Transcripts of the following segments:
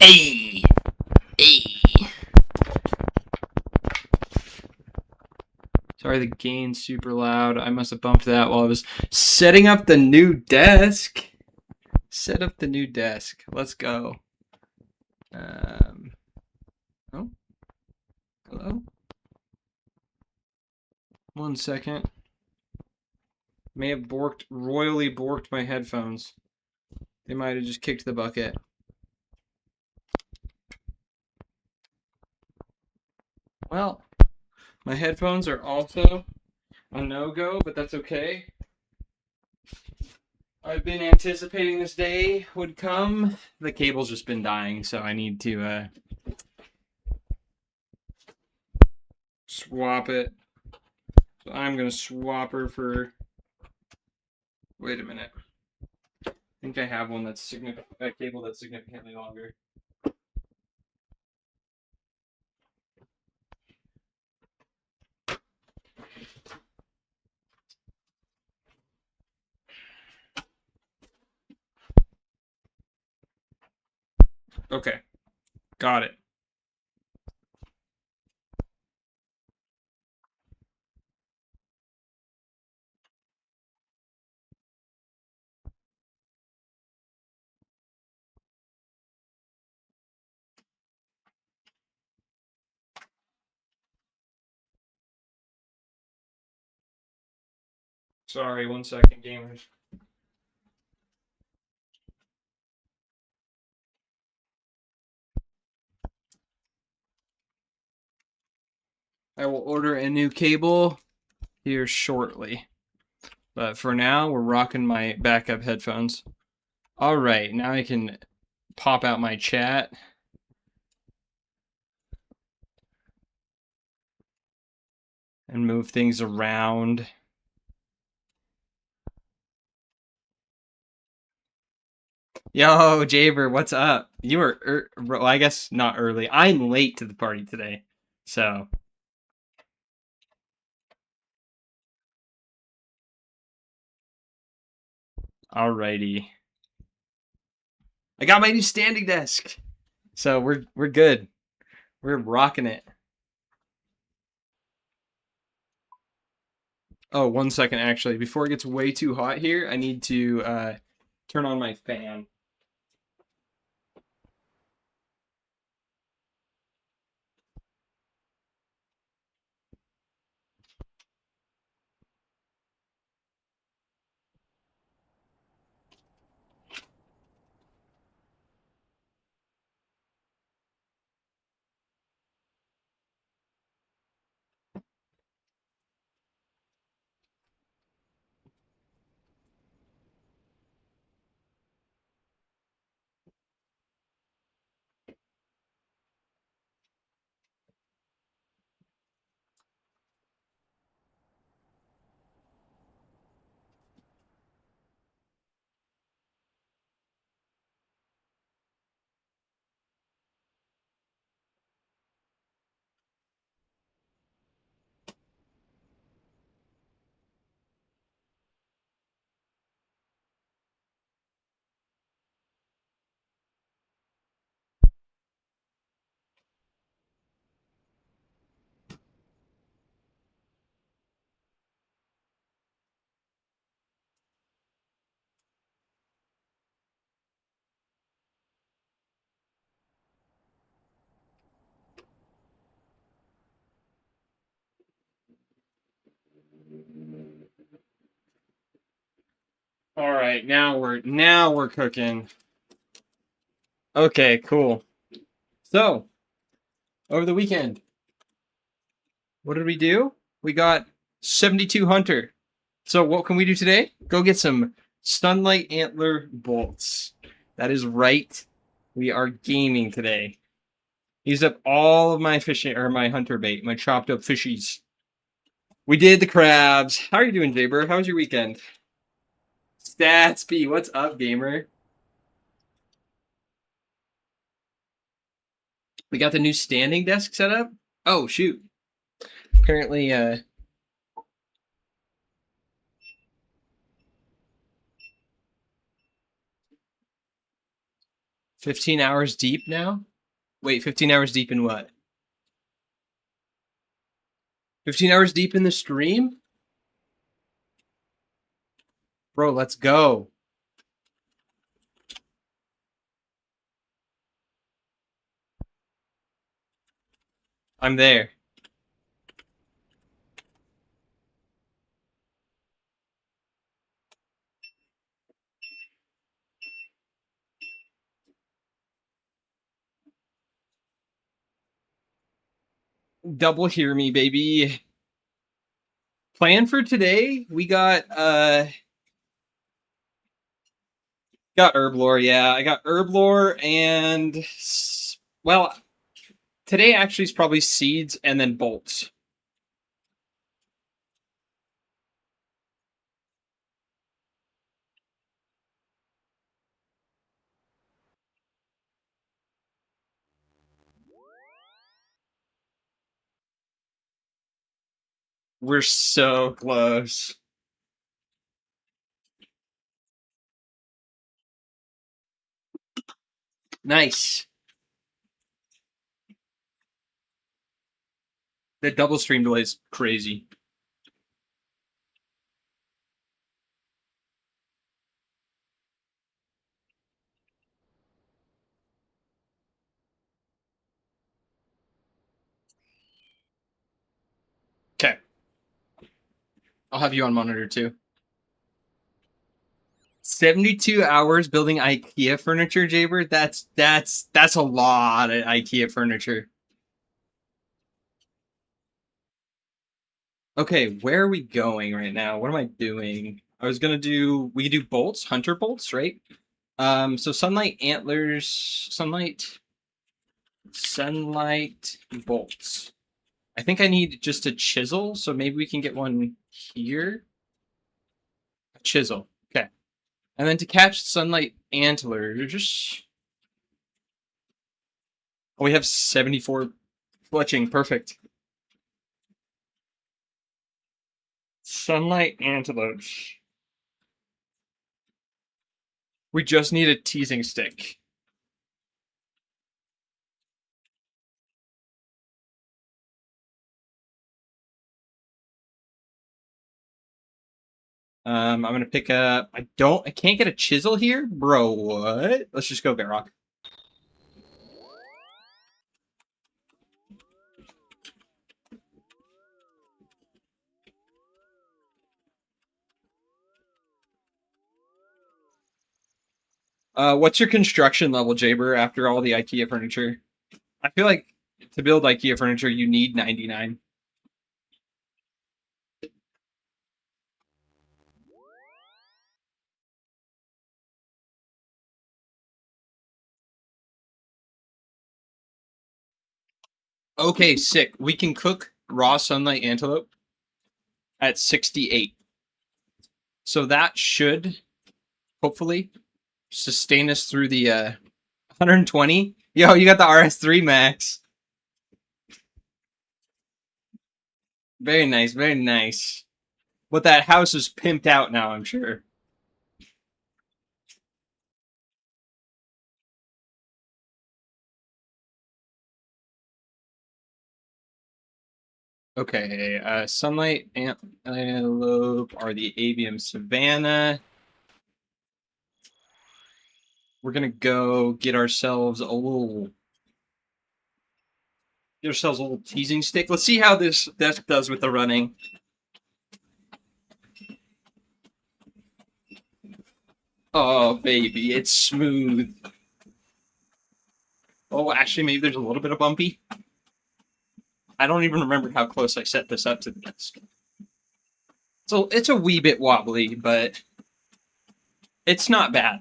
Hey! Hey! Sorry, the gain's super loud. I must have bumped that while I was setting up the new desk. Set up the new desk. Let's go. Oh, hello? 1 second. May have royally borked my headphones. They might have just kicked the bucket. Well, my headphones are also a no-go, but that's okay. I've been anticipating this day would come. The cable's just been dying, so I need to swap it. So I'm gonna swap her for. Wait a minute. I think I have one that's a cable that's significantly longer. Okay, got it. Sorry, 1 second, gamers. I will order a new cable here shortly. But for now, we're rocking my backup headphones. All right, now I can pop out my chat. And move things around. Yo, Jaber, what's up? You were, well, I guess not early. I'm late to the party today, so. Alrighty. I got my new standing desk, so we're good. We're rocking it. Oh, 1 second, actually. Before it gets way too hot here, I need to turn on my fan. All right, now we're cooking. Okay, cool. So, over the weekend, what did we do? We got 72 Hunter. So what can we do today? Go get some Stunlight Antler bolts. That is right. We are gaming today. Used up all of my fishing or my hunter bait, my chopped up fishies. We did the crabs. How are you doing, Jaber? How was your weekend? Statsby, what's up, gamer? We got the new standing desk set up. Oh shoot. Apparently, 15 hours deep now? Wait, 15 hours deep in what? 15 hours deep in the stream? Bro, let's go. I'm there. Double hear me, baby. Plan for today, we got herblore, yeah. I got herblore and well, today actually is probably seeds and then bolts. We're so close. Nice. The double stream delay is crazy. Okay. I'll have you on monitor too. 72 hours building IKEA furniture, Jaber? That's a lot of IKEA furniture. Okay, where are we going right now? What am I doing? I was gonna do we could do bolts, hunter bolts, right? So sunlight bolts. I think I need just a chisel, so maybe we can get one here. A chisel. Okay. And then to catch sunlight antlers. Oh, we have 74 fletching. Perfect. Sunlight antelopes. We just need a teasing stick. I'm gonna pick up. I can't get a chisel here, bro. What? Let's just go Varrock. What's your construction level, Jaber? After all the IKEA furniture, I feel like to build IKEA furniture, you need 99. Okay, sick. We can cook raw sunlight antelope at 68. So that should hopefully sustain us through the 120. Yo, you got the RS3 max. Very nice, very nice. But that house is pimped out now, I'm sure. Okay, sunlight antelope are the avium savanna. We're gonna go get ourselves a little teasing stick. Let's see how this desk does with the running. Oh baby, it's smooth. Oh, actually, maybe there's a little bit of bumpy. I don't even remember how close I set this up to the desk. So it's a wee bit wobbly, but it's not bad.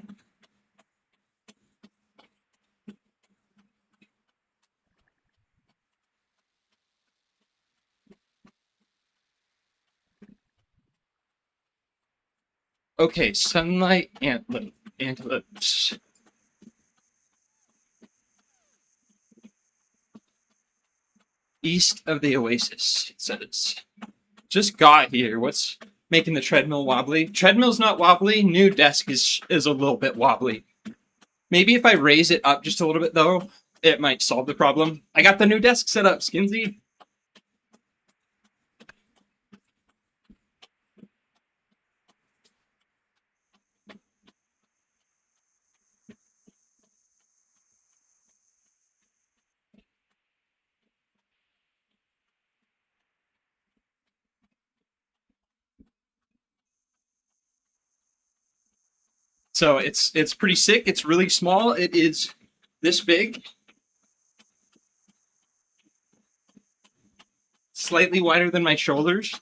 Okay, sunlight antelopes. East of the oasis, it says. Just got here. What's making the treadmill wobbly? Treadmill's not wobbly. New desk is a little bit wobbly. Maybe if I raise it up just a little bit, though, it might solve the problem. I got the new desk set up, Skinsy. So it's pretty sick. It's really small. It is this big. Slightly wider than my shoulders.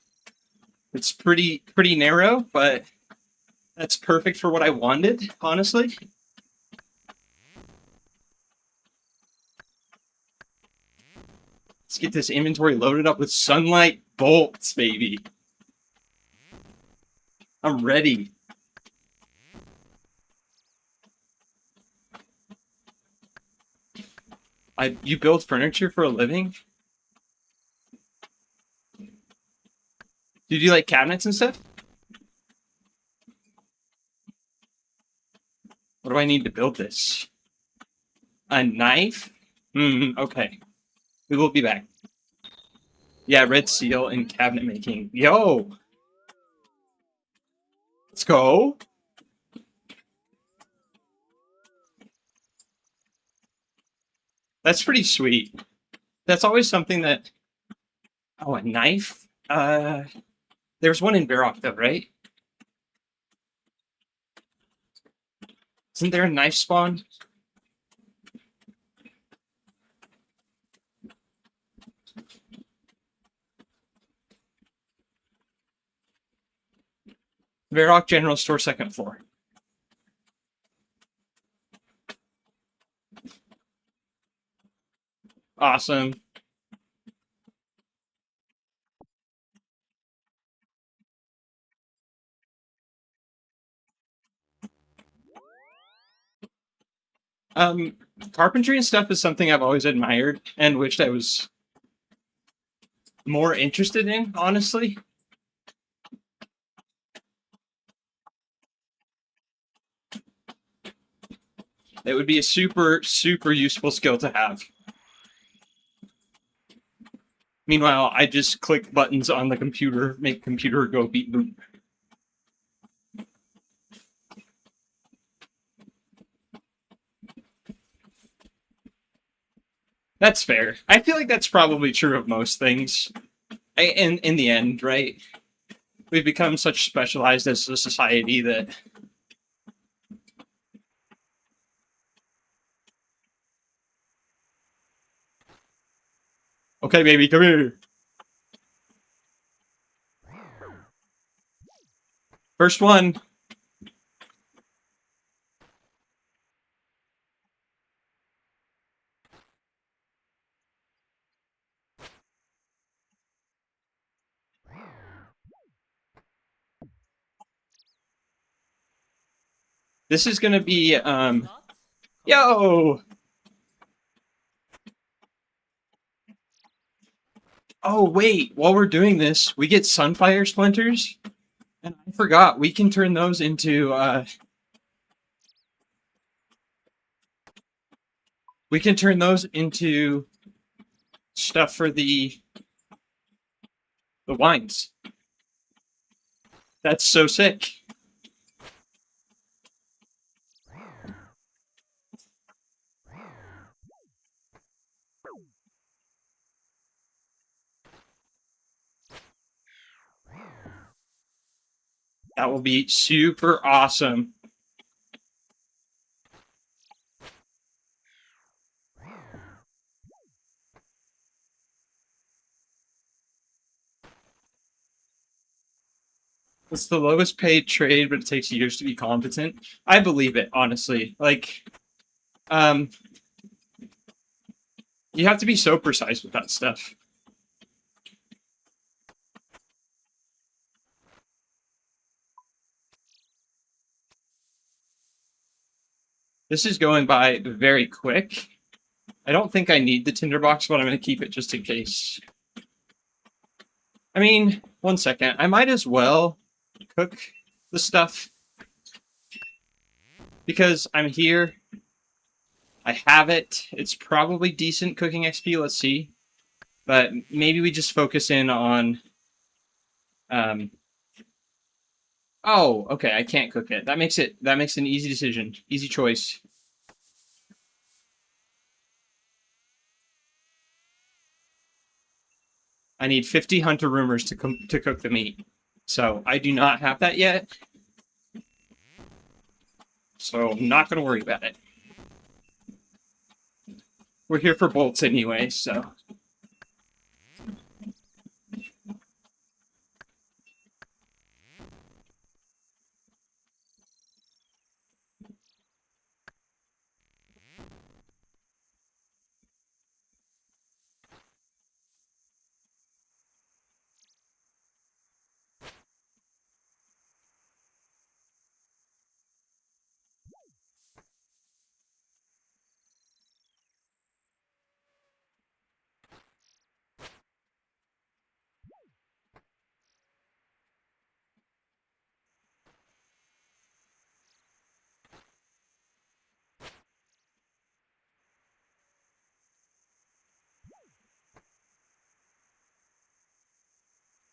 It's pretty narrow, but that's perfect for what I wanted, honestly. Let's get this inventory loaded up with sunlight bolts, baby. I'm ready. You build furniture for a living? Do you do like cabinets and stuff? What do I need to build this? A knife? Okay. We will be back. Yeah, red seal and cabinet making. Yo! Let's go. That's pretty sweet. That's always something that... Oh, a knife? There's one in Varrock, though, right? Isn't there a knife spawn? Varrock General Store, second floor. Awesome. Carpentry and stuff is something I've always admired and wished I was more interested in, honestly. It would be a super useful skill to have. Meanwhile, I just click buttons on the computer, make computer go beep boop. That's fair. I feel like that's probably true of most things. In the end, right? We've become such specialized as a society that... Okay, baby, come here. First one. This is gonna be, yo! Oh, wait, while we're doing this, we get sunfire splinters? And I forgot, we can turn those into, we can turn those into stuff for the wines. That's so sick. That will be super awesome. It's the lowest paid trade, but it takes years to be competent. I believe it, honestly. Like, you have to be so precise with that stuff. This is going by very quick. I don't think I need the tinderbox, but I'm going to keep it just in case. I mean, one second. I might as well cook the stuff because I'm here I have it. It's probably decent cooking XP. Let's see. But maybe we just focus in on... oh, okay. I can't cook it. That makes an easy decision. Easy choice. I need 50 hunter rumors to cook the meat. So I do not have that yet. So I'm not going to worry about it. We're here for bolts anyway, so...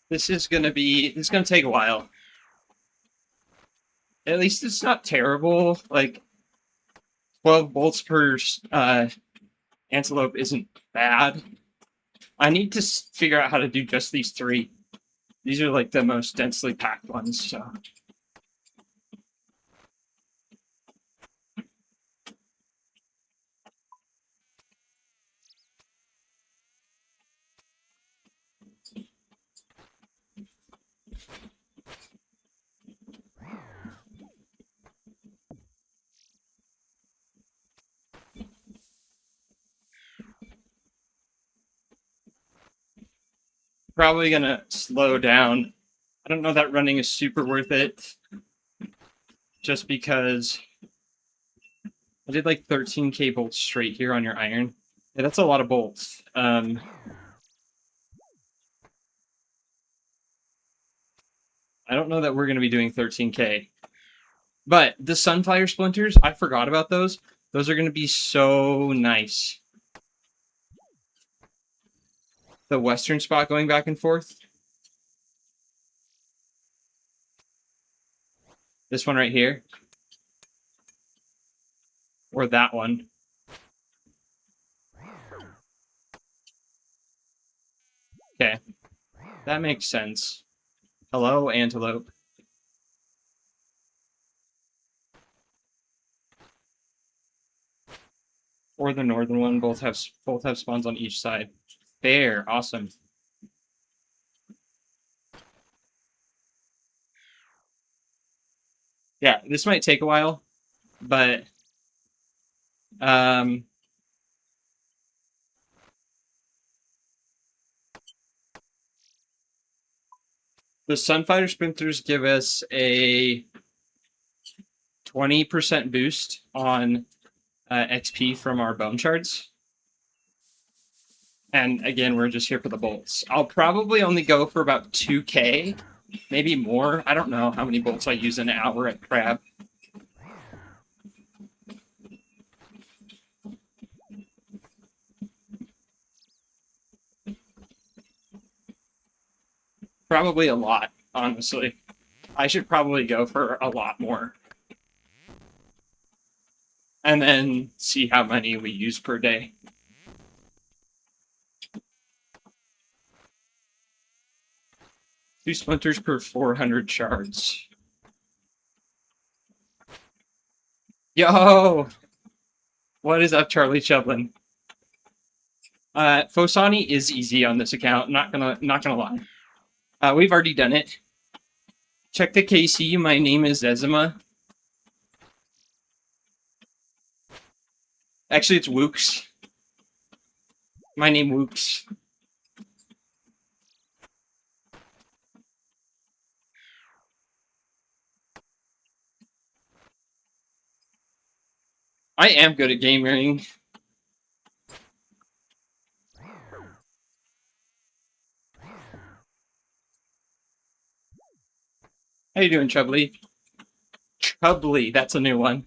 This is going to take a while. At least it's not terrible. Like, 12 bolts per antelope isn't bad. I need to figure out how to do just these 3. These are like the most densely packed ones, so... Probably gonna slow down. I don't know that running is super worth it. Just because I did like 13k bolts straight here on your iron. Yeah, that's a lot of bolts. I don't know that we're going to be doing 13k. But the Sunfire Splinters, I forgot about those. Those are going to be so nice. The western spot going back and forth. This one right here. Or that one. Okay. That makes sense. Hello, antelope. Or the northern one. Both have spawns on each side. There. Awesome. Yeah, this might take a while, but the Sunfire Sprinters give us a 20% boost on XP from our bone shards. And again, we're just here for the bolts. I'll probably only go for about 2k, maybe more. I don't know how many bolts I use in an hour at Crab. Probably a lot, honestly. I should probably go for a lot more. And then see how many we use per day. Two splinters per 400 shards. Yo! What is up, Charlie Chublin? Fosani is easy on this account. Not gonna lie. We've already done it. Check the KC. My name is Zezima. Actually, it's Wooks. My name Wooks. I am good at gaming. How you doing, Chubbly? Chubbly, that's a new one.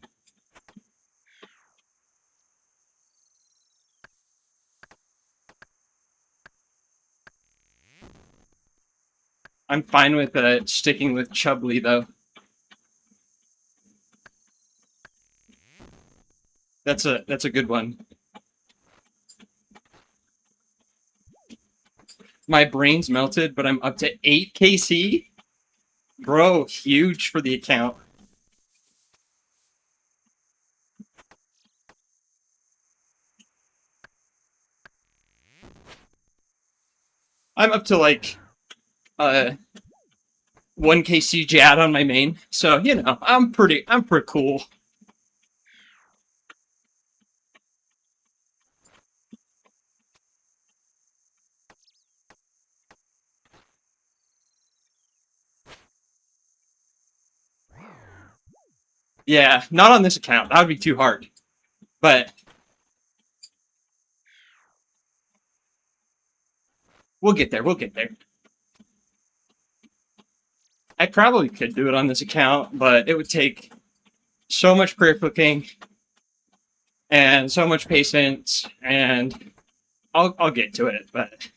I'm fine with sticking with Chubbly though. That's a good one. My brain's melted, but I'm up to 8 KC. Bro, huge for the account. I'm up to like 1 KC Jad on my main, so you know I'm pretty cool. Yeah, not on this account. That would be too hard. But we'll get there. We'll get there. I probably could do it on this account, but it would take so much prayer cooking and so much patience, and I'll get to it, but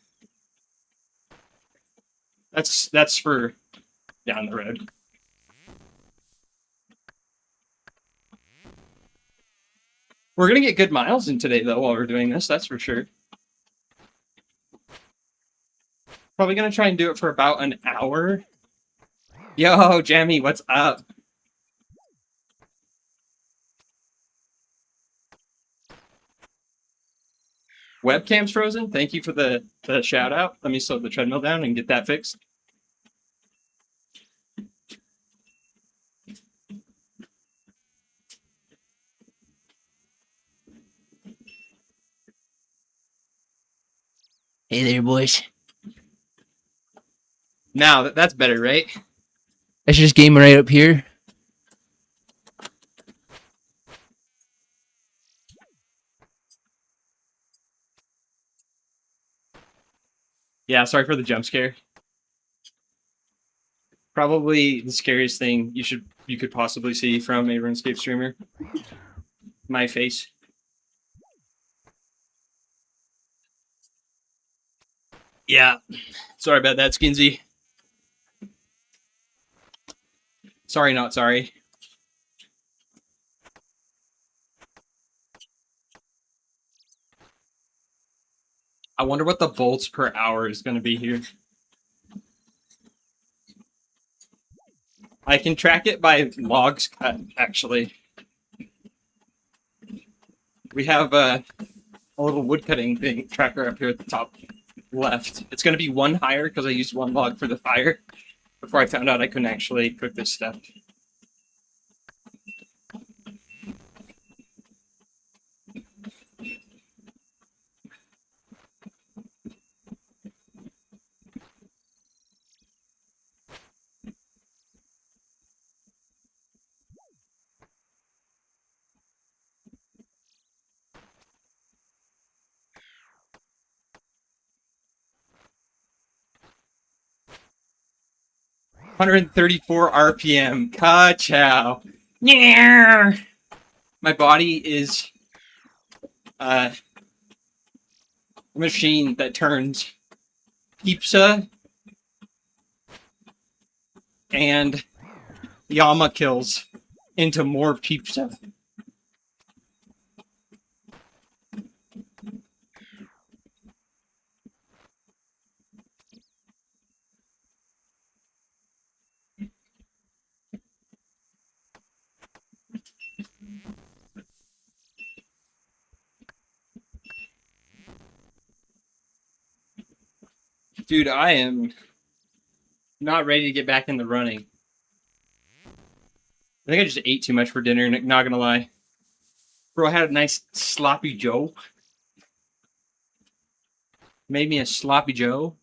that's for down the road. We're gonna get good miles in today, though, while we're doing this. That's for sure. Probably gonna try and do it for about an hour. Yo, Jammy, what's up? Webcam's frozen. Thank you for the shout out. Let me slow the treadmill down and get that fixed. Hey there, boys. Now that's better, right? That's just game right up here. Yeah, sorry for the jump scare. Probably the scariest thing you could possibly see from a RuneScape streamer. My face. Yeah. Sorry about that, Skinsy. Sorry, not sorry. I wonder what the volts per hour is going to be here. I can track it by logs cut, actually. We have a little woodcutting thing tracker up here at the top left. It's going to be one higher because I used one log for the fire before I found out I couldn't actually cook this stuff. $134 RPM. Ka-chow. Yeah. My body is a machine that turns pizza and Yama kills into more pizza. Dude, I am not ready to get back in the running. I think I just ate too much for dinner, not gonna lie. Bro, I had a nice sloppy Joe. Made me a sloppy Joe.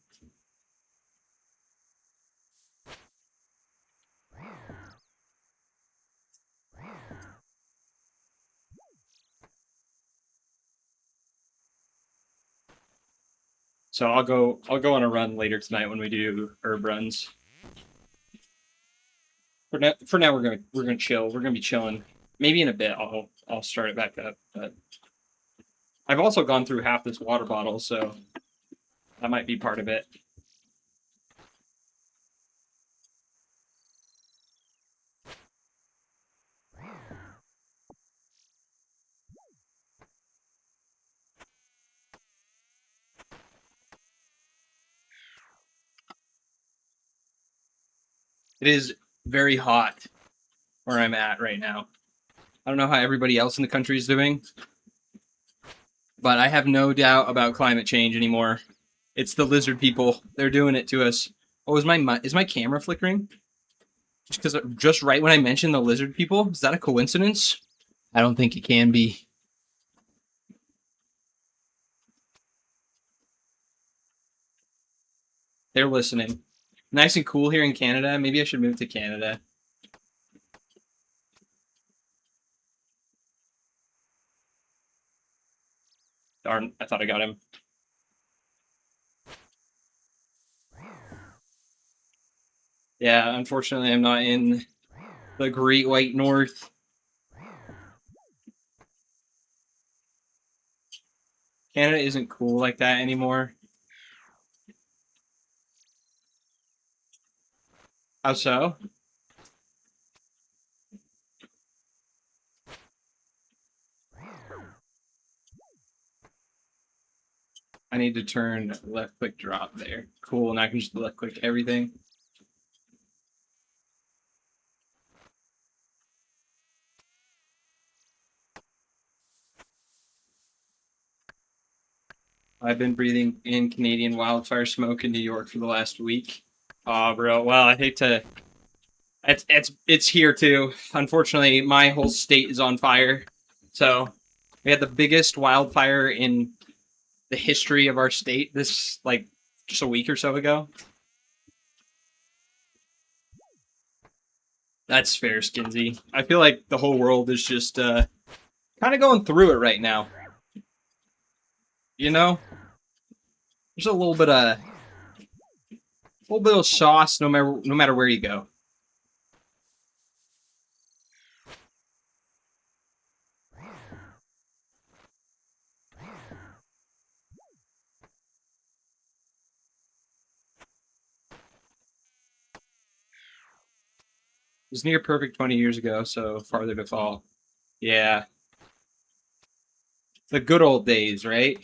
So I'll go on a run later tonight when we do herb runs. For now we're gonna chill. We're gonna be chilling. Maybe in a bit I'll start it back up. But I've also gone through half this water bottle, so that might be part of it. It is very hot where I'm at right now. I don't know how everybody else in the country is doing, but I have no doubt about climate change anymore. It's the lizard people. They're doing it to us. Oh, is my camera flickering? Just right when I mentioned the lizard people, is that a coincidence? I don't think it can be. They're listening. Nice and cool here in Canada. Maybe I should move to Canada. Darn, I thought I got him. Yeah, unfortunately, I'm not in the Great White North. Canada isn't cool like that anymore. How so? I need to turn left click drop there. Cool, and I can just left click everything. I've been breathing in Canadian wildfire smoke in New York for the last week. Oh, bro. Well, I hate to. It's here too. Unfortunately, my whole state is on fire. So we had the biggest wildfire in the history of our state this just a week or so ago. That's fair, Skinsy. I feel like the whole world is just kind of going through it right now. You know, there's a little bit of sauce no matter where you go. It was near perfect 20 years ago, so farther to fall. Yeah, the good old days, right?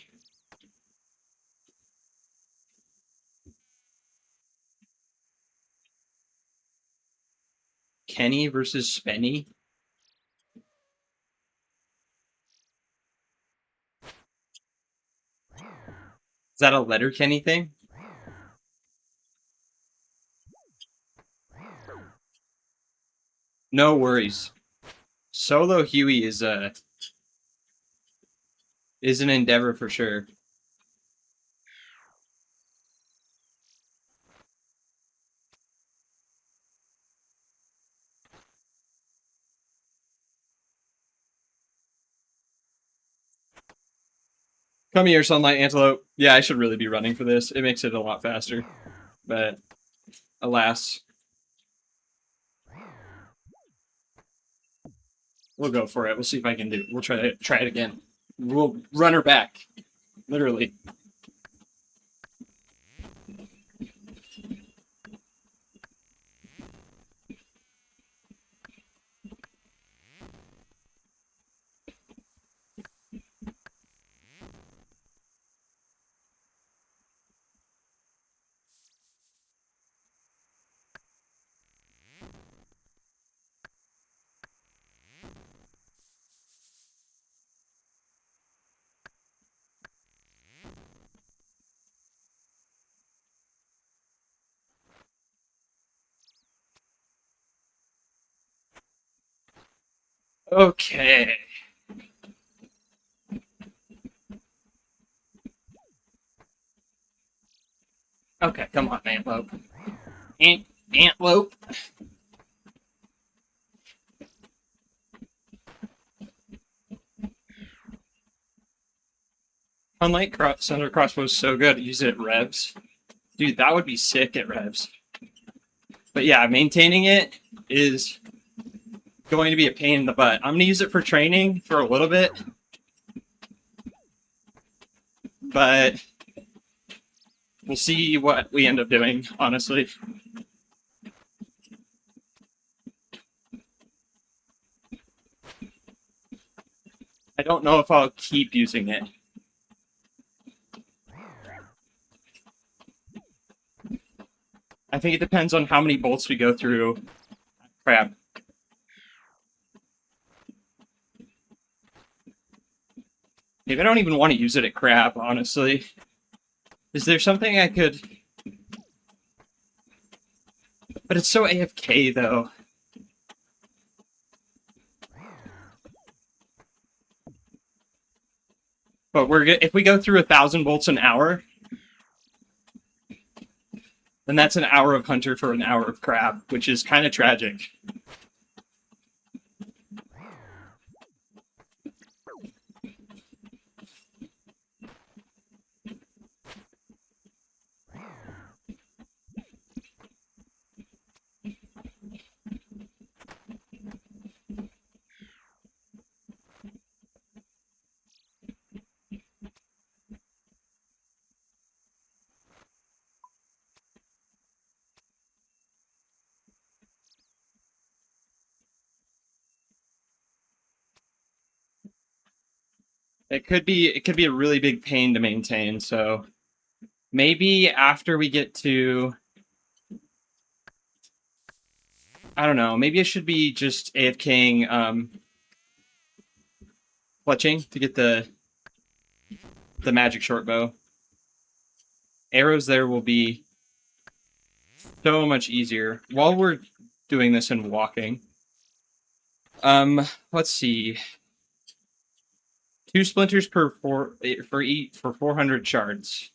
Kenny versus Spenny. Is that a letter Kenny thing? No worries. Solo Huey is an endeavor for sure. Come here, Sunlight Antelope. Yeah, I should really be running for this. It makes it a lot faster. But alas. We'll go for it. We'll see if I can do it. We'll try it again. We'll run her back. Literally. Okay. Okay, come on, Antelope. Antelope. Unlike center crossbow is so good, use it at revs. Dude, that would be sick at revs. But yeah, maintaining it is going to be a pain in the butt. I'm going to use it for training for a little bit. But we'll see what we end up doing, honestly. I don't know if I'll keep using it. I think it depends on how many bolts we go through. Crap. Maybe I don't even want to use it at crab, honestly. Is there something I could... But it's so AFK, though. But if we go through 1,000 bolts an hour, then that's an hour of hunter for an hour of crab, which is kind of tragic. It could be a really big pain to maintain, so maybe after we get to, I don't know, maybe it should be just AFKing fletching to get the magic short bow. Arrows there will be so much easier while we're doing this and walking. Let's see. 2 splinters for 400 shards.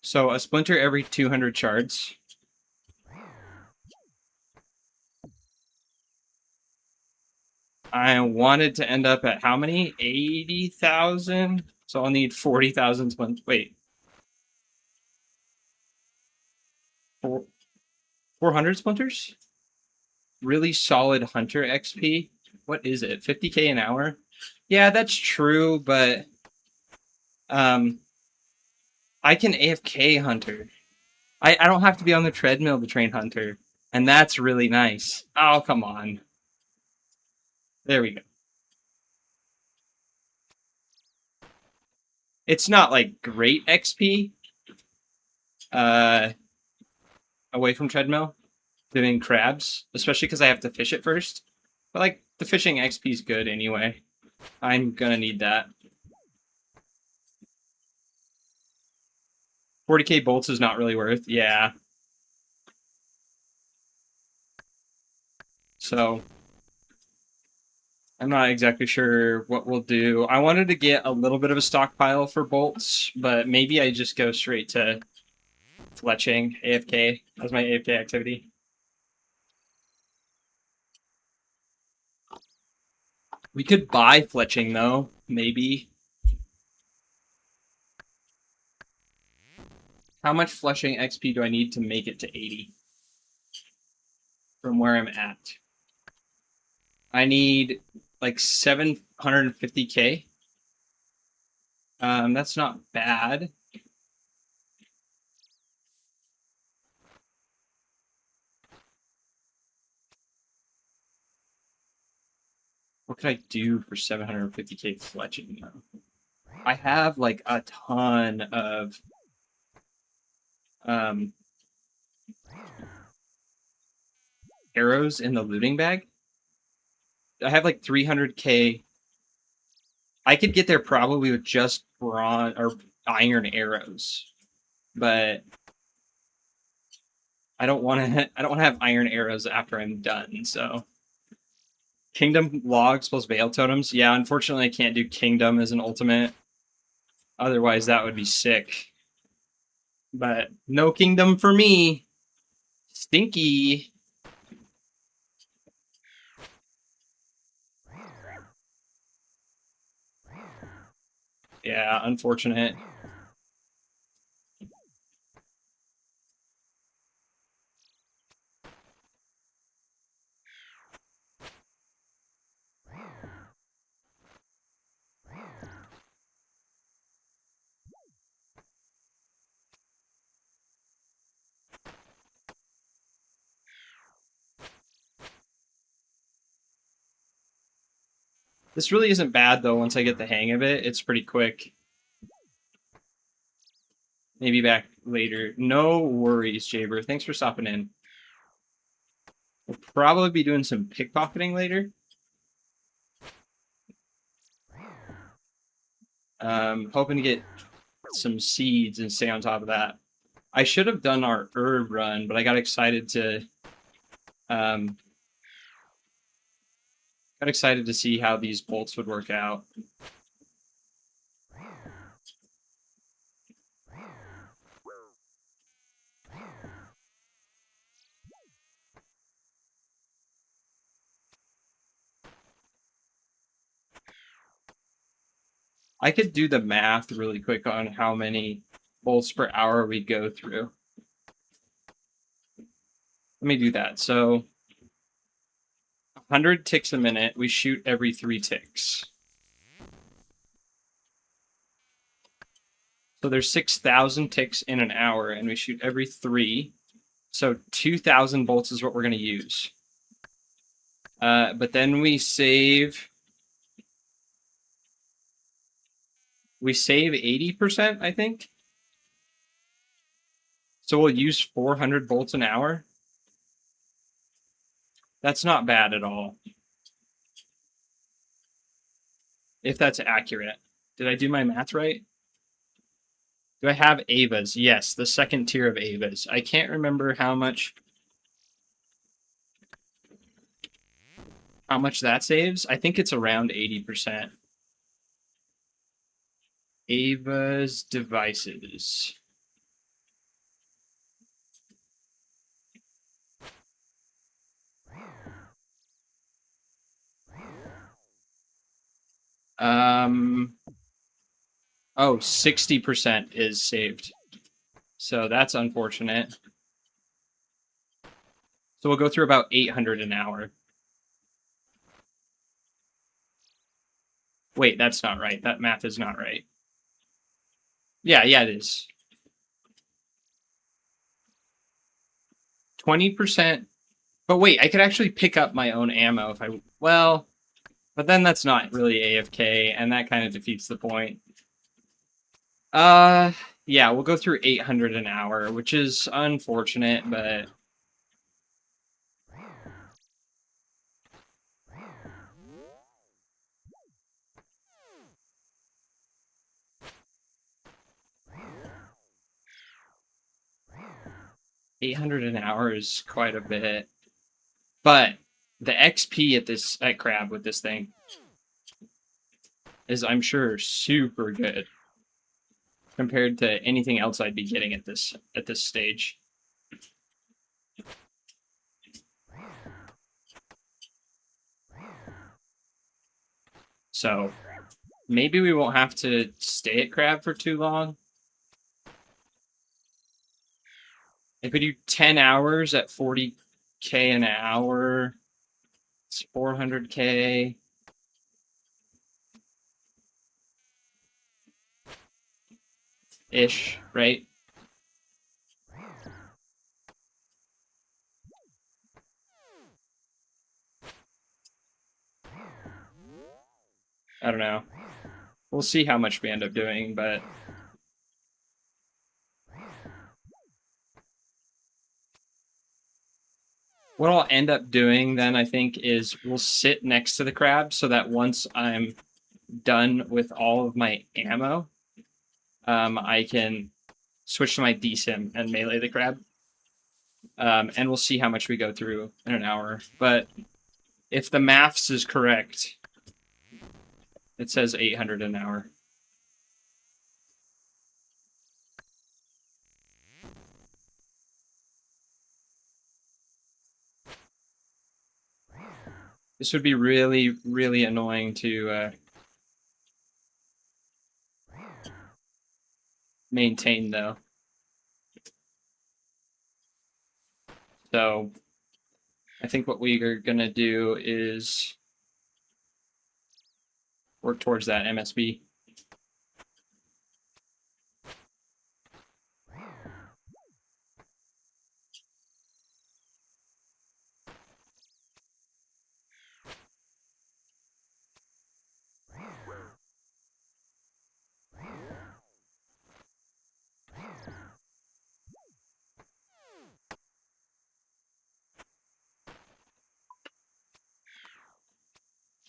So a splinter every 200 shards. I wanted to end up at how many? 80,000? So I'll need 40,000 splinters. Wait. 400 splinters? Really solid hunter XP? What is it? 50k an hour? Yeah, that's true, but I can AFK hunter. I don't have to be on the treadmill to train hunter. And that's really nice. Oh, come on. There we go. It's not like great XP away from treadmill doing crabs, especially because I have to fish it first. But like the fishing XP is good anyway. I'm gonna need that. 40k bolts is not really worth. Yeah. So I'm not exactly sure what we'll do. I wanted to get a little bit of a stockpile for bolts, but maybe I just go straight to fletching AFK as my AFK activity. We could buy fletching though, maybe. How much fletching XP do I need to make it to 80? From where I'm at. I need like 750k. That's not bad. What could I do for 750k fletching though? I have like a ton of arrows in the looting bag. I have like 300k. I could get there probably with just bronze or iron arrows, but I don't want to. I don't want to have iron arrows after I'm done. So, Kingdom logs plus Veil totems. Yeah, unfortunately, I can't do Kingdom as an ultimate. Otherwise, that would be sick. But no Kingdom for me. Stinky. Yeah, unfortunate. This really isn't bad, though, once I get the hang of it. It's pretty quick. Maybe back later. No worries, Jaber. Thanks for stopping in. We'll probably be doing some pickpocketing later. Hoping to get some seeds and stay on top of that. I should have done our herb run, but I got excited to see how these bolts would work out. I could do the math really quick on how many bolts per hour we go through. Let me do that. So 100 ticks a minute, we shoot every 3 ticks. So there's 6,000 ticks in an hour, and we shoot every 3. So 2,000 bolts is what we're going to use. But then we save 80%, I think. So we'll use 400 bolts an hour. That's not bad at all. If that's accurate. Did I do my math right? Do I have Avas? Yes, the second tier of Avas. I can't remember how much that saves. I think it's around 80%. Ava's devices. Oh, 60% is saved. So that's unfortunate. So we'll go through about 800 an hour. Wait, that's not right. That math is not right. Yeah, it is. 20%. But wait, I could actually pick up my own ammo if I... Well, but then that's not really AFK, and that kind of defeats the point. Yeah, we'll go through 800 an hour, which is unfortunate, but... $800 an hour is quite a bit. But the XP at Crab with this thing is, I'm sure, super good compared to anything else I'd be getting at this stage. So maybe we won't have to stay at Crab for too long. If we do 10 hours at 40K an hour, it's 400K. Ish, right? I don't know. We'll see how much we end up doing, but... What I'll end up doing then, I think, is we'll sit next to the crab so that once I'm done with all of my ammo, I can switch to my DSIM and melee the crab. And we'll see how much we go through in an hour. But if the maths is correct, it says 800 an hour. This would be really, really annoying to maintain, though. So I think what we are going to do is work towards that MSB.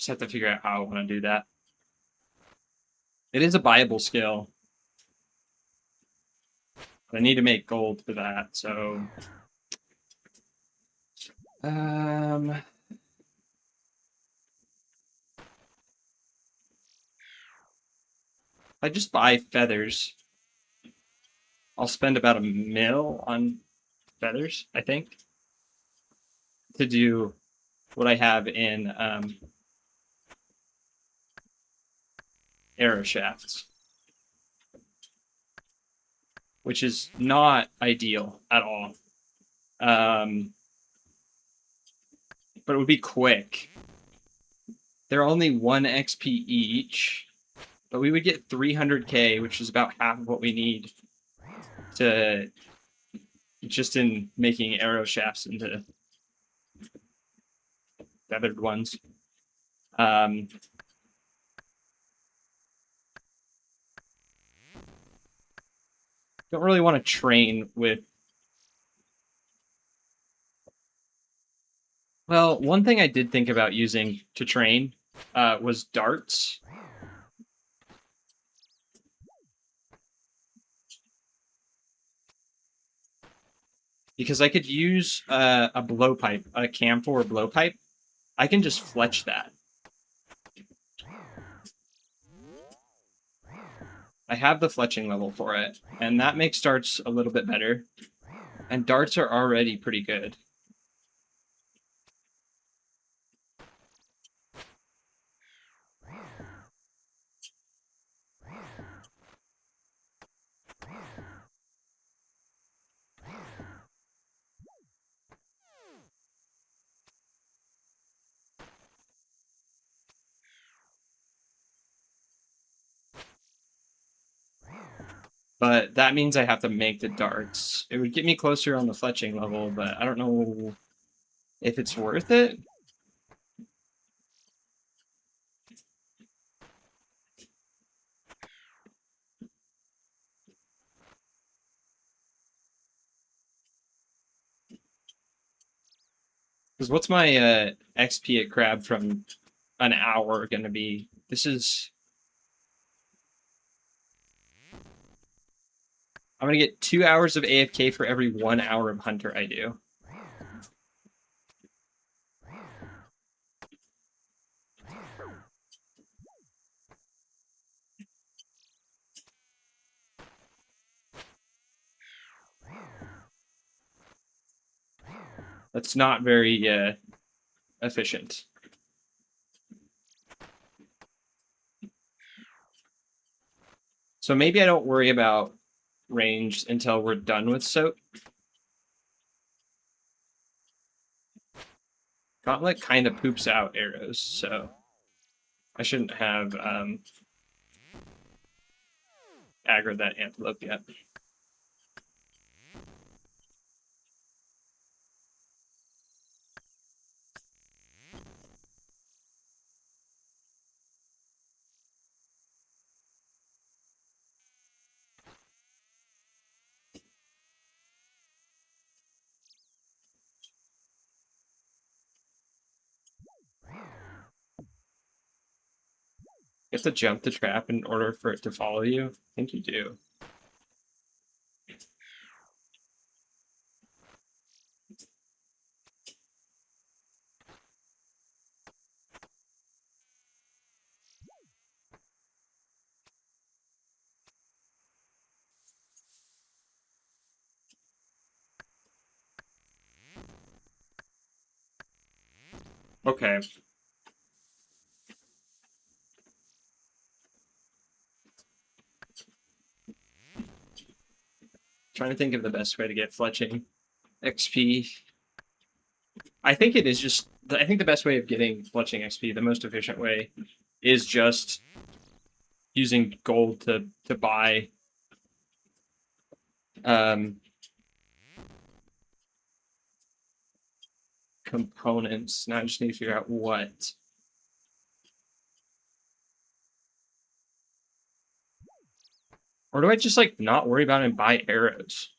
have to figure out how I want to do that. It is a buyable skill. I need to make gold for that, so I just buy feathers. I'll spend about $1 mil on feathers, I think, to do what I have in arrow shafts, which is not ideal at all. But it would be quick. They're only 1 XP each, but we would get 300k, which is about half of what we need to just in making arrow shafts into feathered ones. Don't really want to train with. Well, one thing I did think about using to train was darts. Because I could use a blowpipe, a camphor blowpipe. I can just fletch that. I have the fletching level for it, and that makes darts a little bit better. And darts are already pretty good. But that means I have to make the darts. It would get me closer on the fletching level, but I don't know if it's worth it. Because what's my XP at crab from an hour going to be? This is... I'm going to get 2 hours of AFK for every 1 hour of hunter I do. That's not very efficient. So maybe I don't worry about range until we're done with soak. Gauntlet kind of poops out arrows, so I shouldn't have aggroed that antelope yet. You have to jump the trap in order for it to follow you? I think you do. Okay. Trying to think of the best way to get fletching XP. I think it is just... I think the best way of getting fletching XP, the most efficient way, is just using gold to buy components. Now I just need to figure out what. Or do I just like not worry about it and buy arrows?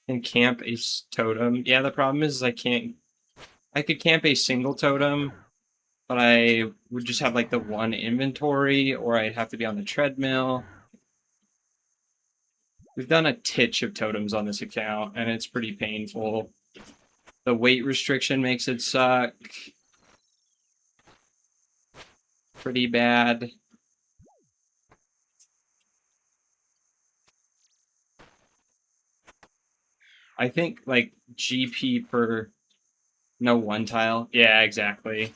and camp a totem. Yeah, the problem is I could camp a single totem, but I would just have like the one inventory, or I'd have to be on the treadmill. We've done a titch of totems on this account, and it's pretty painful. The weight restriction makes it suck. Pretty bad. I think like GP per no one tile. Yeah, exactly.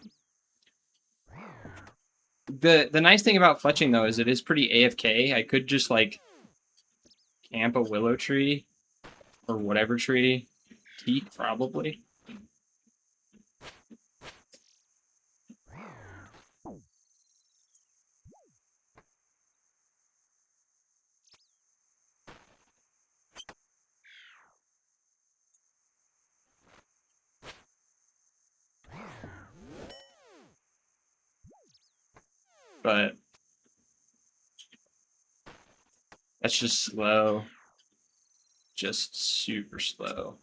The nice thing about fletching though is it is pretty AFK. I could just like camp a willow tree or whatever tree. Teak probably. But that's just slow. Just super slow.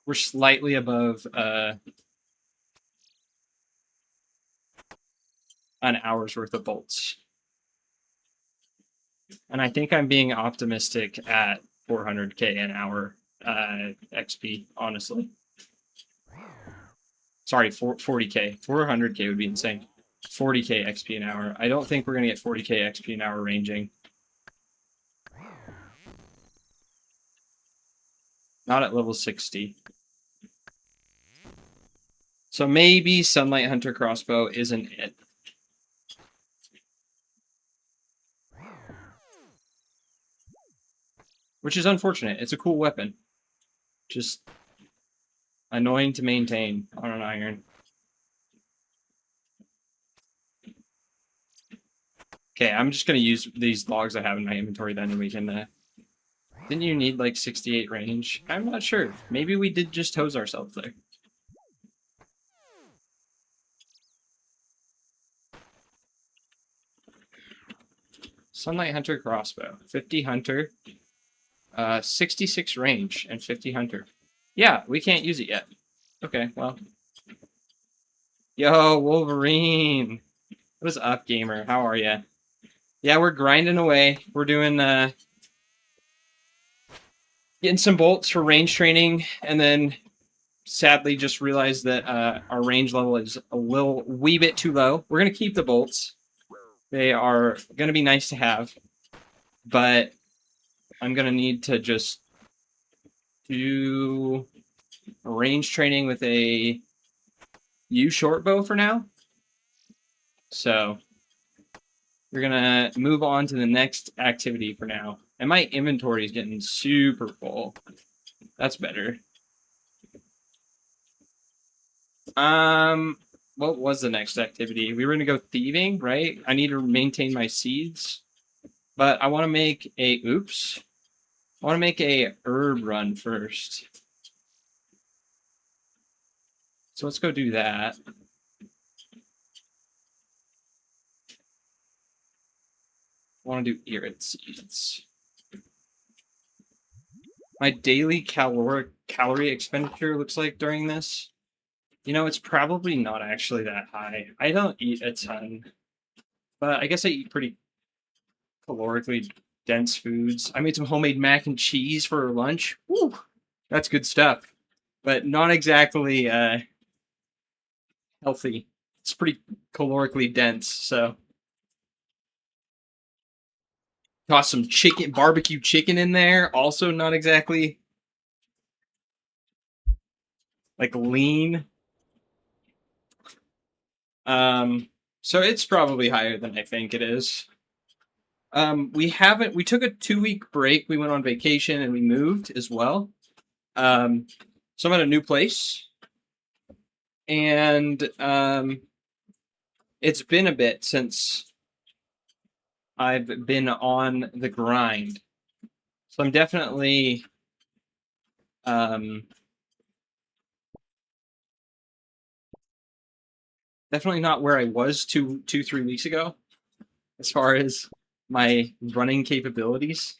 We're slightly above an hour's worth of bolts. And I think I'm being optimistic at 400k an hour XP, honestly. Sorry, 40k. 400k would be insane. 40k XP an hour. I don't think we're going to get 40k XP an hour ranging. Not at level 60. So maybe Sunlight Hunter Crossbow isn't it. Which is unfortunate. It's a cool weapon. Just annoying to maintain on an iron. Okay, I'm just going to use these logs I have in my inventory then, and we can... Didn't you need like 68 range? I'm not sure. Maybe we did just hose ourselves there. Sunlight Hunter Crossbow. 50 Hunter. 66 range and 50 Hunter. Yeah, we can't use it yet. Okay, well. Yo, Wolverine. What is up, gamer? How are ya? Yeah, we're grinding away. We're doing, getting some bolts for range training, and then sadly just realized that our range level is a wee bit too low. We're going to keep the bolts. They are going to be nice to have, but I'm going to need to just do range training with a U short bow for now. So we're going to move on to the next activity for now. And my inventory is getting super full. That's better. What was the next activity? We were going to go thieving, right? I need to maintain my seeds. But I want to make a... Oops. I want to make a herb run first. So let's go do that. I want to do irid seeds. My daily calorie expenditure looks like during this. You know, it's probably not actually that high. I don't eat a ton, but I guess I eat pretty calorically dense foods. I made some homemade mac and cheese for lunch. Woo, that's good stuff, but not exactly healthy. It's pretty calorically dense, so. Toss some chicken, barbecue chicken in there. Also not exactly like lean. So it's probably higher than I think it is. We took a 2-week break. We went on vacation and we moved as well. So I'm at a new place, and it's been a bit since I've been on the grind. So I'm definitely definitely not where I was 3 weeks ago as far as my running capabilities.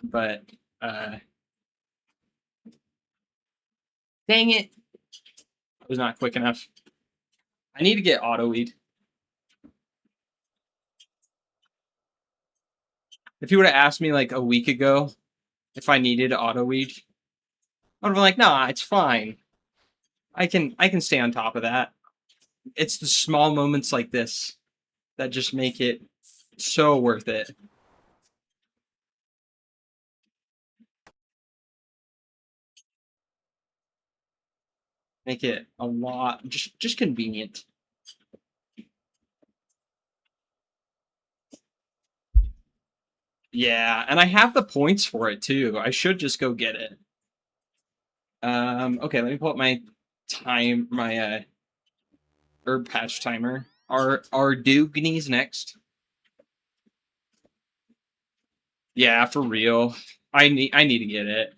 But dang it, I was not quick enough. I need to get auto weed. If you would have asked me like a week ago if I needed auto weed, I would have been like, nah, it's fine. I can stay on top of that. It's the small moments like this that just make it so worth it. Make it a lot just convenient. Yeah, and I have the points for it too. I should just go get it. Okay, let me pull up my herb patch timer. Are Dugneys next? Yeah, for real. I need to get it.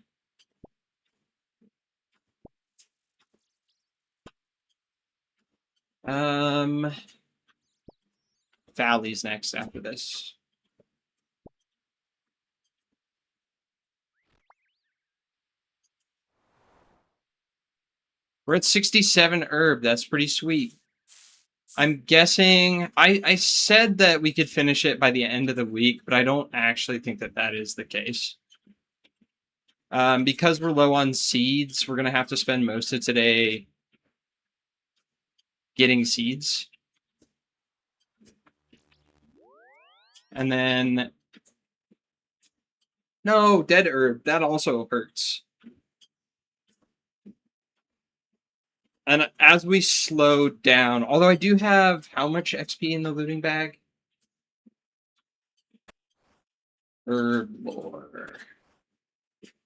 Valley's next after this. We're at 67 herb. That's pretty sweet. I'm guessing I said that we could finish it by the end of the week, but I don't actually think that that is the case. Because we're low on seeds, we're gonna have to spend most of today getting seeds. And then no, dead herb, that also hurts. And as we slow down, although I do have how much XP in the looting bag? Herb ore.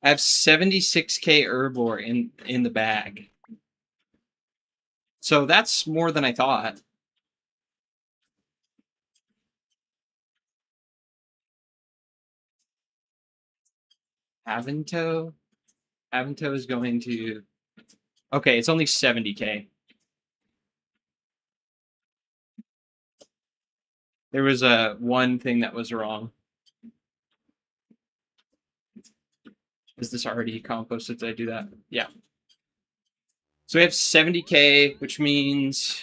I have 76k herb ore in the bag. So that's more than I thought. Avanto? Avanto is going to... Okay, it's only 70k. There was one thing that was wrong. Is this already composted? Did I do that? Yeah. So we have 70k, which means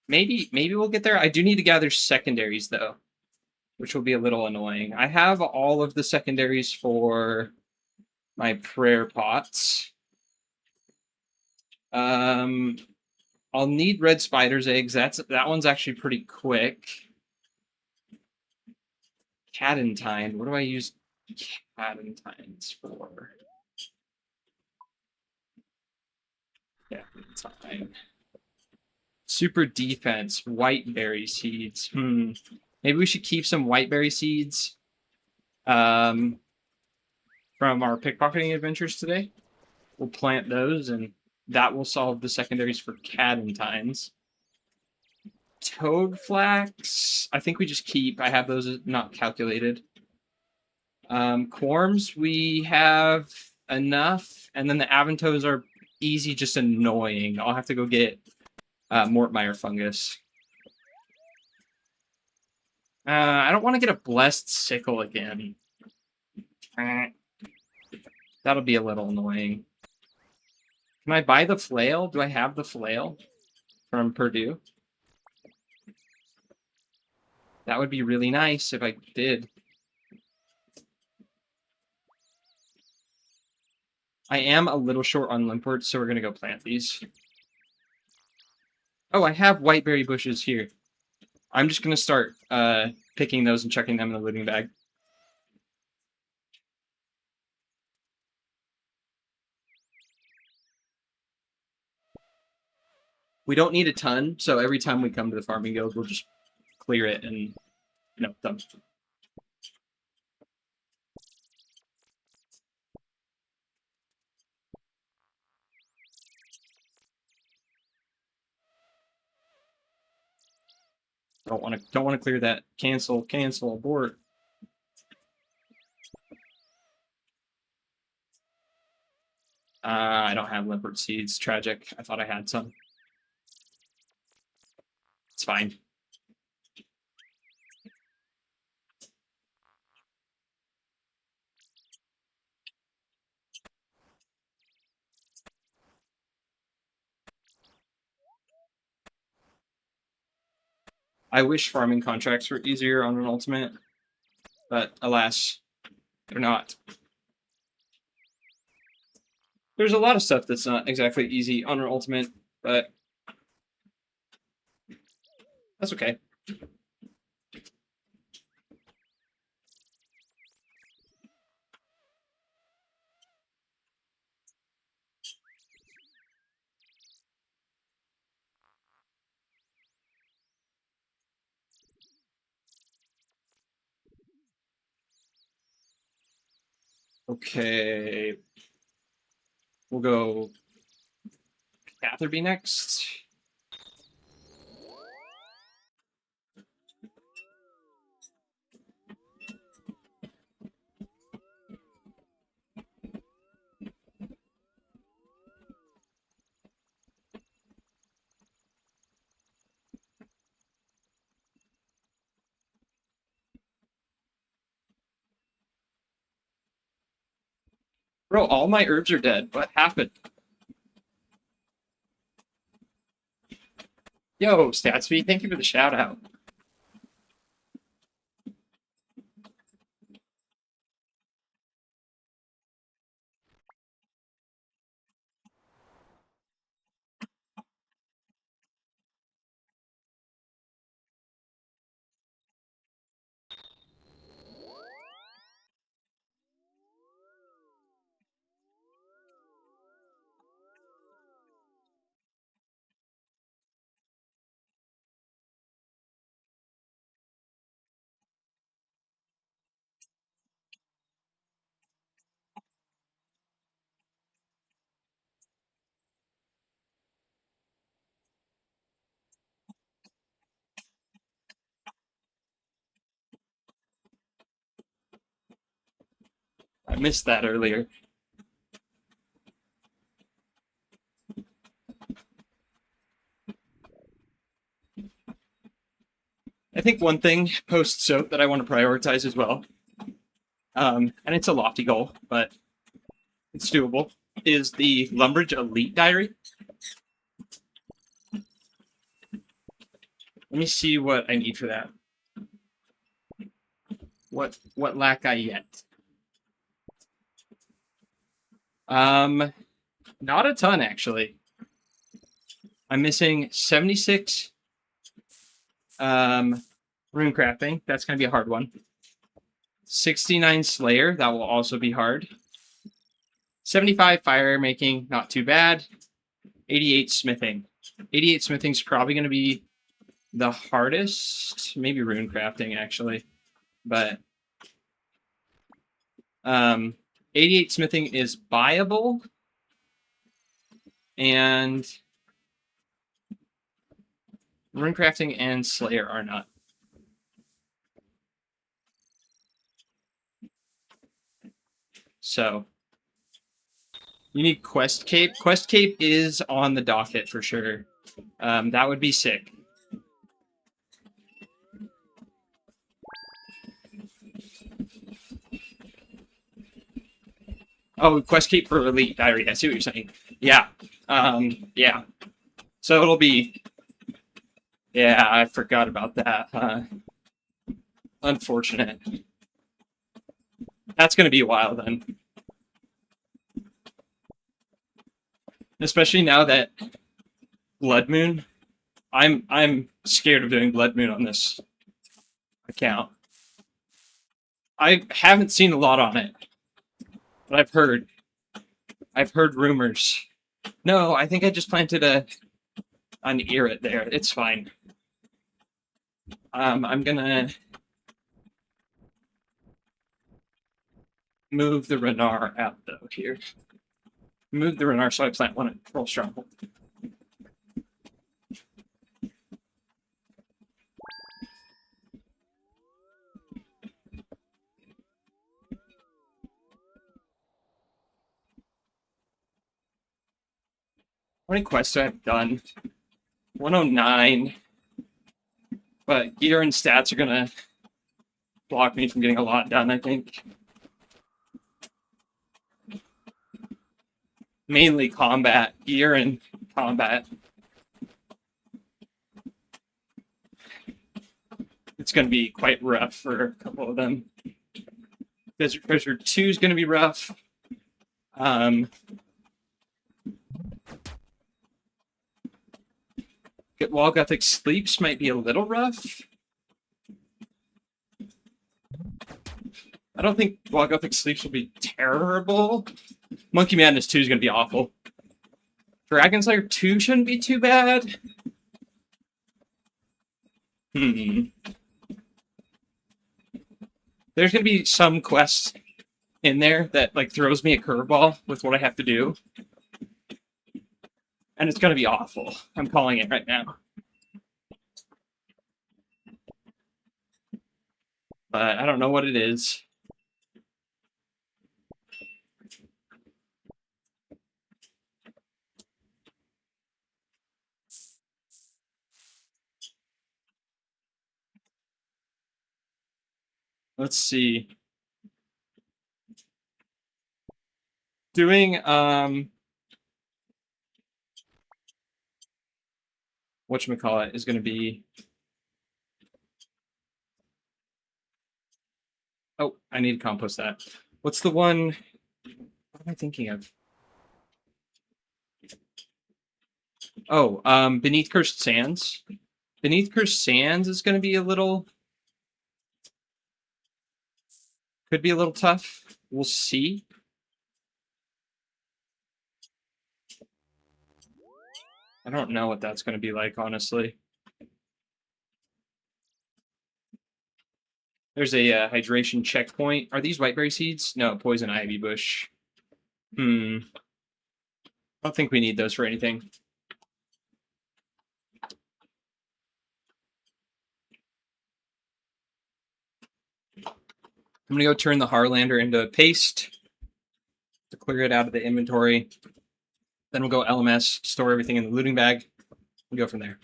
maybe we'll get there. I do need to gather secondaries though, which will be a little annoying. I have all of the secondaries for my prayer pots. I'll need red spider's eggs. That one's actually pretty quick. Cadentine. What do I use cadentines for? Cadentine. Super defense. Whiteberry seeds. Maybe we should keep some whiteberry seeds from our pickpocketing adventures today. We'll plant those, and that will solve the secondaries for cadentines. Toad flax, I think we just keep. I have those not calculated. Quarms, we have enough, and then the Avantos are easy, just annoying. I'll have to go get Mortmeyer fungus. I don't want to get a blessed sickle again. That'll be a little annoying. Can I buy the flail? Do I have the flail from Purdue? That would be really nice if I did. I am a little short on limport, so we're going to go plant these. Oh, I have whiteberry bushes here. I'm just going to start picking those and chucking them in the looting bag. We don't need a ton, so every time we come to the farming guild, we'll just clear it and, done. Don't want to clear that. Cancel, abort. I don't have leopard seeds. Tragic. I thought I had some. It's fine. I wish farming contracts were easier on an ultimate, but alas, they're not. There's a lot of stuff that's not exactly easy on an ultimate, but that's okay. Okay. We'll go Catherby next. Bro, all my herbs are dead. What happened? Yo, Statsby, thank you for the shout out. I missed that earlier. I think one thing post-soap that I want to prioritize as well, and it's a lofty goal, but it's doable, is the Lumbridge Elite Diary. Let me see what I need for that. What lack I yet? Not a ton, actually. I'm missing 76 rune crafting. That's going to be a hard one. 69 Slayer. That will also be hard. 75 fire making. Not too bad. 88 smithing. 88 smithing is probably going to be the hardest. Maybe rune crafting, actually. But 88 smithing is buyable. And runecrafting and Slayer are not. So you need Quest Cape. Quest Cape is on the docket for sure. That would be sick. Oh, Quest Cape for Elite Diary. I see what you're saying. Yeah. Yeah. So it'll be... Yeah, I forgot about that. Unfortunate. That's going to be a while then. Especially now that Blood Moon... I'm scared of doing Blood Moon on this account. I haven't seen a lot on it, but I've heard rumors. No, I think I just planted an Irrit there. It's fine. I'm gonna move the Renar out though here. Move the Renar so I plant one at Troll Stronghold. many quests do I have done? 109. But gear and stats are gonna block me from getting a lot done, I think. Mainly combat, gear and combat. It's gonna be quite rough for a couple of them. Desert Treasure 2 is gonna be rough. Wall Gothic Sleeps might be a little rough. I don't think Wall Gothic Sleeps will be terrible. Monkey Madness 2 is going to be awful. Dragon Slayer 2 shouldn't be too bad. There's going to be some quest in there that like throws me a curveball with what I have to do. And it's going to be awful. I'm calling it right now. But I don't know what it is. Let's see. Doing whatchamacallit is going to be. Oh, I need to compost that. What's the one? What am I thinking of? Oh, Beneath Cursed Sands. Beneath Cursed Sands is going to be a little. Could be a little tough. We'll see. I don't know what that's going to be like, honestly. There's a hydration checkpoint. Are these whiteberry seeds? No, poison ivy bush. I don't think we need those for anything. I'm going to go turn the Harlander into paste to clear it out of the inventory. Then we'll go LMS, store everything in the looting bag, and go from there.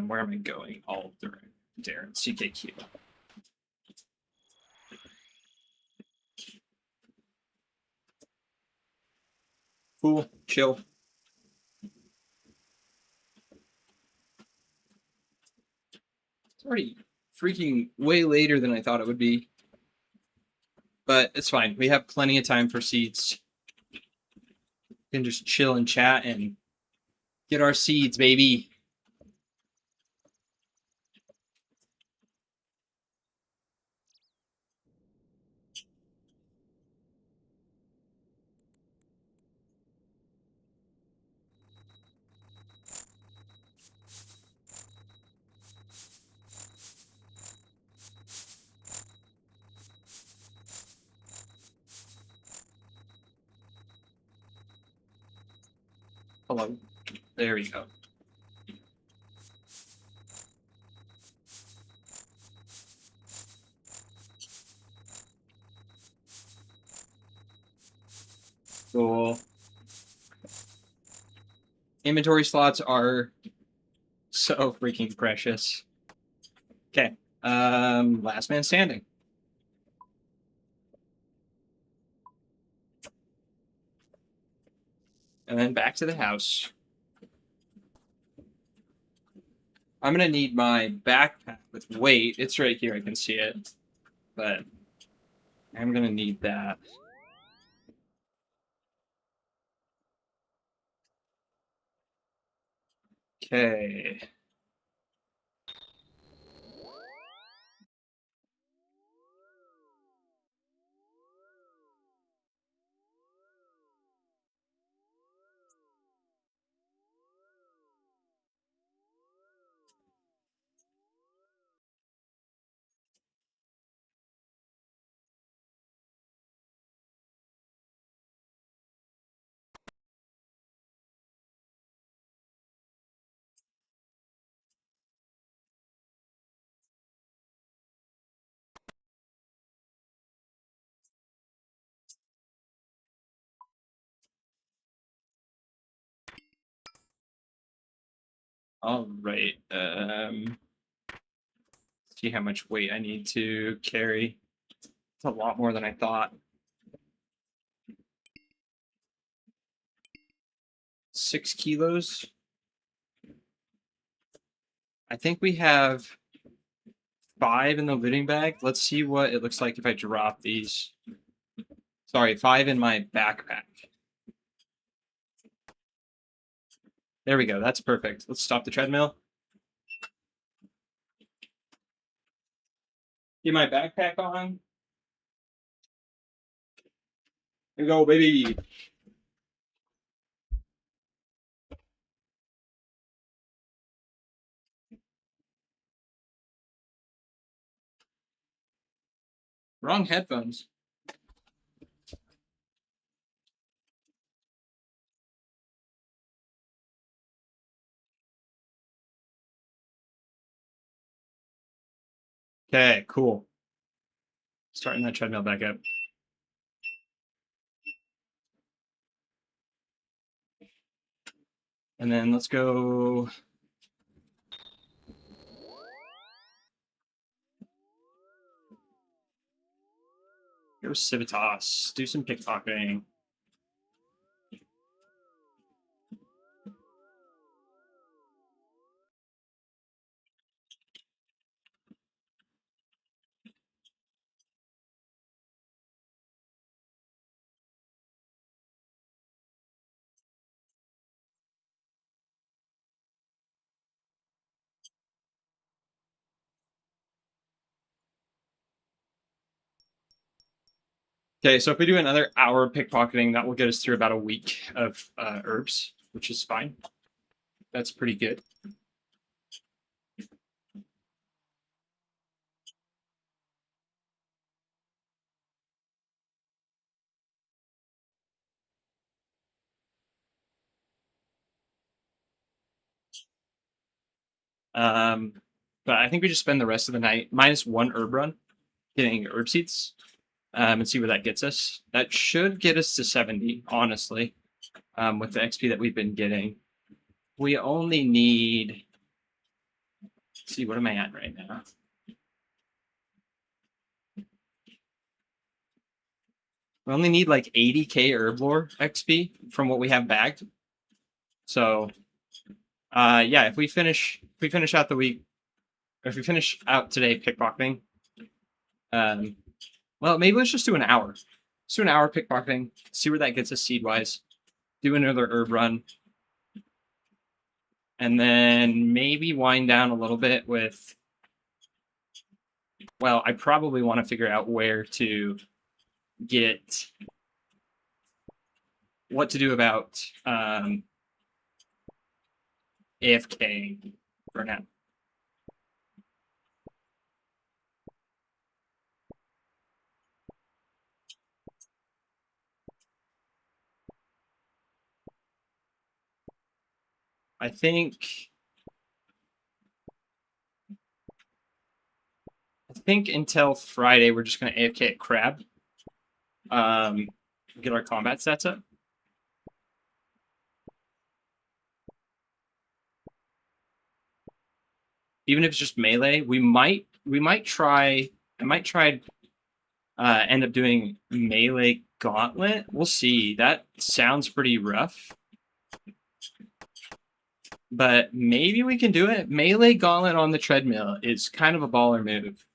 Where am I going? All Darren, CKQ. Cool, chill. It's already freaking way later than I thought it would be. But it's fine. We have plenty of time for seeds. We can just chill and chat and get our seeds, baby. Hello. There we go. Cool. Inventory slots are so freaking precious. Okay. Last man standing. And then back to the house. I'm going to need my backpack with weight. It's right here. I can see it. But I'm going to need that. Okay. All right. See how much weight I need to carry. It's a lot more than I thought. 6 kilos. I think we have 5 in the looting bag. Let's see what it looks like if I drop these. Sorry, 5 in my backpack. There we go. That's perfect. Let's stop the treadmill. Get my backpack on. Here we go, baby. Wrong headphones. Okay, cool. Starting that treadmill back up. And then let's go. Go Civitas. Do some pickpocketing. Okay, so if we do another hour pickpocketing, that will get us through about a week of herbs, which is fine. That's pretty good. But I think we just spend the rest of the night minus 1 herb run, getting herb seeds, and see where that gets us. That should get us to 70, honestly, with the XP that we've been getting. We only need. Let's see, what am I at right now? We only need like 80k herb lore XP from what we have bagged. So, yeah, if we finish out the week, or if we finish out today pickpocketing, well, maybe let's just do an hour. Let's do an hour pickpocketing, see where that gets us seed wise. Do another herb run, and then maybe wind down a little bit with. Well, I probably want to figure out where to get what to do about AFK for now. I think until Friday we're just going to AFK at Crab. Get our combat stats up. Even if it's just melee, we might try. I might try. End up doing melee gauntlet. We'll see. That sounds pretty rough, but maybe we can do it. Melee gauntlet on the treadmill is kind of a baller move.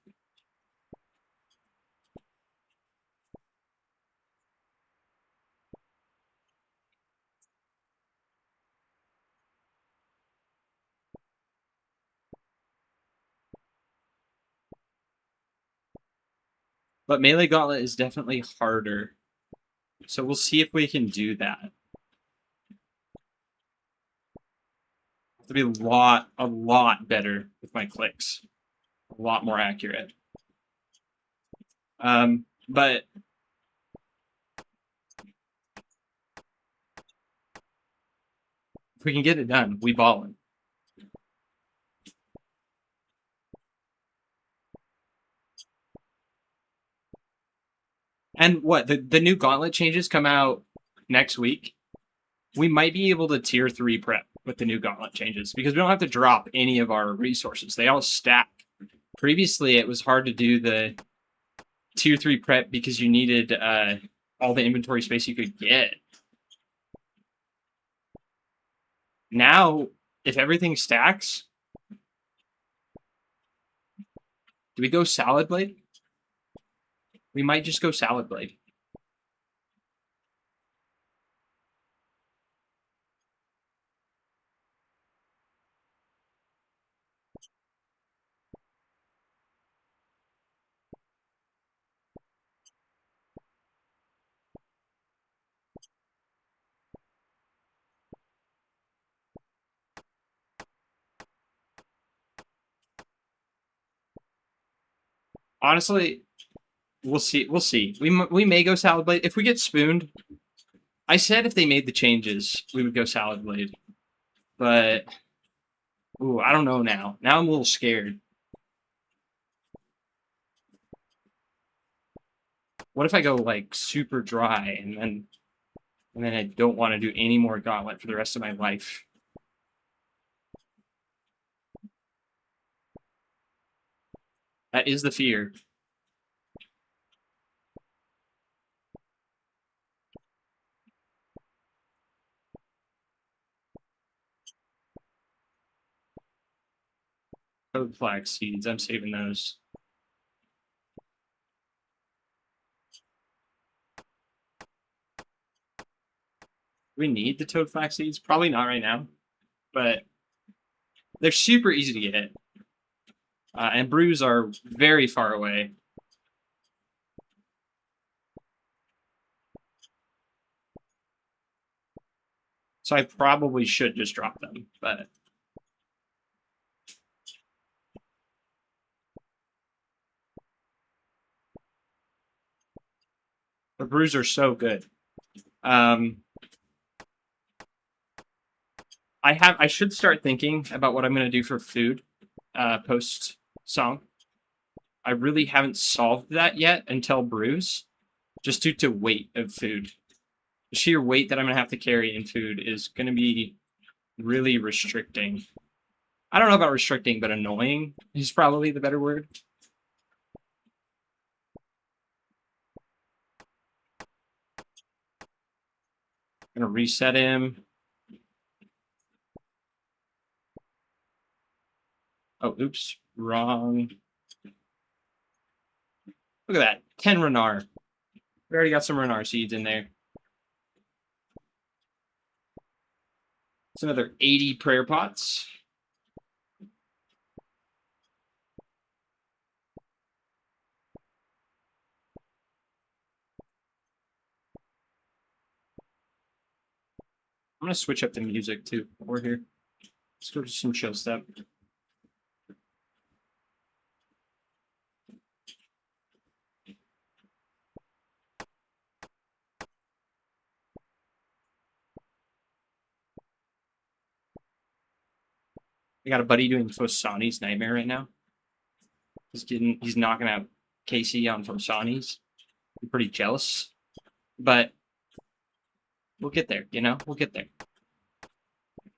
But melee gauntlet is definitely harder. So we'll see if we can do that. To be a lot better with my clicks. A lot more accurate. But if we can get it done, we ballin'. And what the new gauntlet changes come out next week. We might be able to tier 3 prep with the new gauntlet changes because we don't have to drop any of our resources. They all stack. Previously, it was hard to do the tier 3 prep because you needed all the inventory space you could get. Now, if everything stacks, do we go Salad Blade? We might just go Salad Blade. Honestly, we'll see. We'll see. We may go Salad Blade. If we get spooned, I said if they made the changes, we would go Salad Blade. But, ooh, I don't know now. Now I'm a little scared. What if I go, like, super dry and then I don't want to do any more Gauntlet for the rest of my life? That is the fear. Toad flax seeds. I'm saving those. We need the toad flax seeds? Probably not right now, but they're super easy to get. And brews are very far away. So I probably should just drop them, but the brews are so good. I should start thinking about what I'm going to do for food post song. I really haven't solved that yet until brews, just due to weight of food. The sheer weight that I'm going to have to carry in food is going to be really restricting. I don't know about restricting, but annoying is probably the better word. I'm going to reset him. Oh, oops, wrong. Look at that, 10 Renar. We already got some Renar seeds in there. It's another 80 prayer pots. I'm going to switch up the music too while we're here. Let's go to some chill step. I got a buddy doing Fosani's Nightmare right now. He's knocking out Casey on Fosani's. I'm pretty jealous, but we'll get there, you know? We'll get there.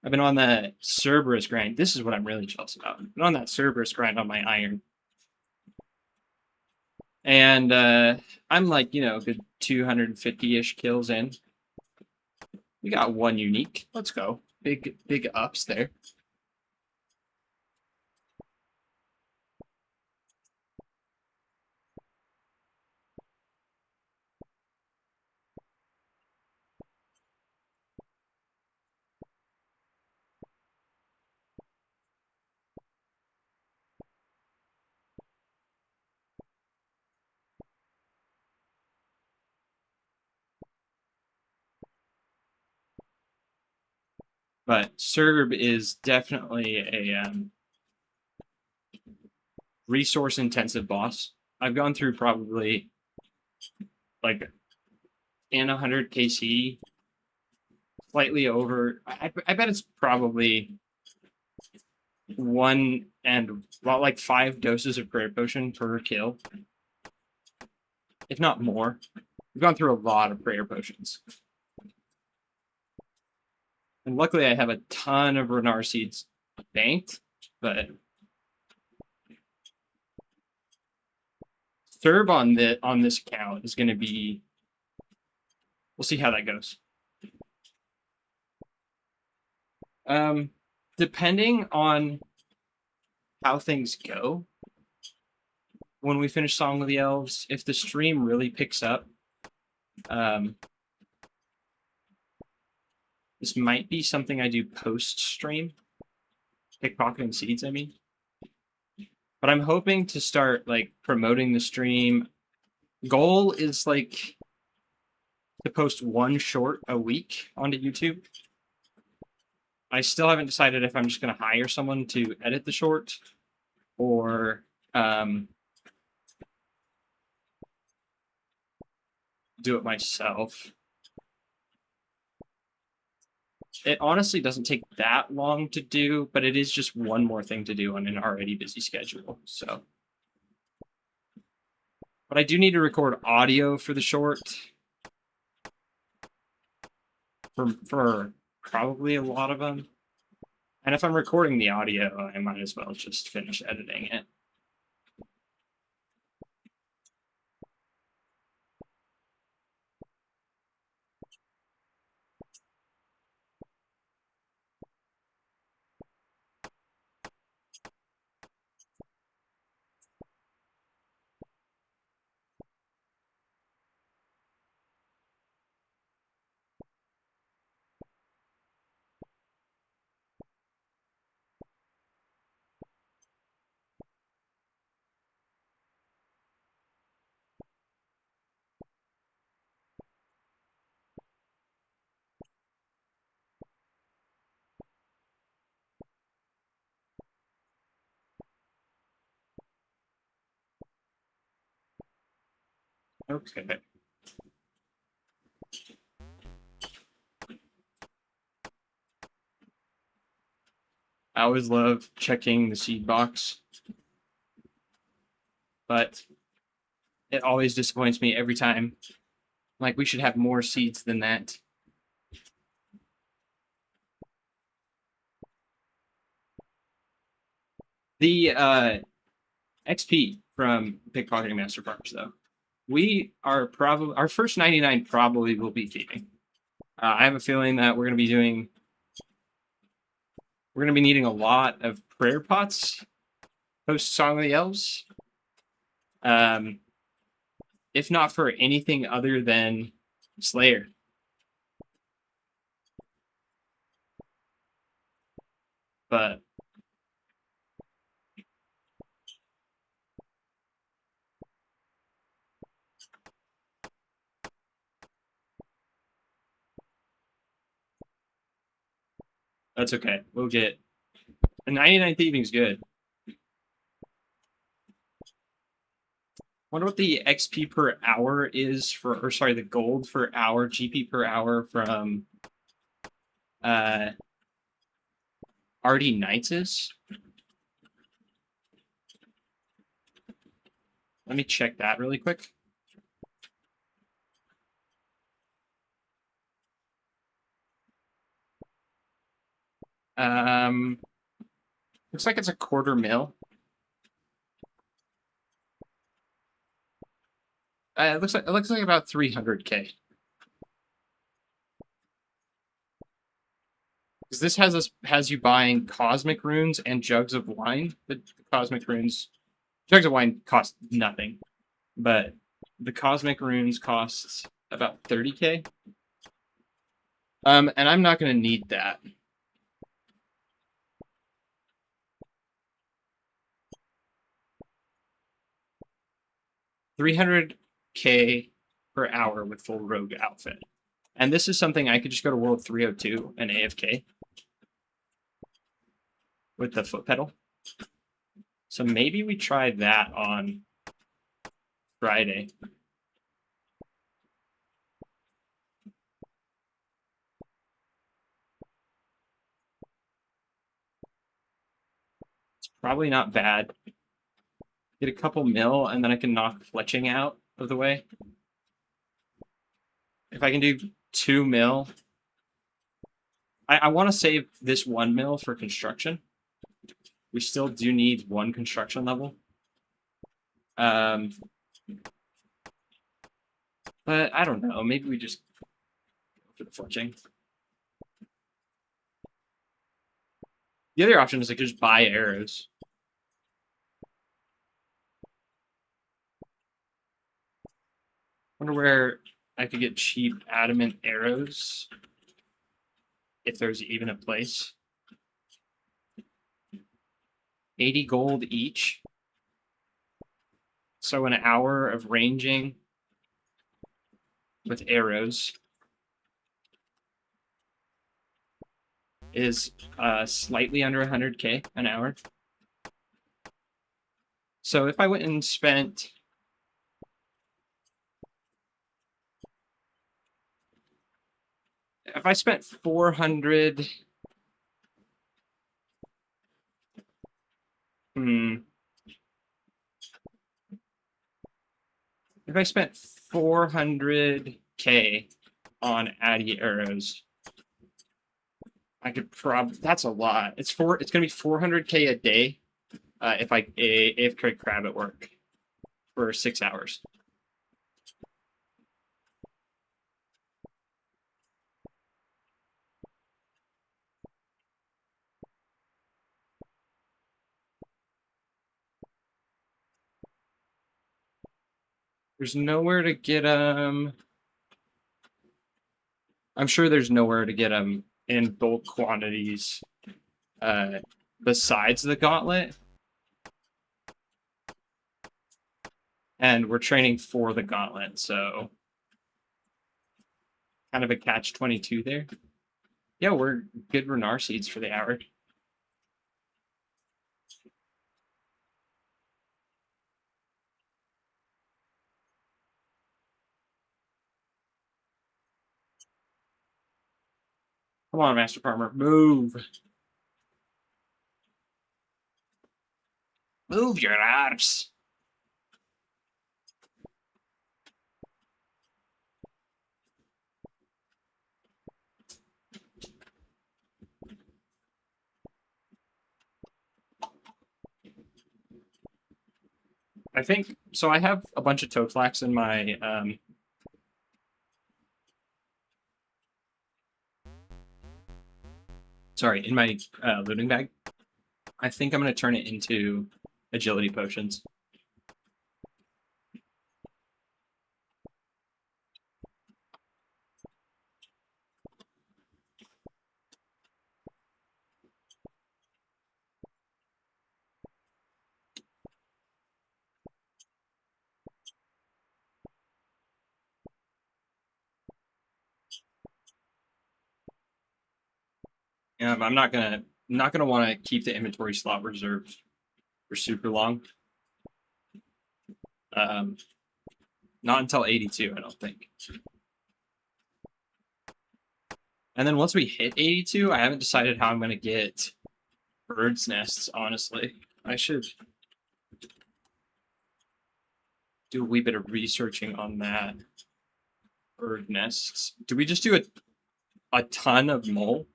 I've been on the Cerberus grind. This is what I'm really jealous about. I've been on that Cerberus grind on my iron. And I'm like, you know, a good 250-ish kills in. We got one unique. Let's go. Big ups there. But Serb is definitely a resource-intensive boss. I've gone through probably like in 100 KC, slightly over. I bet it's probably one and well, like 5 doses of prayer potion per kill, if not more. We've gone through a lot of prayer potions. And luckily I have a ton of Renar seeds banked, but Serb on this account is going to be, we'll see how that goes. Depending on how things go when we finish Song of the Elves, if the stream really picks up, this might be something I do post-stream. Pickpocketing seeds, I mean. But I'm hoping to start like promoting the stream. Goal is like to post one short a week onto YouTube. I still haven't decided if I'm just going to hire someone to edit the short or do it myself. It honestly doesn't take that long to do, but it is just one more thing to do on an already busy schedule. So, but I do need to record audio for the short for probably a lot of them. And if I'm recording the audio, I might as well just finish editing it. Okay. I always love checking the seed box, but it always disappoints me every time. Like, we should have more seeds than that. The XP from Pickpocketing Master Farms, though. We are probably, our first 99 probably will be thieving. I have a feeling that we're going to be needing a lot of prayer pots post Song of the Elves. If not for anything other than Slayer. But that's okay. We'll get a 99 thieving's good. Wonder what the XP per hour is for, or sorry, the gold per hour, GP per hour from RD Knights is. Let me check that really quick. Looks like it's a 250,000. It looks like about 300K. Because this has you buying cosmic runes and jugs of wine. The cosmic runes, jugs of wine cost nothing, but the cosmic runes cost about 30K. And I'm not going to need that. $300K per hour with full rogue outfit. And this is something I could just go to World 302 and AFK with the foot pedal. So maybe we try that on Friday. It's probably not bad. Get a couple mil, and then I can knock fletching out of the way. If I can do 2 mil I want to save this 1 mil for construction. We still do need 1 construction level. But I don't know. Maybe we just go for the fletching. The other option is I could just buy arrows. Wonder where I could get cheap adamant arrows. If there's even a place. 80 gold each. So an hour of ranging with arrows is slightly under 100k an hour. So if I went and spent if I spent 400 if I spent 400k on Addy arrows, I could that's a lot. It's gonna be 400k a day if Craig Crab at work for 6 hours. There's nowhere to get them. I'm sure there's nowhere to get them in bulk quantities besides the gauntlet. And we're training for the gauntlet, so kind of a catch-22 there. Yeah, we're good Renar seeds for the hour. Come on, Master Farmer, move. Move your arse. I think so. I have a bunch of toe flax in my in my looting bag. I think I'm going to turn it into agility potions. I'm not gonna want to keep the inventory slot reserved for super long. Not until 82, I don't think. And then once we hit 82, I haven't decided how I'm gonna get birds' nests. Honestly, I should do a wee bit of researching on that. Bird nests. Do we just do a ton of mole?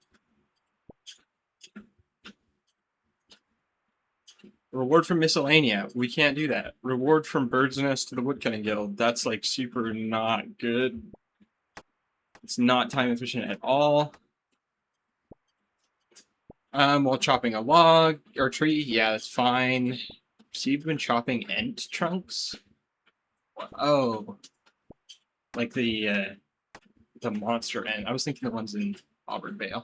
Reward from miscellanea. We can't do that. Reward from bird's nest to the woodcutting guild. That's like super not good. It's not time efficient at all. While chopping a log or tree, yeah, that's fine. So you've been chopping ent trunks? Oh, like the monster ent. I was thinking the ones in Auburn Vale.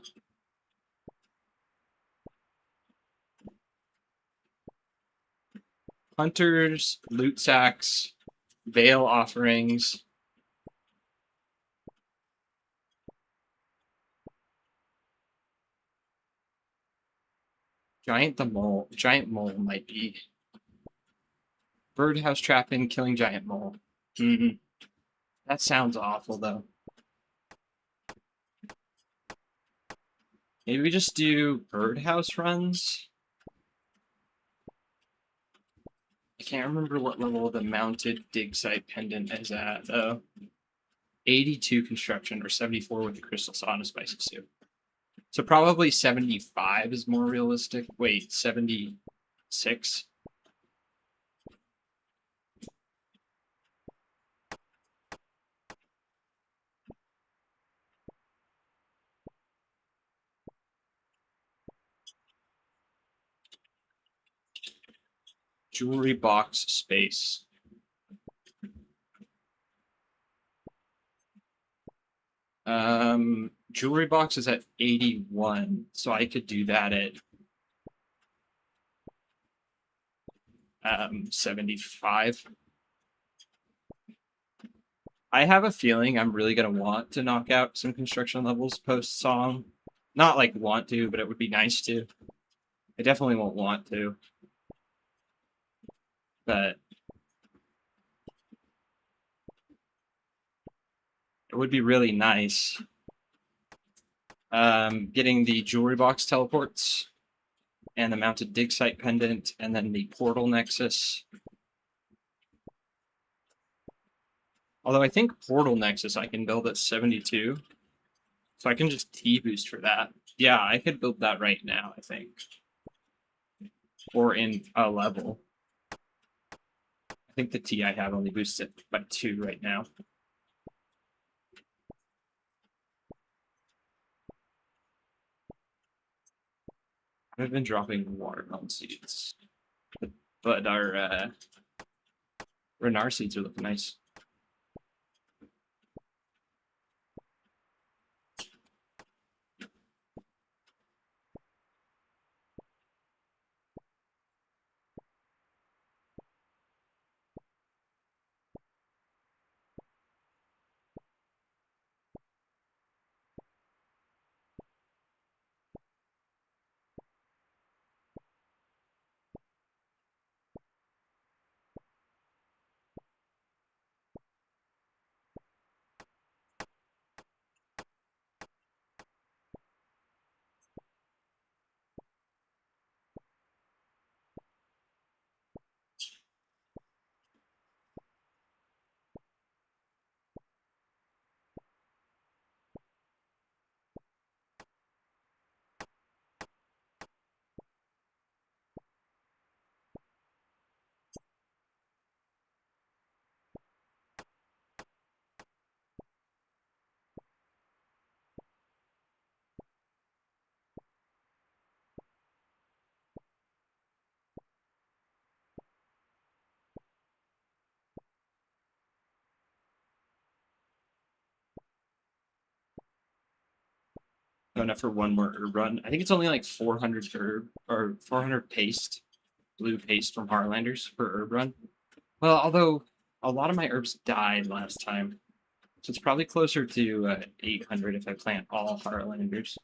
Hunters, loot sacks, veil offerings. Giant mole might be. Birdhouse trapping, killing giant mole. That sounds awful though. Maybe we just do birdhouse runs. I can't remember what level the mounted dig site pendant is at though. 82 construction or 74 with the crystal saw and a spicy soup. So probably 75 is more realistic. Wait, 76? Jewelry box space. Jewelry box is at 81, so I could do that at 75. I have a feeling I'm really gonna want to knock out some construction levels post song. Not like want to, but it would be nice to. I definitely won't want to. But it would be really nice. Getting the jewelry box teleports and the mounted dig site pendant and then the portal nexus. Although I think portal nexus I can build at 72. So I can just T boost for that. Yeah, I could build that right now, I think. Or in a level. I think the T I have only boosts it by 2 right now. I've been dropping watermelon seeds. But our Renar seeds are looking nice. Enough for one more herb run. I think it's only like 400 herb or 400 paste, blue paste from Heartlanders per herb run. Well, although a lot of my herbs died last time, so it's probably closer to 800 if I plant all Heartlanders.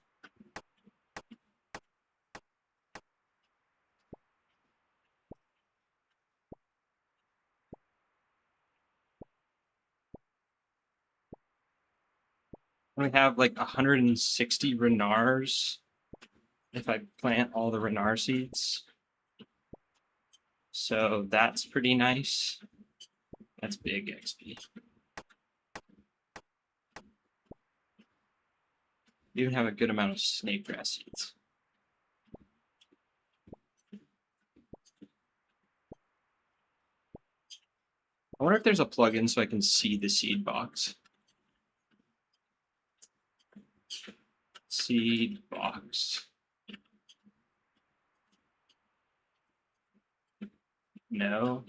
We have like 160 Renars if I plant all the Renar seeds. So that's pretty nice. That's big XP. We even have a good amount of snake grass seeds. I wonder if there's a plugin so I can see the seed box. Seed box. No.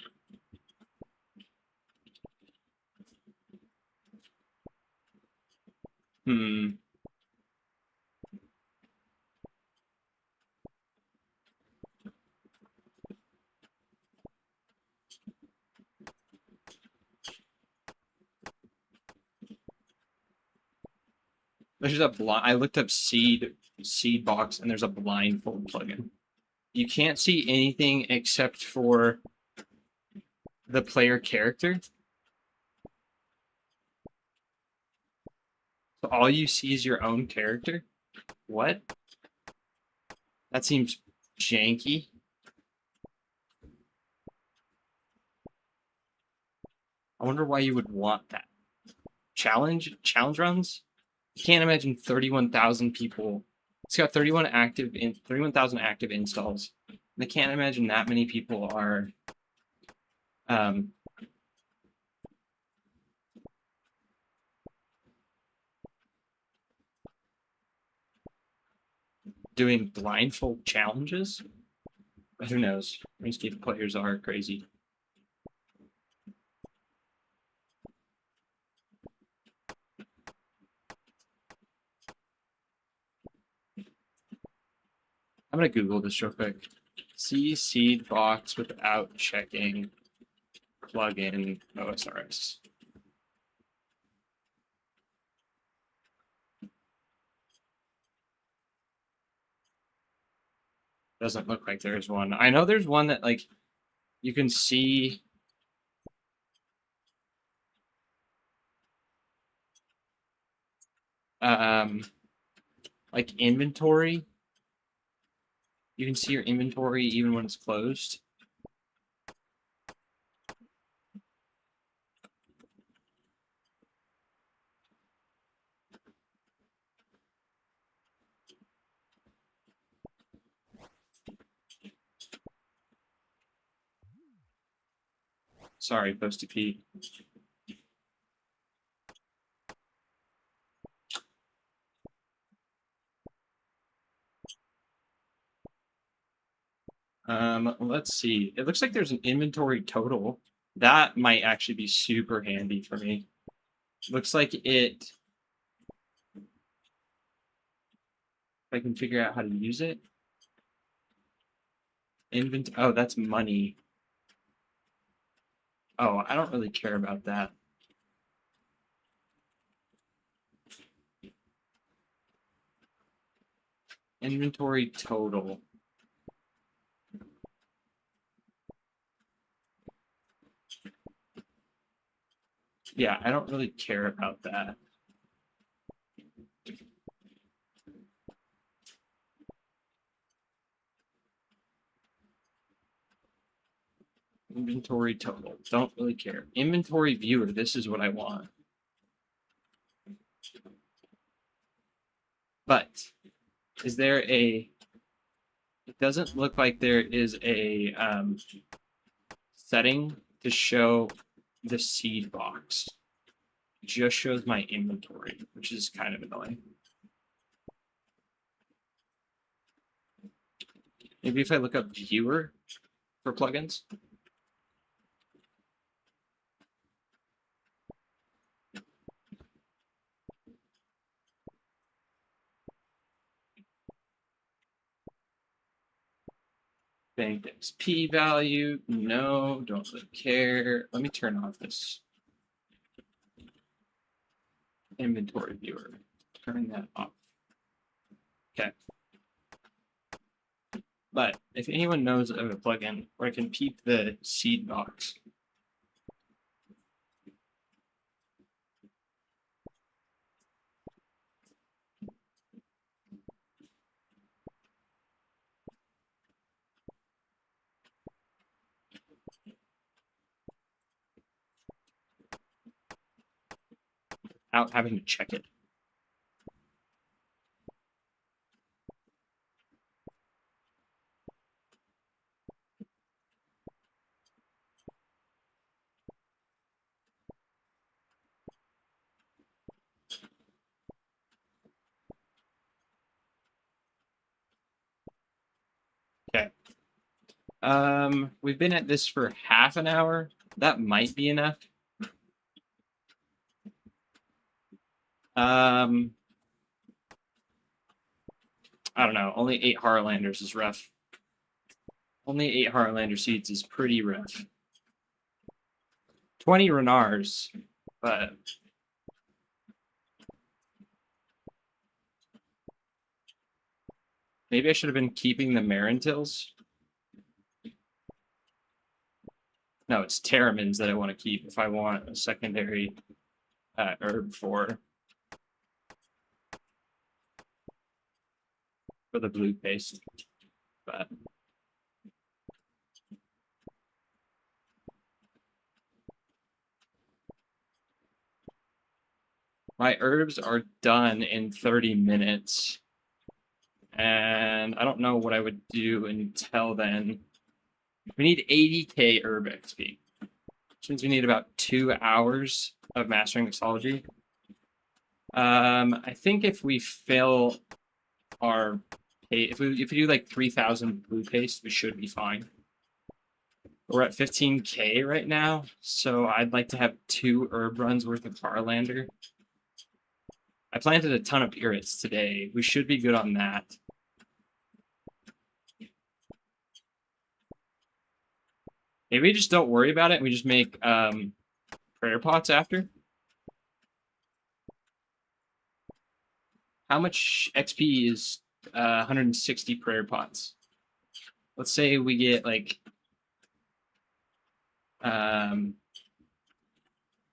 There's a blind. I looked up seed box, and there's a blindfold plugin. You can't see anything except for the player character. So all you see is your own character. What? That seems janky. I wonder why you would want that. Challenge runs? You can't imagine 31,000 people It's got 31,000 active installs. And I can't imagine that many people are doing blindfold challenges. But who knows? RuneScape players are crazy. I'm gonna Google this real quick. See seed box without checking plugin OSRS. Doesn't look like there's one. I know there's one that like you can see like inventory. You can see your inventory even when it's closed. Sorry, Posty Pete. Let's see. It looks like there's an inventory total. That might actually be super handy for me. Looks like it. If I can figure out how to use it. Oh, that's money. Oh, I don't really care about that. Inventory total. Yeah, I don't really care about that. Inventory total. Don't really care. Inventory viewer. This is what I want. But is there a... It doesn't look like there is a setting to show the seed box. It just shows my inventory, which is kind of annoying. Maybe if I look up viewer for plugins. Banked XP value. No, don't really care. Let me turn off this inventory viewer. Turn that off. Okay. But if anyone knows of a plugin where I can peep the seed box, without having to check it. Okay. We've been at this for half an hour. That might be enough. I don't know. Only 8 Heartlanders is rough. Only 8 Heartlander seeds is pretty rough. 20 Renars, but maybe I should have been keeping the Marintils. No, it's Terramins that I want to keep if I want a secondary herb for the blue paste. But my herbs are done in 30 minutes. And I don't know what I would do until then. We need 80k herb XP, which means we need about 2 hours of mastering mixology. I think if we fill our if we do like 3,000 blue paste, we should be fine. We're at 15k right now, so I'd like to have 2 herb runs worth of Farlander. I planted a ton of pirates today. We should be good on that. Maybe we just don't worry about it and we just make prayer pots after. How much XP is 160 prayer pots? Let's say we get like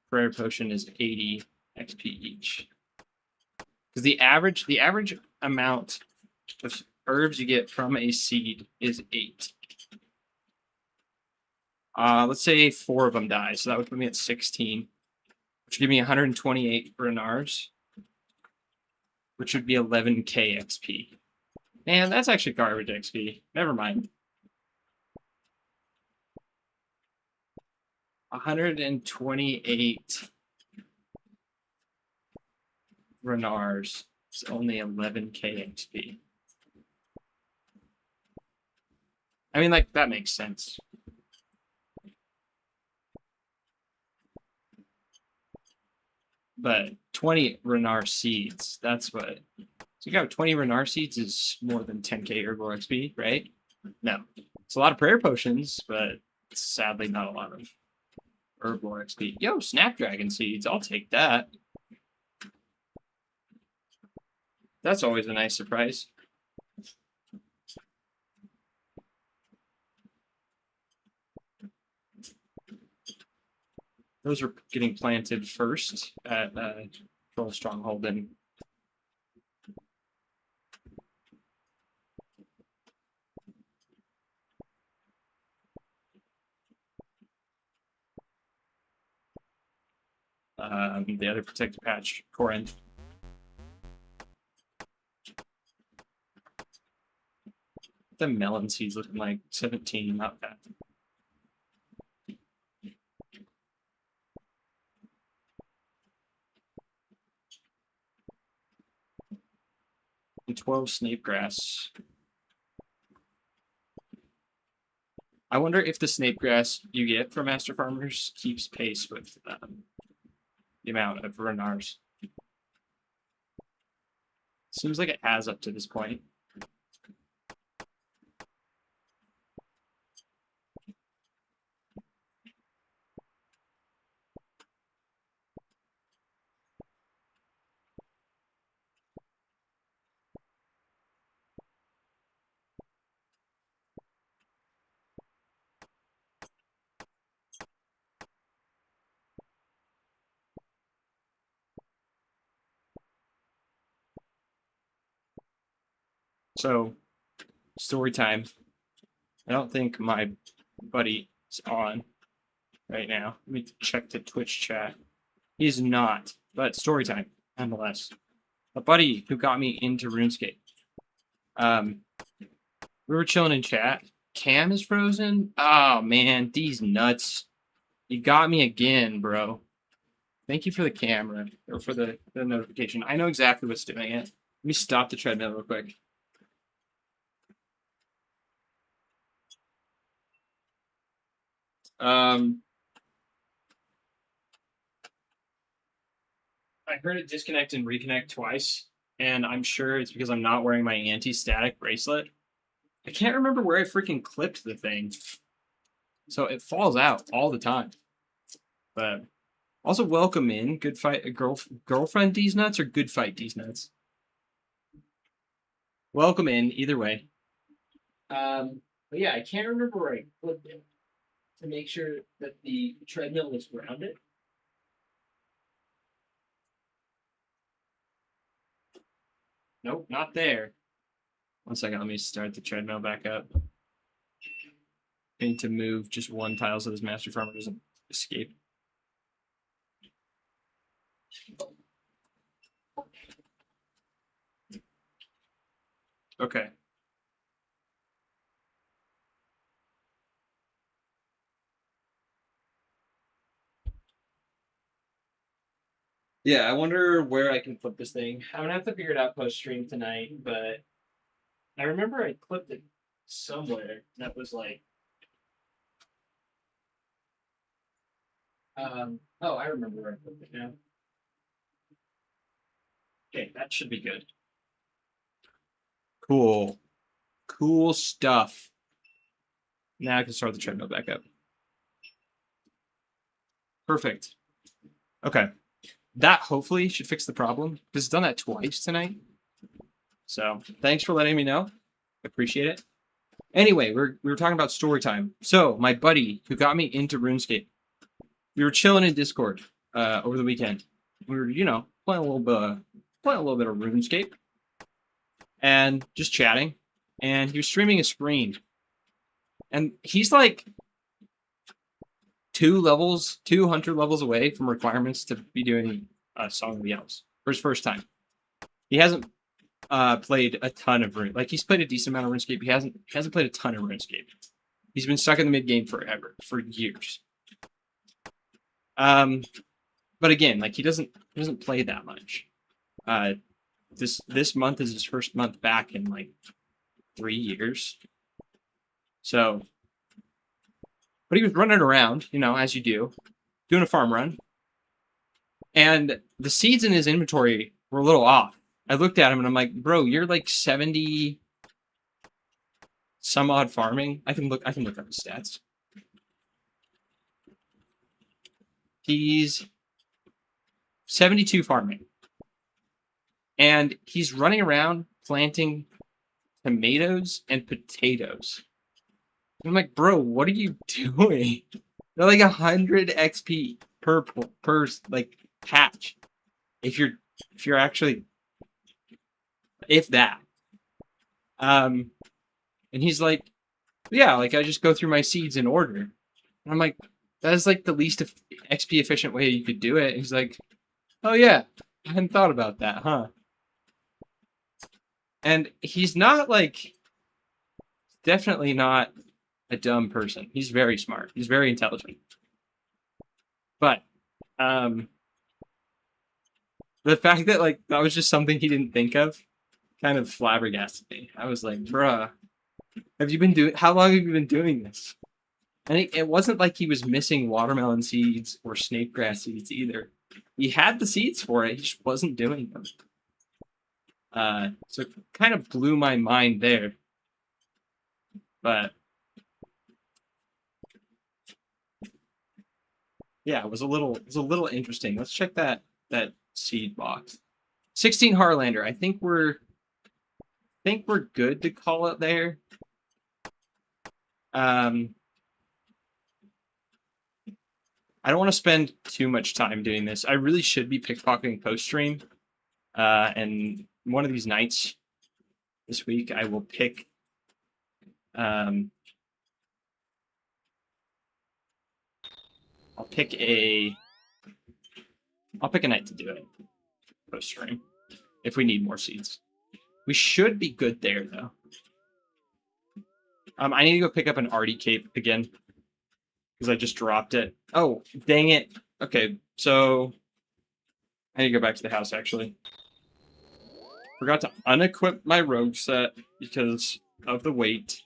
prayer potion is 80 XP each. Because the average amount of herbs you get from a seed is 8. Let's say 4 of them die, so that would put me at 16, which would give me 128 Renars, which would be 11k XP. Man, that's actually garbage XP. Never mind. 128 Renars is only 11k XP. I mean, like, that makes sense. But 20 Renar seeds, that's what. So you got 20 Renar seeds is more than 10k herbal XP, right? No. It's a lot of prayer potions, but sadly not a lot of herbal XP. Yo, Snapdragon seeds, I'll take that. That's always a nice surprise. Those are getting planted first at Troll Stronghold and the other protected patch, Corinth. The melon seeds looking like 17, not bad. And 12 snape grass. I wonder if the snape grass you get from Master Farmers keeps pace with the amount of Renars. Seems like it has up to this point. So, story time. I don't think my buddy is on right now. Let me check the Twitch chat. He's not, but story time nonetheless. A buddy who got me into RuneScape. We were chilling in chat. Cam is frozen. Oh man, these nuts. You got me again, bro. Thank you for the camera or for the notification. I know exactly what's doing it. Let me stop the treadmill real quick. I heard it disconnect and reconnect twice, and I'm sure it's because I'm not wearing my anti-static bracelet. I can't remember where I freaking clipped the thing. So it falls out all the time. But also welcome in. Good fight, girlfriend D's nuts or good fight D's nuts. Welcome in either way. But yeah, I can't remember where I clipped it to make sure that the treadmill was grounded. Nope, not there. 1 second, let me start the treadmill back up. I need to move just one tile so this master farmer doesn't escape. Okay. Okay. Yeah, I wonder where I can flip this thing. I'm gonna have to figure it out post stream tonight, but I remember I clipped it somewhere that was like, oh, I remember where I clipped it now. Okay, that should be good. Cool. Cool stuff. Now I can start the treadmill back up. Perfect. Okay. That hopefully should fix the problem because it's done that twice tonight. So thanks for letting me know. Appreciate it. Anyway, we were talking about story time. So my buddy who got me into RuneScape, we were chilling in Discord over the weekend. We were, playing a little bit of RuneScape and just chatting. And he was streaming a screen. And he's like 200 levels away from requirements to be doing Song of the Elves for his first time. He hasn't played a ton of Rune. Like he's played a decent amount of RuneScape. He hasn't played a ton of RuneScape. He's been stuck in the mid game forever, for years. But again, like he doesn't play that much. This month is his first month back in like 3 years. So, but he was running around, as you do, doing a farm run. And the seeds in his inventory were a little off. I looked at him and I'm like, bro, you're like 70 some odd farming. I can look up his stats. He's 72 farming. And he's running around planting tomatoes and potatoes. I'm like, bro, what are you doing? They're like 100 XP per like patch. If you're actually, if that. And he's like, yeah, like I just go through my seeds in order. And I'm like, that is like the least XP efficient way you could do it. And he's like, oh yeah, I hadn't thought about that, huh? And he's not like, definitely not a dumb person. He's very smart. He's very intelligent. But the fact that like that was just something he didn't think of kind of flabbergasted me. I was like, bruh, how long have you been doing this? And it wasn't like he was missing watermelon seeds or snake grass seeds either. He had the seeds for it, he just wasn't doing them. So it kind of blew my mind there. But yeah, it was a little interesting. Let's check that seed box. 16 Harlander. I think we're good to call it there. I don't want to spend too much time doing this. I really should be pickpocketing post stream. And one of these nights this week, I will pick. I'll pick a night to do it post stream if we need more seeds. We should be good there though. I need to go pick up an Artie cape again because I just dropped it. Oh, dang it. Okay, so I need to go back to the house actually. Forgot to unequip my rogue set because of the weight.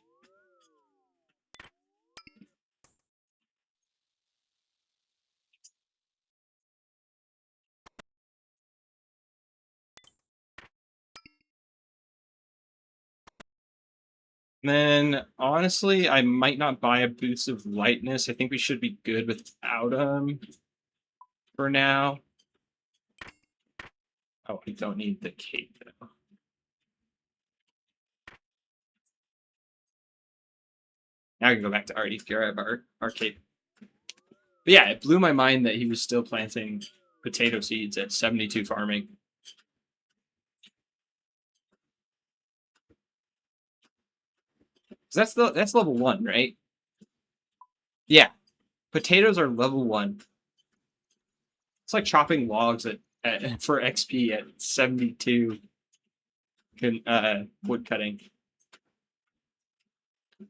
And then, honestly, I might not buy a Boots of Lightness. I think we should be good without them for now. Oh, I don't need the cape, though. Now I can go back to Artie, grab our cape. But yeah, it blew my mind that he was still planting potato seeds at 72 farming. That's level 1, right? Yeah. Potatoes are level 1. It's like chopping logs for XP at 72 wood cutting.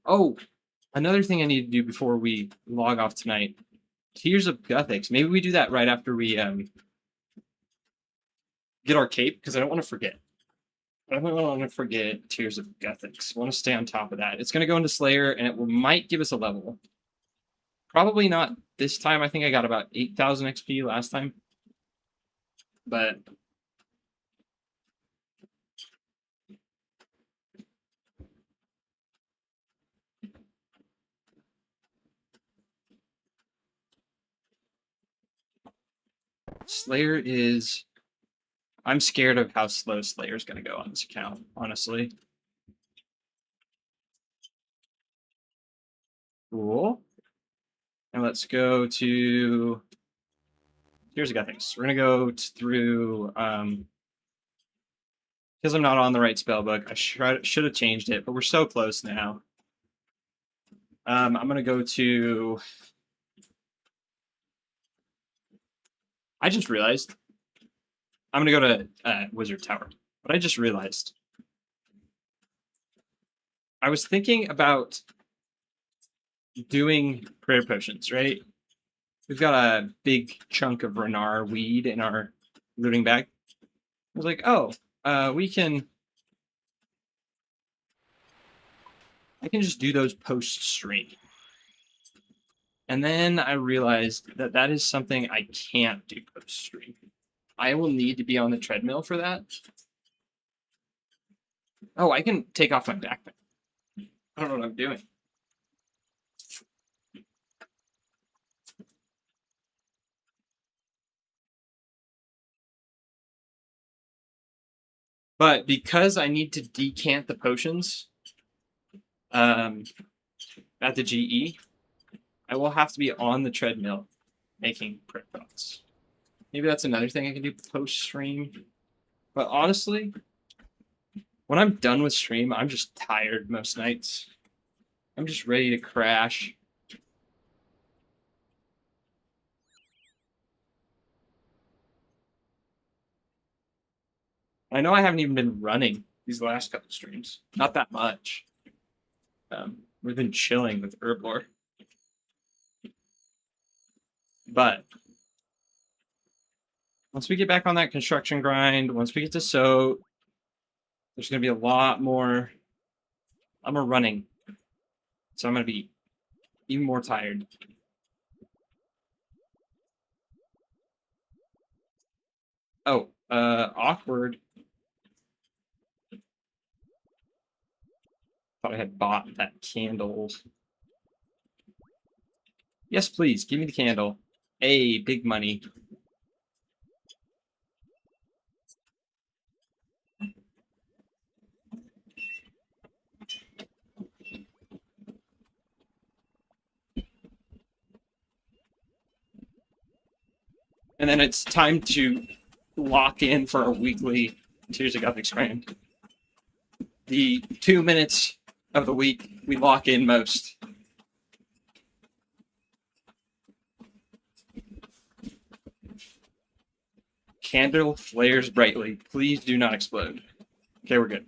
Oh, another thing I need to do before we log off tonight. Tears of Gothics. Maybe we do that right after we get our cape, because I don't want to forget. I don't want to forget Tears of Gothics. I want to stay on top of that. It's going to go into Slayer, and it might give us a level. Probably not this time. I think I got about 8,000 XP last time. But Slayer is... I'm scared of how slow Slayer's going to go on this account, honestly. Cool. And let's go to... Here's a Gothics. We're going to go through... because I'm not on the right spellbook, I should have changed it, but we're so close now. I'm going to go to... I just realized I'm going to go to Wizard Tower, but I just realized I was thinking about doing prayer potions, right? We've got a big chunk of Renar weed in our looting bag. I was like, oh, we can... I can just do those post-stream. And then I realized that that is something I can't do post-stream. I will need to be on the treadmill for that. Oh, I can take off my backpack. I don't know what I'm doing. But because I need to decant the potions at the GE, I will have to be on the treadmill making prep thoughts. Maybe that's another thing I can do post-stream. But honestly, when I'm done with stream, I'm just tired most nights. I'm just ready to crash. I know I haven't even been running these last couple streams. Not that much. We've been chilling with Herblore. But once we get back on that construction grind, once we get to sew, there's going to be a lot more. I'm running. So I'm going to be even more tired. Oh, awkward. Thought I had bought that candle. Yes, please, give me the candle. Hey, big money. And then it's time to lock in for our weekly Tears of Gothic grind. The 2 minutes of the week we lock in most. Candle flares brightly. Please do not explode. Okay, we're good.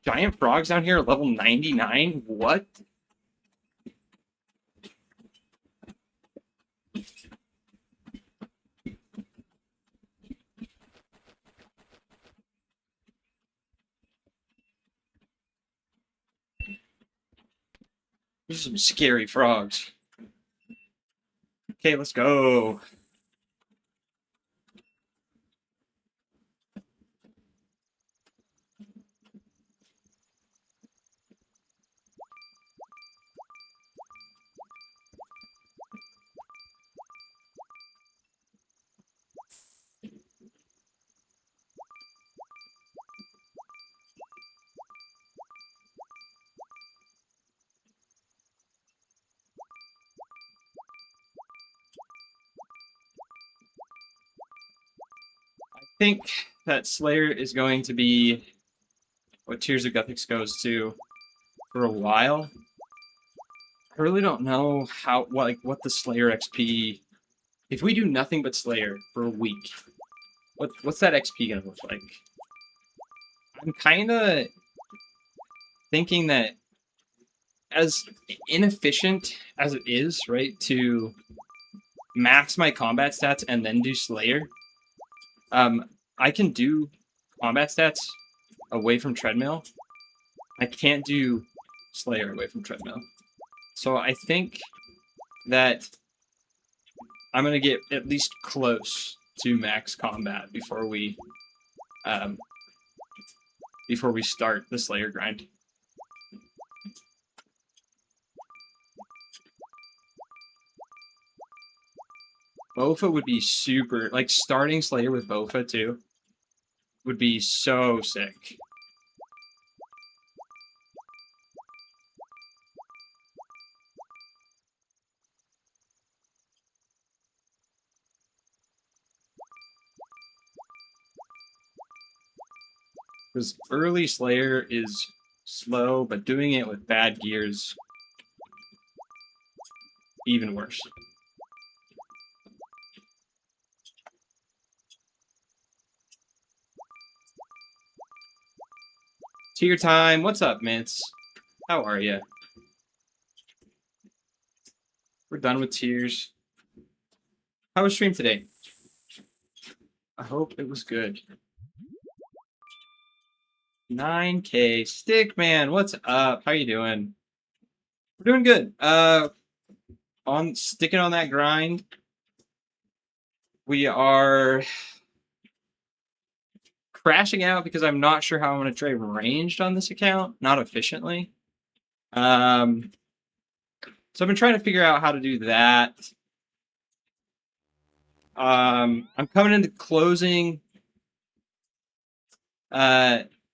Giant frogs down here, level 99? What? These are some scary frogs. Okay, let's go. I think that Slayer is going to be what Tears of Gothic goes to for a while. I really don't know what the Slayer XP... If we do nothing but Slayer for a week, What's that XP gonna look like? I'm kind of thinking that as inefficient as it is, right, to max my combat stats and then do Slayer, I can do combat stats away from Treadmill. I can't do Slayer away from Treadmill. So I think that I'm gonna get at least close to max combat um, before we start the Slayer grind. Bofa would be super, like starting Slayer with Bofa too would be so sick. Because early Slayer is slow, but doing it with bad gears, even worse. Tier time. What's up, Mints? How are you? We're done with tiers. How was stream today? I hope it was good. 9K. Stickman, what's up? How you doing? We're doing good. On sticking on that grind. We are crashing out because I'm not sure how I'm going to trade ranged on this account, not efficiently. So I've been trying to figure out how to do that. I'm coming into closing.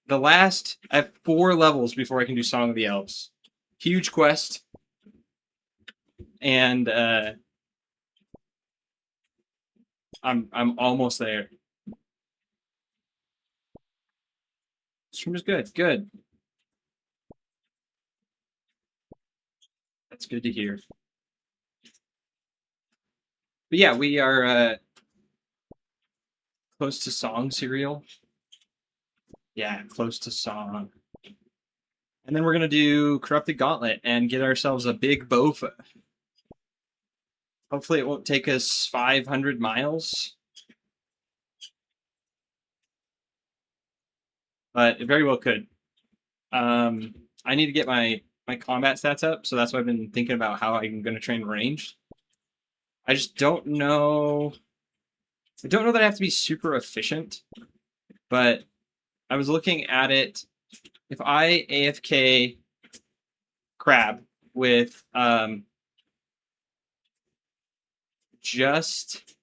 The last, I have 4 levels before I can do Song of the Elves. Huge quest. And I'm almost there. Stream is good. Good. That's good to hear. But yeah, we are close to Song Serial. Yeah, close to Song. And then we're going to do Corrupted Gauntlet and get ourselves a big Bofa. Hopefully it won't take us 500 miles. But it very well could. I need to get my combat stats up, so that's why I've been thinking about how I'm going to train ranged. I just don't know. I don't know that I have to be super efficient, but I was looking at it. If I AFK crab with just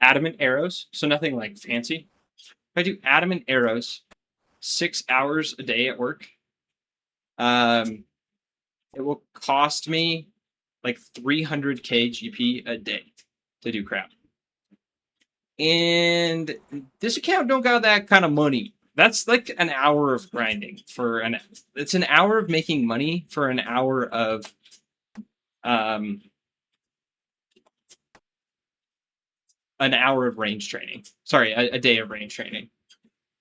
adamant arrows, so nothing like fancy. If I do adamant arrows 6 hours a day at work, it will cost me like 300k GP a day to do crap. And this account don't got that kind of money. That's like an hour of grinding for it's an hour of making money for an hour of range training. Sorry, a day of range training.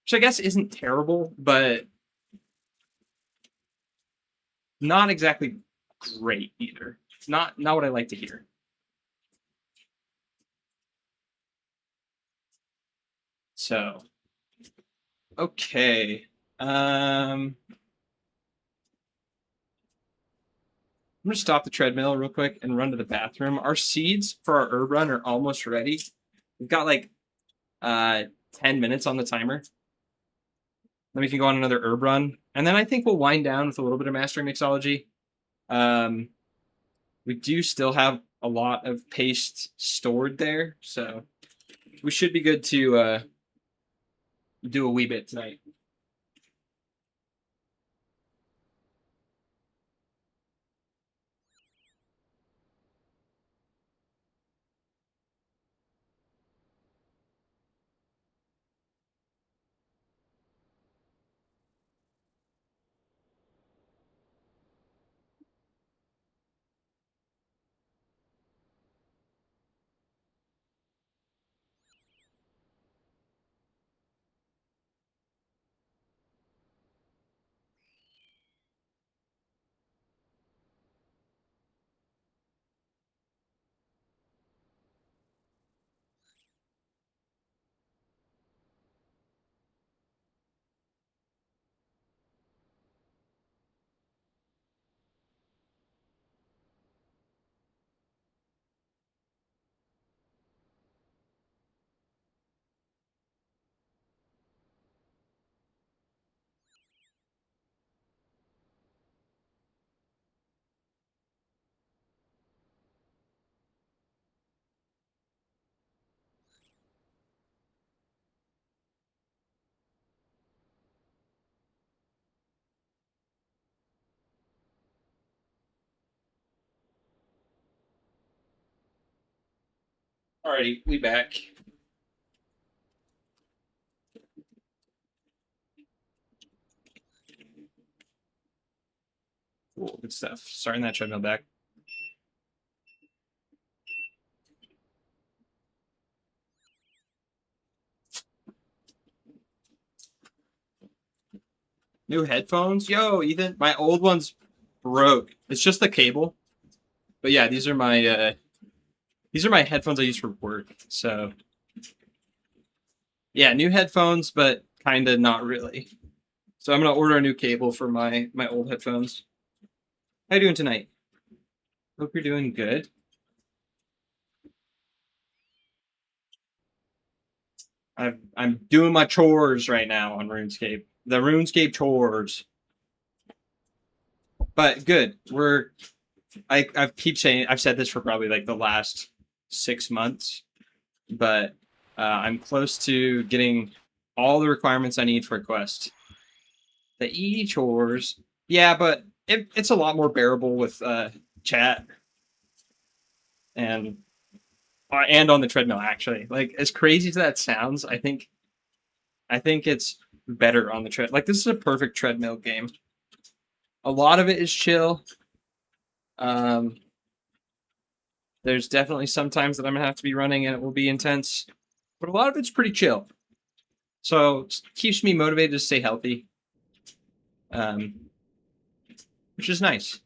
Which I guess isn't terrible, but not exactly great either. Not what I like to hear. So, okay. I'm gonna stop the treadmill real quick and run to the bathroom. Our seeds for our herb run are almost ready. We've got like 10 minutes on the timer. Then we can go on another herb run, and then I think we'll wind down with a little bit of mastering mixology. We do still have a lot of paste stored there, so we should be good to do a wee bit tonight. Alrighty, we back. Cool, good stuff. Starting that treadmill back. New headphones? Yo, Ethan, my old one's broke. It's just the cable. But yeah, these are my headphones I use for work. So yeah, new headphones, but kinda not really. So I'm gonna order a new cable for my old headphones. How you doing tonight? Hope you're doing good. I'm doing my chores right now on RuneScape. The RuneScape chores. But good. I keep saying I've said this for probably like the last 6 months, but I'm close to getting all the requirements I need for a quest. The chores, yeah, but it's a lot more bearable with chat and on the treadmill. Actually, like as crazy as that sounds, I think it's better on the tread. Like this is a perfect treadmill game. A lot of it is chill. Um, there's definitely some times that I'm gonna have to be running and it will be intense, but a lot of it's pretty chill. So it keeps me motivated to stay healthy, um, which is nice.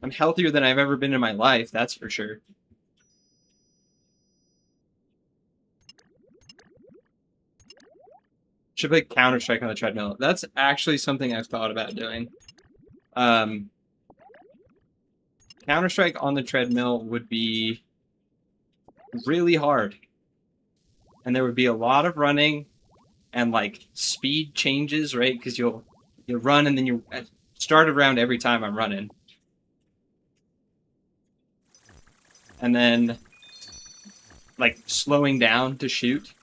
I'm healthier than I've ever been in my life, that's for sure. Should play Counter-Strike on the treadmill. That's actually something I've thought about doing. Counter-Strike on the treadmill would be really hard. And there would be a lot of running and like speed changes, right? Because you'll run and then you start around every time I'm running. And then like slowing down to shoot.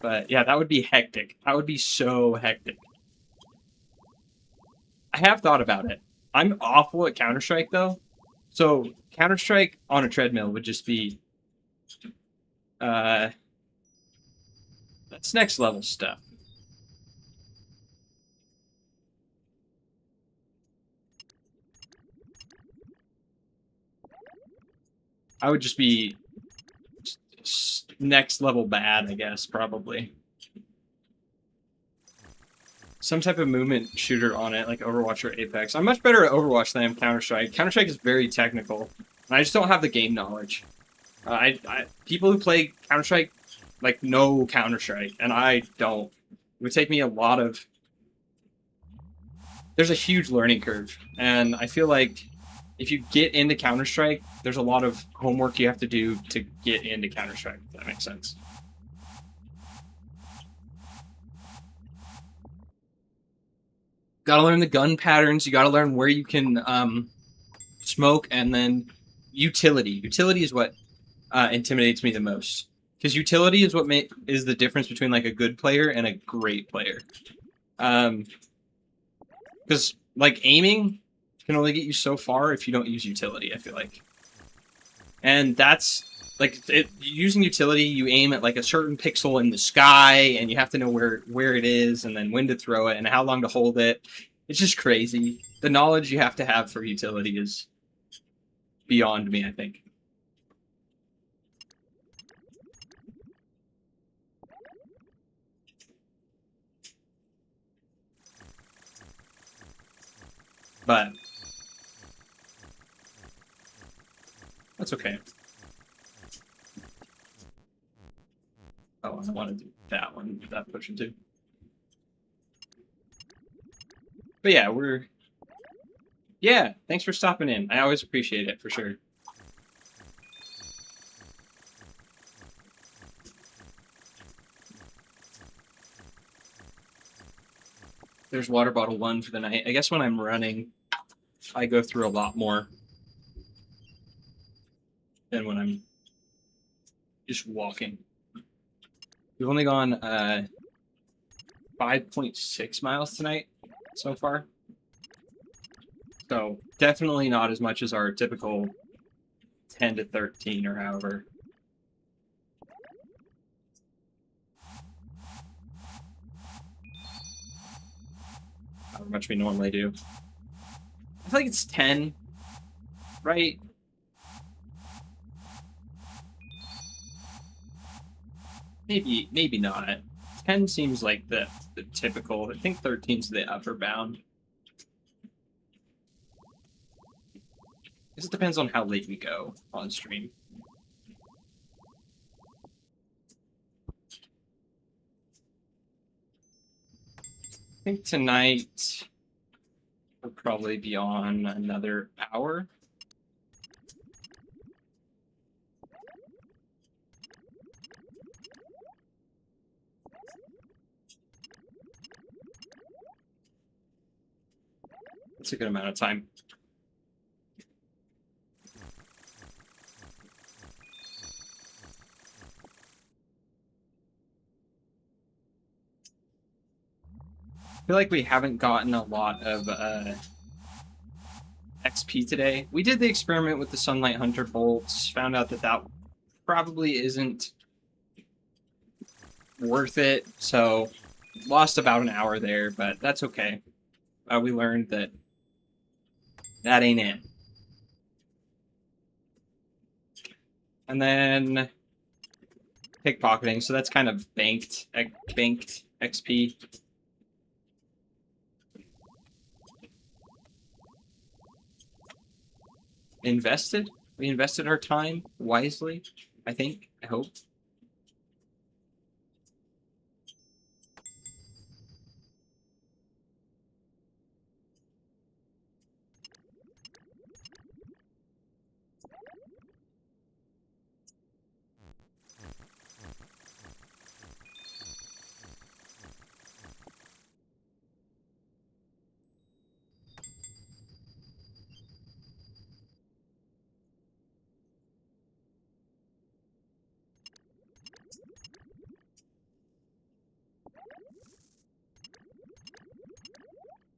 But yeah, that would be hectic. That would be so hectic. I have thought about it. I'm awful at Counter-Strike though. So Counter-Strike on a treadmill would just be that's next level stuff. I would just be next level bad, I guess, probably. Some type of movement shooter on it, like Overwatch or Apex. I'm much better at Overwatch than I am Counter-Strike. Counter-Strike is very technical, and I just don't have the game knowledge. People who play Counter-Strike like know Counter-Strike, and I don't. It would take me a lot of. There's a huge learning curve, and I feel like if you get into Counter-Strike, there's a lot of homework you have to do to get into Counter-Strike, if that makes sense. Gotta learn the gun patterns, you gotta learn where you can smoke, and then utility. Utility is what intimidates me the most. Because utility is what is the difference between like a good player and a great player. Because like aiming can only get you so far if you don't use utility, I feel like. And that's like using utility, you aim at like a certain pixel in the sky, and you have to know where it is, and then when to throw it, and how long to hold it. It's just crazy. The knowledge you have to have for utility is beyond me, I think. But that's okay. Oh, I want to do that one, that potion too. But yeah, yeah, thanks for stopping in. I always appreciate it, for sure. There's water bottle 1 for the night. I guess when I'm running, I go through a lot more than when I'm just walking. We've only gone 5.6 miles tonight so far. So definitely not as much as our typical 10 to 13 or however. How much we normally do. I feel like it's 10, right? Maybe not. 10 seems like the typical. I think 13's the upper bound. It depends on how late we go on stream. I think tonight we'll probably be on another hour. That's a good amount of time. I feel like we haven't gotten a lot of XP today. We did the experiment with the Sunlight Hunter bolts, found out that that probably isn't worth it, so lost about an hour there, but that's okay. We learned that that ain't it. And then pickpocketing, so that's kind of banked XP. Invested? We invested our time wisely, I think. I hope.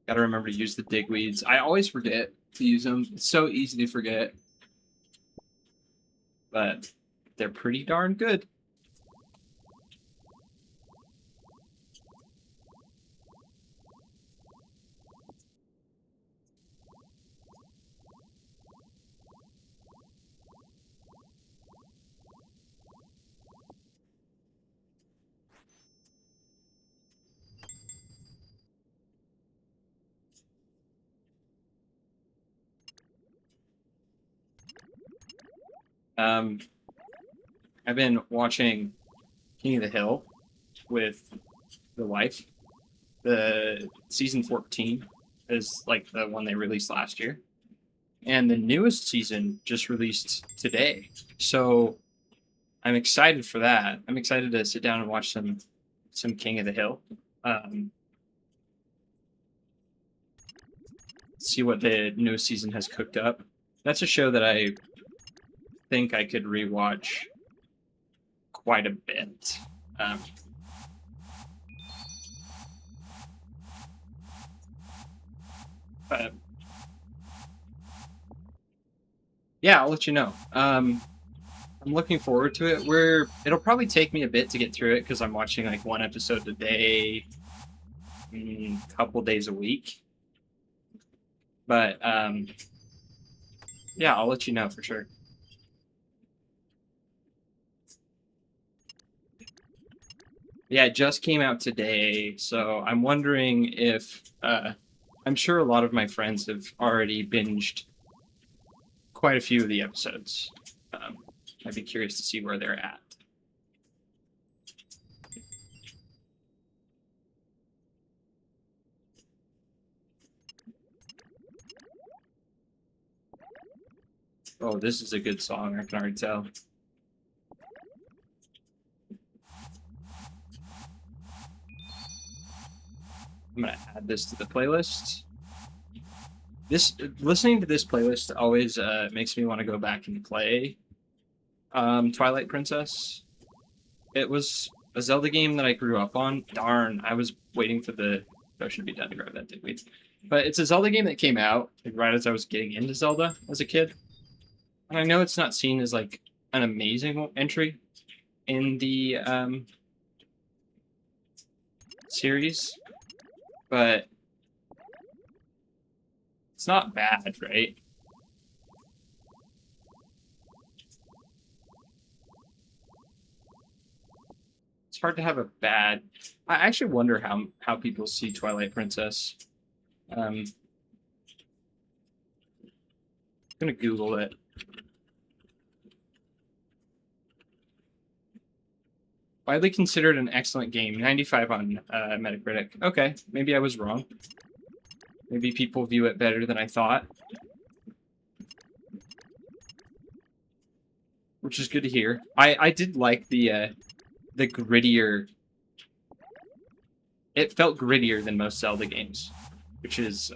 Gotta remember to use the digweeds. I always forget to use them. It's so easy to forget. But they're pretty darn good. I've been watching King of the Hill with the wife. The season 14 is like the one they released last year. And the newest season just released today. So I'm excited for that. I'm excited to sit down and watch some King of the Hill. See what the newest season has cooked up. That's a show that I think I could rewatch quite a bit. But yeah, I'll let you know. I'm looking forward to it. It'll probably take me a bit to get through it because I'm watching like one episode a day, a couple days a week. But yeah, I'll let you know for sure. Yeah, it just came out today, so I'm wondering if I'm sure a lot of my friends have already binged quite a few of the episodes. I'd be curious to see where they're at. Oh, this is a good song, I can already tell. I'm gonna add this to the playlist. Listening to this playlist always makes me want to go back and play Twilight Princess. It was a Zelda game that I grew up on. Darn, I was waiting for the So I should be done to grab that dickweed. But it's a Zelda game that came out like right as I was getting into Zelda as a kid. And I know it's not seen as like an amazing entry in the series, but it's not bad, right? It's hard to have a bad. I actually wonder how people see Twilight Princess. I'm gonna Google it. Widely considered an excellent game, 95 on Metacritic. Okay, maybe I was wrong. Maybe people view it better than I thought, which is good to hear. I did like the grittier. It felt grittier than most Zelda games, which is,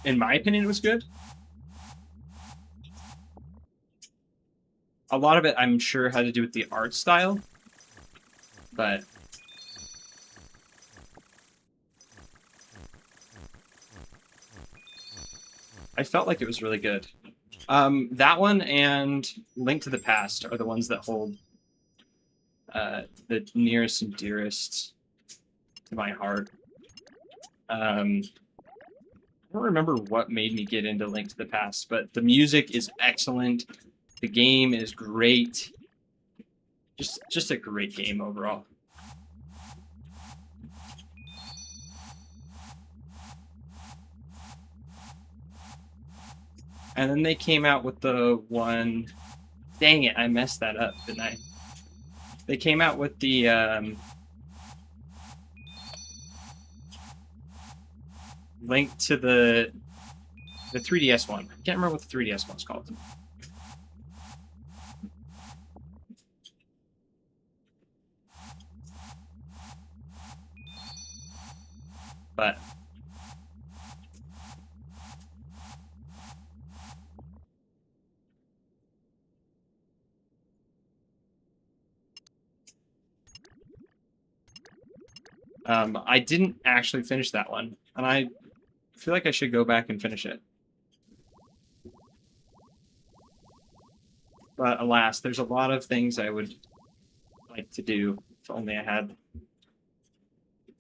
in my opinion, it was good. A lot of it, I'm sure, had to do with the art style, but I felt like it was really good. That one and Link to the Past are the ones that hold the nearest and dearest to my heart. I don't remember what made me get into Link to the Past, but the music is excellent. The game is great. Just a great game overall. And then they came out with the one. Dang it, I messed that up, didn't I? They came out with the Link to the 3DS one. I can't remember what the 3DS one's called. But I didn't actually finish that one, and I feel like I should go back and finish it. But alas, there's a lot of things I would like to do if only I had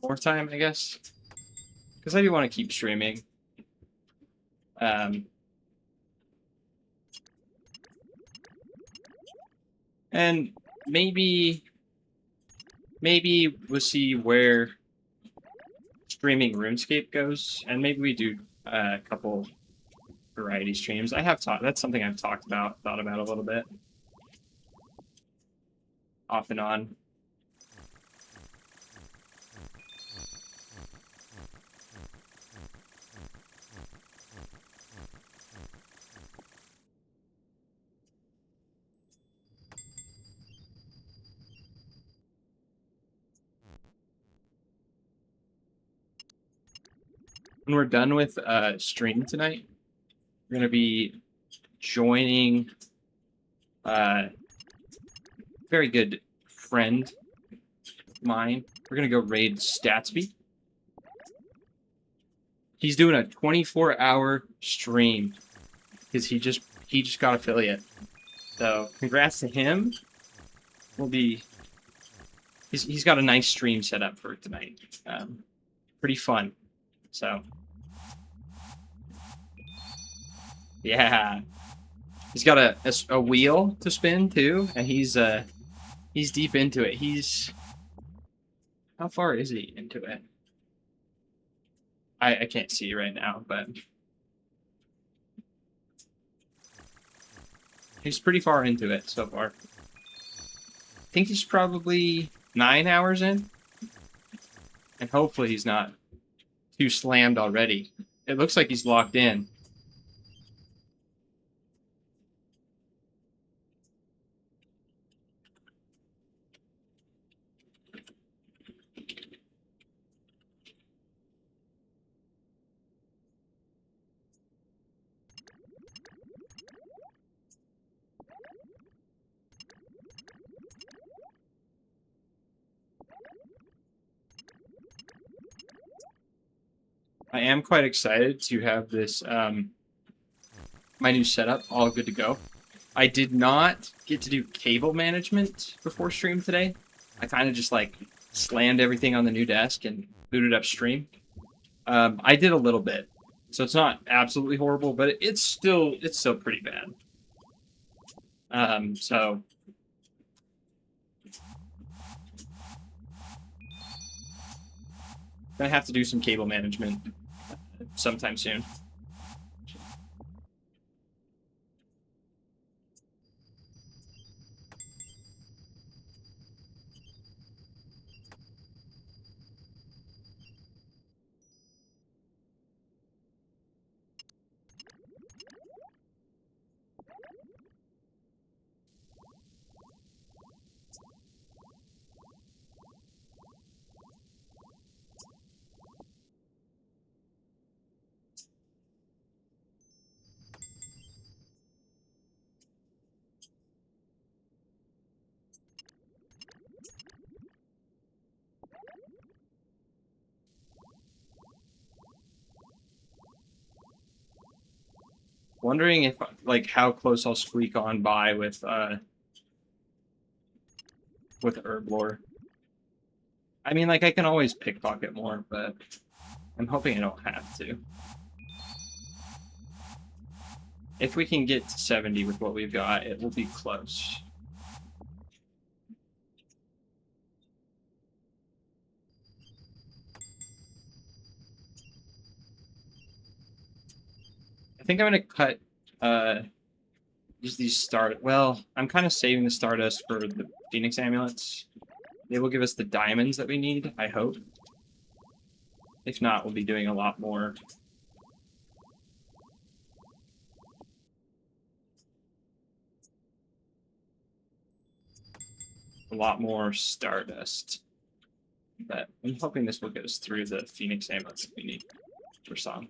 more time, I guess. Because I do want to keep streaming. And maybe we'll see where streaming RuneScape goes, and maybe we do a couple variety streams. That's something I've thought about a little bit, off and on. When we're done with stream tonight, we're gonna be joining a very good friend of mine. We're gonna go raid Statsby. He's doing a 24-hour stream because he just got affiliate. So congrats to him. He's got a nice stream set up for tonight. Pretty fun. So yeah, he's got a wheel to spin too, and he's deep into it. How far is he into it? I can't see right now, but he's pretty far into it so far. I think he's probably 9 hours in, and hopefully he's not too slammed already. It looks like he's locked in. I am quite excited to have this, my new setup all good to go. I did not get to do cable management before stream today. I kind of just like slammed everything on the new desk and booted up stream. I did a little bit, so it's not absolutely horrible, but it's still pretty bad. So gonna have to do some cable management sometime soon. Wondering if like how close I'll squeak on by with herb lore. I mean, like I can always pickpocket more, but I'm hoping I don't have to. If we can get to 70 with what we've got, it will be close. I think I'm gonna cut use these well, I'm kind of saving the Stardust for the Phoenix Amulets. They will give us the diamonds that we need, I hope. If not, we'll be doing a lot more. A lot more Stardust. But I'm hoping this will get us through the Phoenix Amulets that we need for some.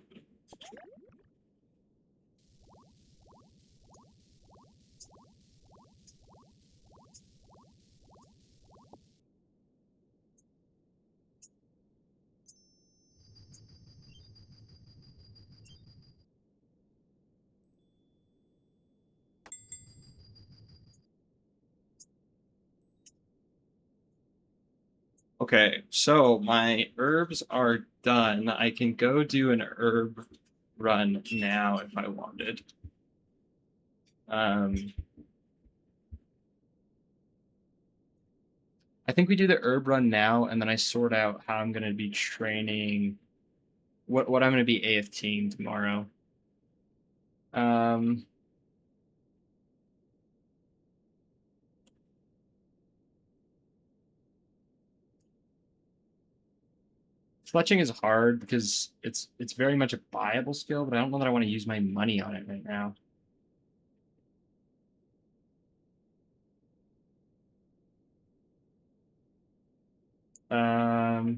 Okay, so my herbs are done. I can go do an herb run now if I wanted. I think we do the herb run now, and then I sort out how I'm going to be training, what I'm going to be AFTing tomorrow. Fletching is hard because it's very much a buyable skill, but I don't know that I want to use my money on it right now. I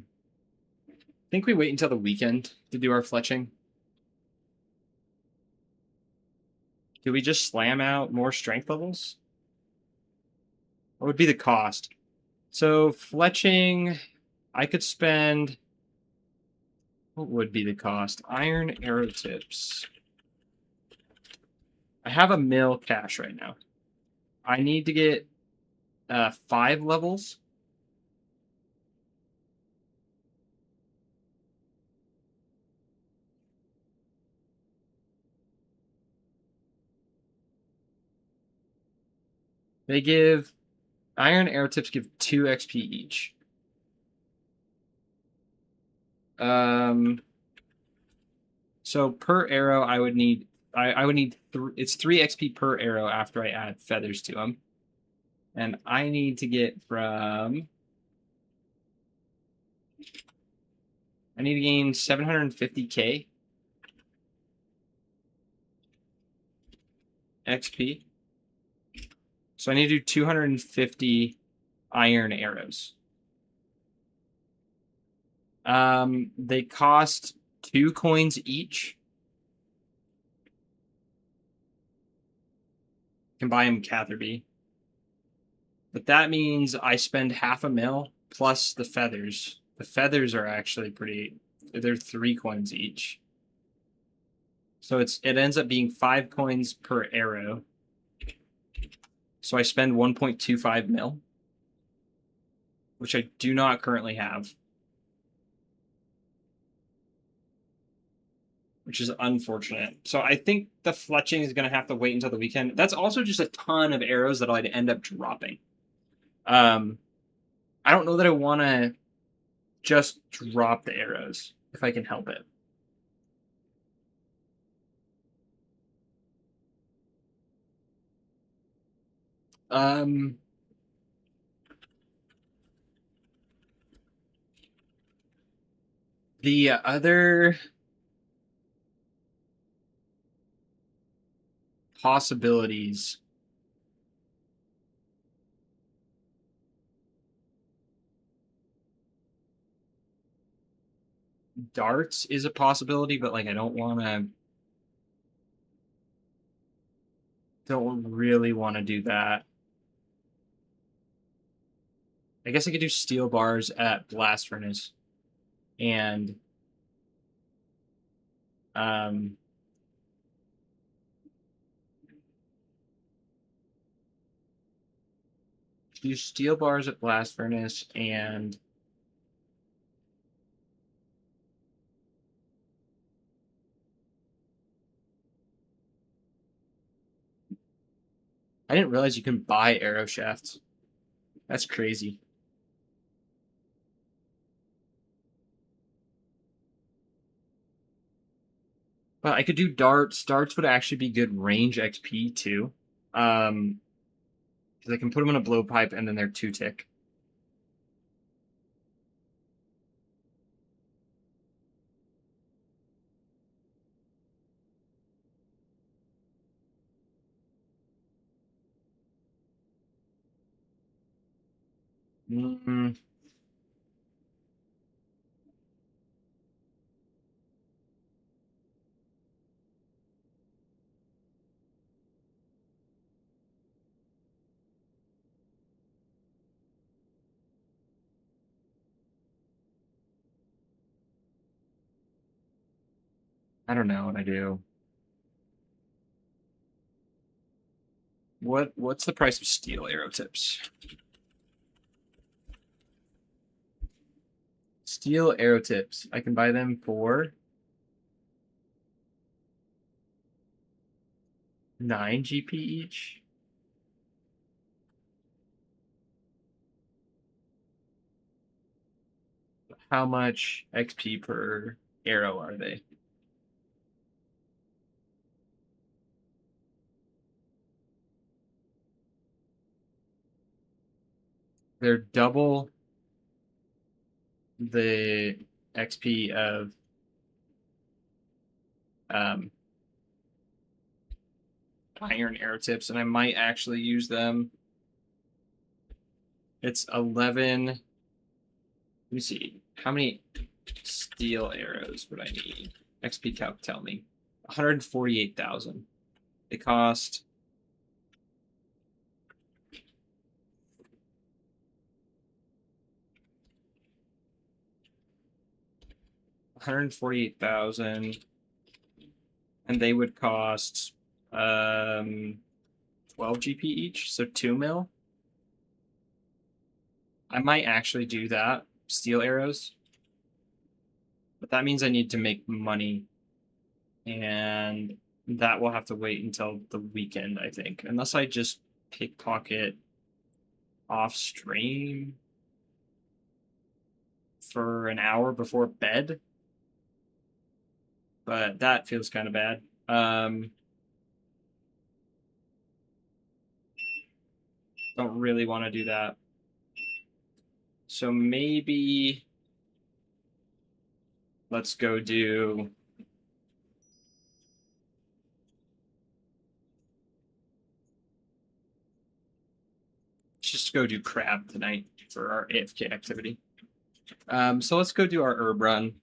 think we wait until the weekend to do our fletching. Do we just slam out more strength levels? What would be the cost? So fletching, I could spend. What would be the cost? Iron arrow tips. I have a mill cache right now. I need to get 5 levels. They give iron arrow tips give 2 XP each. So per arrow, I would need it's 3 XP per arrow after I add feathers to them, and I need to get from. I need to gain 750k XP. So I need to do 250 iron arrows. They cost 2 coins each. Can buy them Catherby. But that means I spend half a mil plus the feathers. The feathers are actually pretty they're 3 coins each. So it ends up being 5 coins per arrow. So I spend 1.25 mil, which I do not currently have, which is unfortunate. So I think the fletching is going to have to wait until the weekend. That's also just a ton of arrows that I'd end up dropping. I don't know that I want to just drop the arrows if I can help it. The other possibilities. Darts is a possibility, but like I don't really want to do that. I guess I could do steel bars at blast furnace and do steel bars at blast furnace and I didn't realize you can buy arrow shafts. That's crazy. But I could do darts. Darts would actually be good range XP too. Because I can put them in a blowpipe and then they're 2-tick. Mm, I don't know what I do. What's the price of steel arrow tips? Steel arrow tips. I can buy them for 9 GP each. How much XP per arrow are they? They're double the XP of iron arrow tips, and I might actually use them. It's 11. Let me see. How many steel arrows would I need? XP calc tell me. 148,000. They cost 148,000, and they would cost 12 GP each, so 2 mil. I might actually do that. Steel arrows. But that means I need to make money. And that will have to wait until the weekend, I think. Unless I just pickpocket off stream for an hour before bed. But that feels kind of bad. Don't really want to do that. So maybe let's go do just go do crab tonight for our AFK activity. So let's go do our herb run.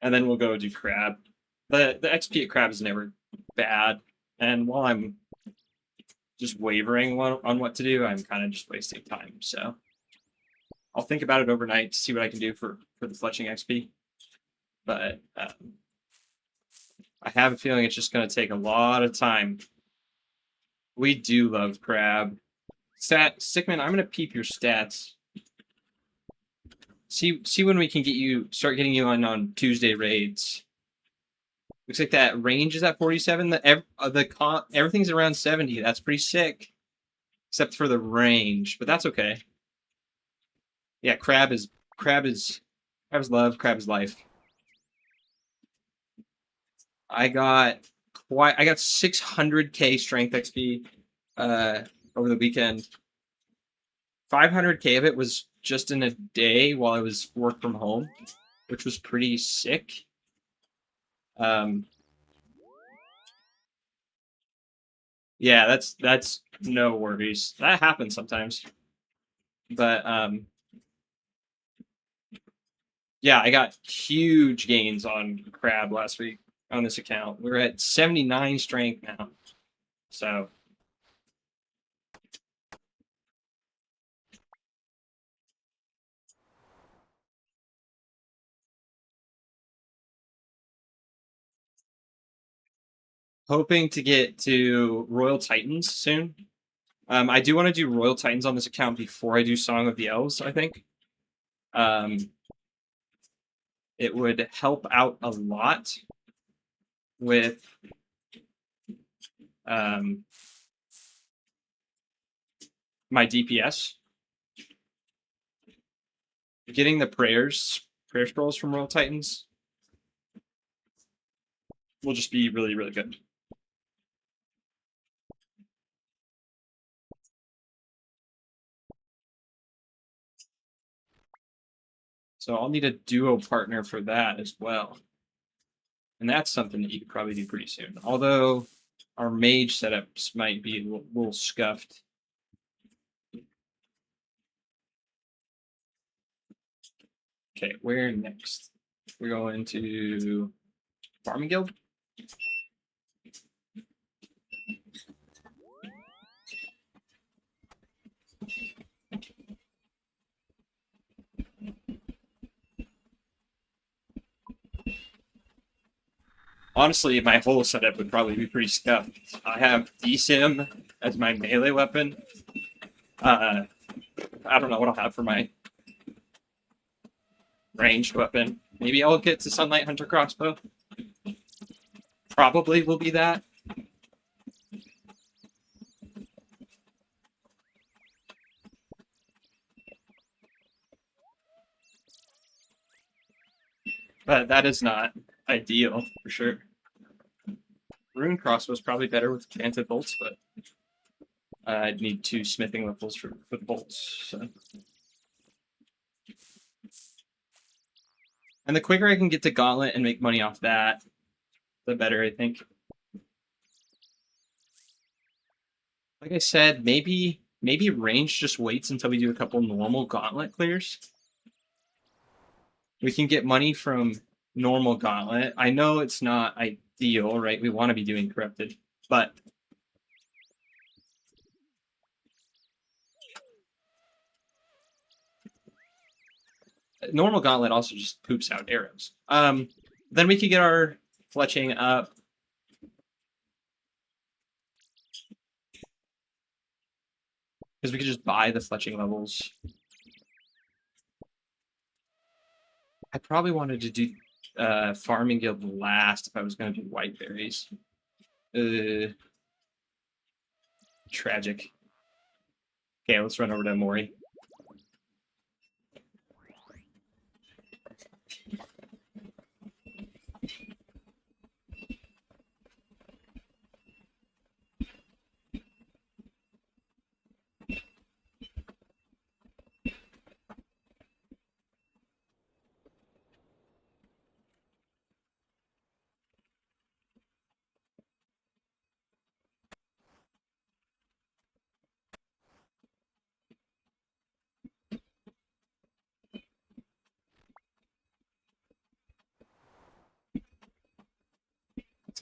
and then we'll go do crab. The XP at crab is never bad, and while I'm just wavering on what to do, I'm kind of just wasting time. So I'll think about it overnight to see what I can do for the fletching XP. But I have a feeling it's just going to take a lot of time. We do love crab. Stickman, I'm going to peep your stats. See when we can start getting you on Tuesday raids. Looks like that range is at 47. Everything's around 70. That's pretty sick, except for the range, but that's okay. Yeah, crab is love, crab is life. I got 600k strength XP over the weekend. 500k of it was just in a day while I was work from home, which was pretty sick. Yeah, that's no worries. That happens sometimes. But yeah, I got huge gains on crab last week on this account. We're at 79 strength now. So hoping to get to Royal Titans soon. I do want to do Royal Titans on this account before I do Song of the Elves, I think. It would help out a lot with my DPS. Getting the prayer scrolls from Royal Titans will just be really, really good. So I'll need a duo partner for that as well. And that's something that you could probably do pretty soon. Although our mage setups might be a little scuffed. Okay, where next? We're going to Farming Guild. Honestly, my whole setup would probably be pretty scuffed. I have DSIM as my melee weapon. I don't know what I'll have for my ranged weapon. Maybe I'll get to Sunlight Hunter Crossbow. Probably will be that. But that is not ideal, for sure. Rune Crossbow is probably better with Enchanted Bolts, but I'd need 2 smithing levels for the bolts. So. And the quicker I can get to Gauntlet and make money off that, the better, I think. Like I said, maybe range just waits until we do a couple normal Gauntlet clears. We can get money from normal Gauntlet. I know it's not ideal, right? We want to be doing Corrupted, but normal Gauntlet also just poops out arrows. Then we could get our fletching up. Because we could just buy the fletching levels. I probably wanted to do Farming Guild last if I was going to do white berries. Tragic. Okay, let's run over to Mori.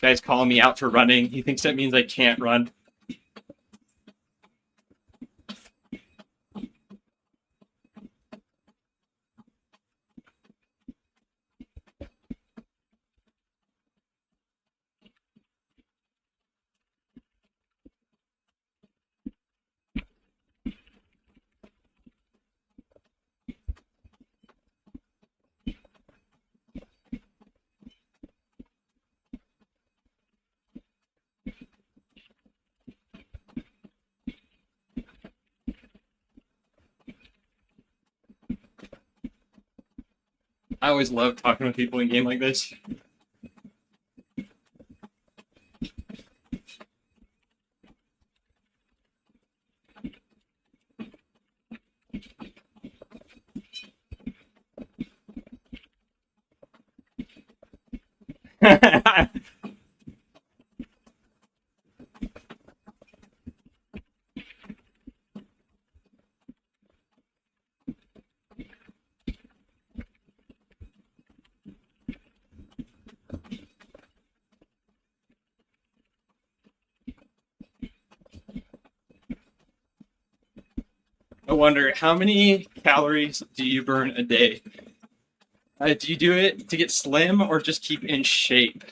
guy's calling me out for running. He thinks that means I can't run. I always love talking with people in a game like this. I wonder, how many calories do you burn a day? Do you do it to get slim or just keep in shape?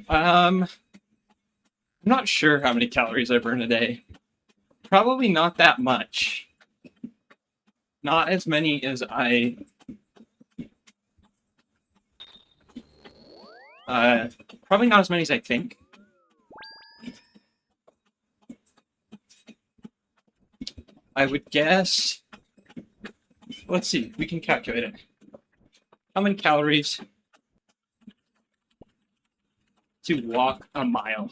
I'm not sure how many calories I burn a day. Probably not that much. Not as many as probably not as many as I think. I would guess, let's see, we can calculate it. How many calories to walk a mile?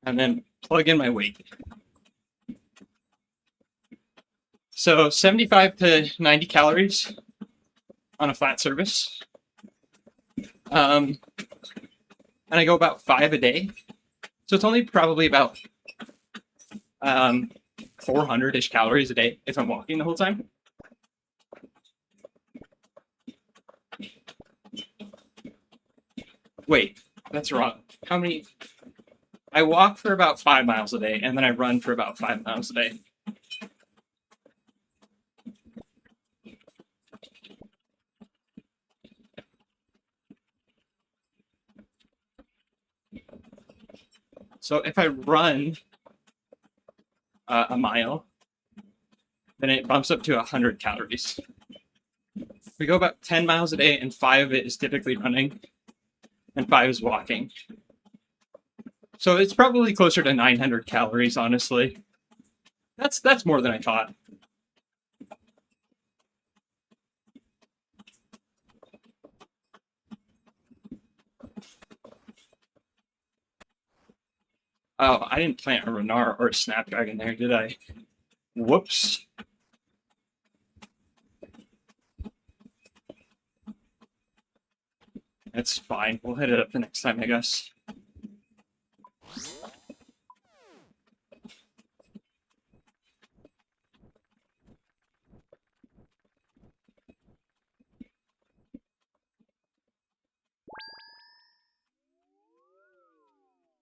And then plug in my weight. So 75 to 90 calories on a flat surface. And I go about 5 a day. So it's only probably about 400-ish calories a day if I'm walking the whole time. Wait, that's wrong. How many? I walk for about 5 miles a day, and then I run for about 5 miles a day. So if I run a mile, then it bumps up to 100 calories. We go about 10 miles a day, and 5 of it is typically running, and 5 is walking. So it's probably closer to 900 calories, honestly. That's more than I thought. Oh, I didn't plant a Renar or a Snapdragon there, did I? Whoops. That's fine. We'll hit it up the next time, I guess.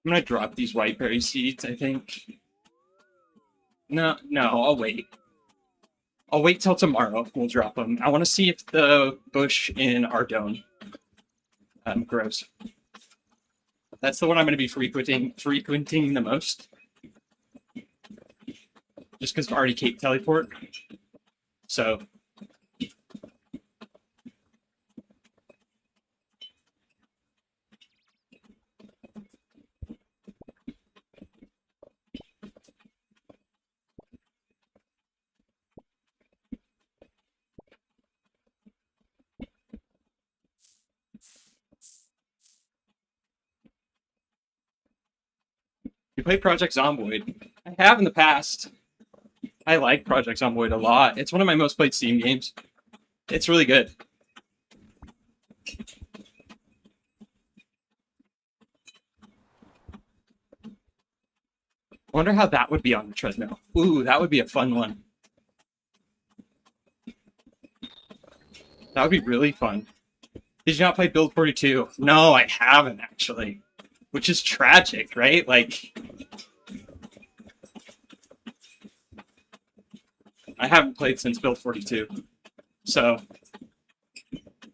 I'm gonna drop these whiteberry seeds, I think. No, I'll wait. I'll wait till tomorrow. We'll drop them. I want to see if the bush in Ardone grows. That's the one I'm going to be frequenting the most. Just because I've already Cape Teleport. So you play Project Zomboid. I have in the past. I like Project Zomboid a lot. It's one of my most played Steam games. It's really good. wonder how that would be on the treadmill. Ooh, that would be a fun one. That would be really fun. Did you not play Build 42? No, I haven't actually. Which is tragic, right? Like, I haven't played since Build 42. So,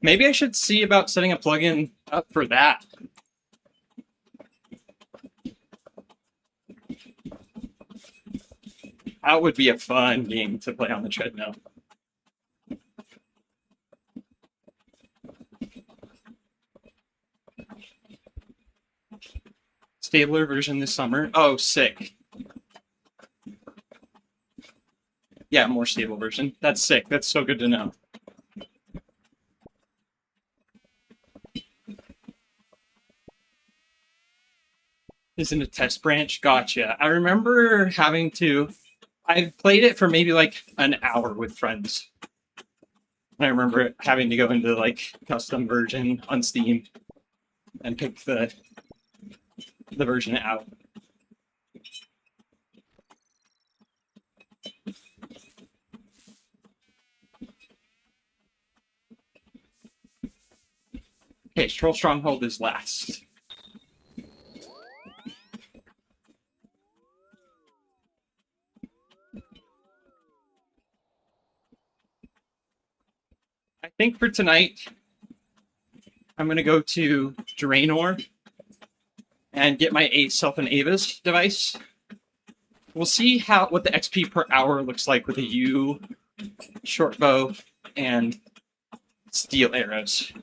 maybe I should see about setting a plugin up for that. That would be a fun game to play on the treadmill. Stabler version this summer. Oh, sick. Yeah, more stable version. That's sick. That's so good to know. Isn't a test branch? Gotcha. I remember having to... I played it for maybe like an hour with friends. I remember having to go into like custom version on Steam and pick the version out. Okay, Troll Stronghold is last. I think for tonight, I'm going to go to Draenor and get my Self and Ava's device. We'll see what the XP per hour looks like with a U, short bow, and steel arrows.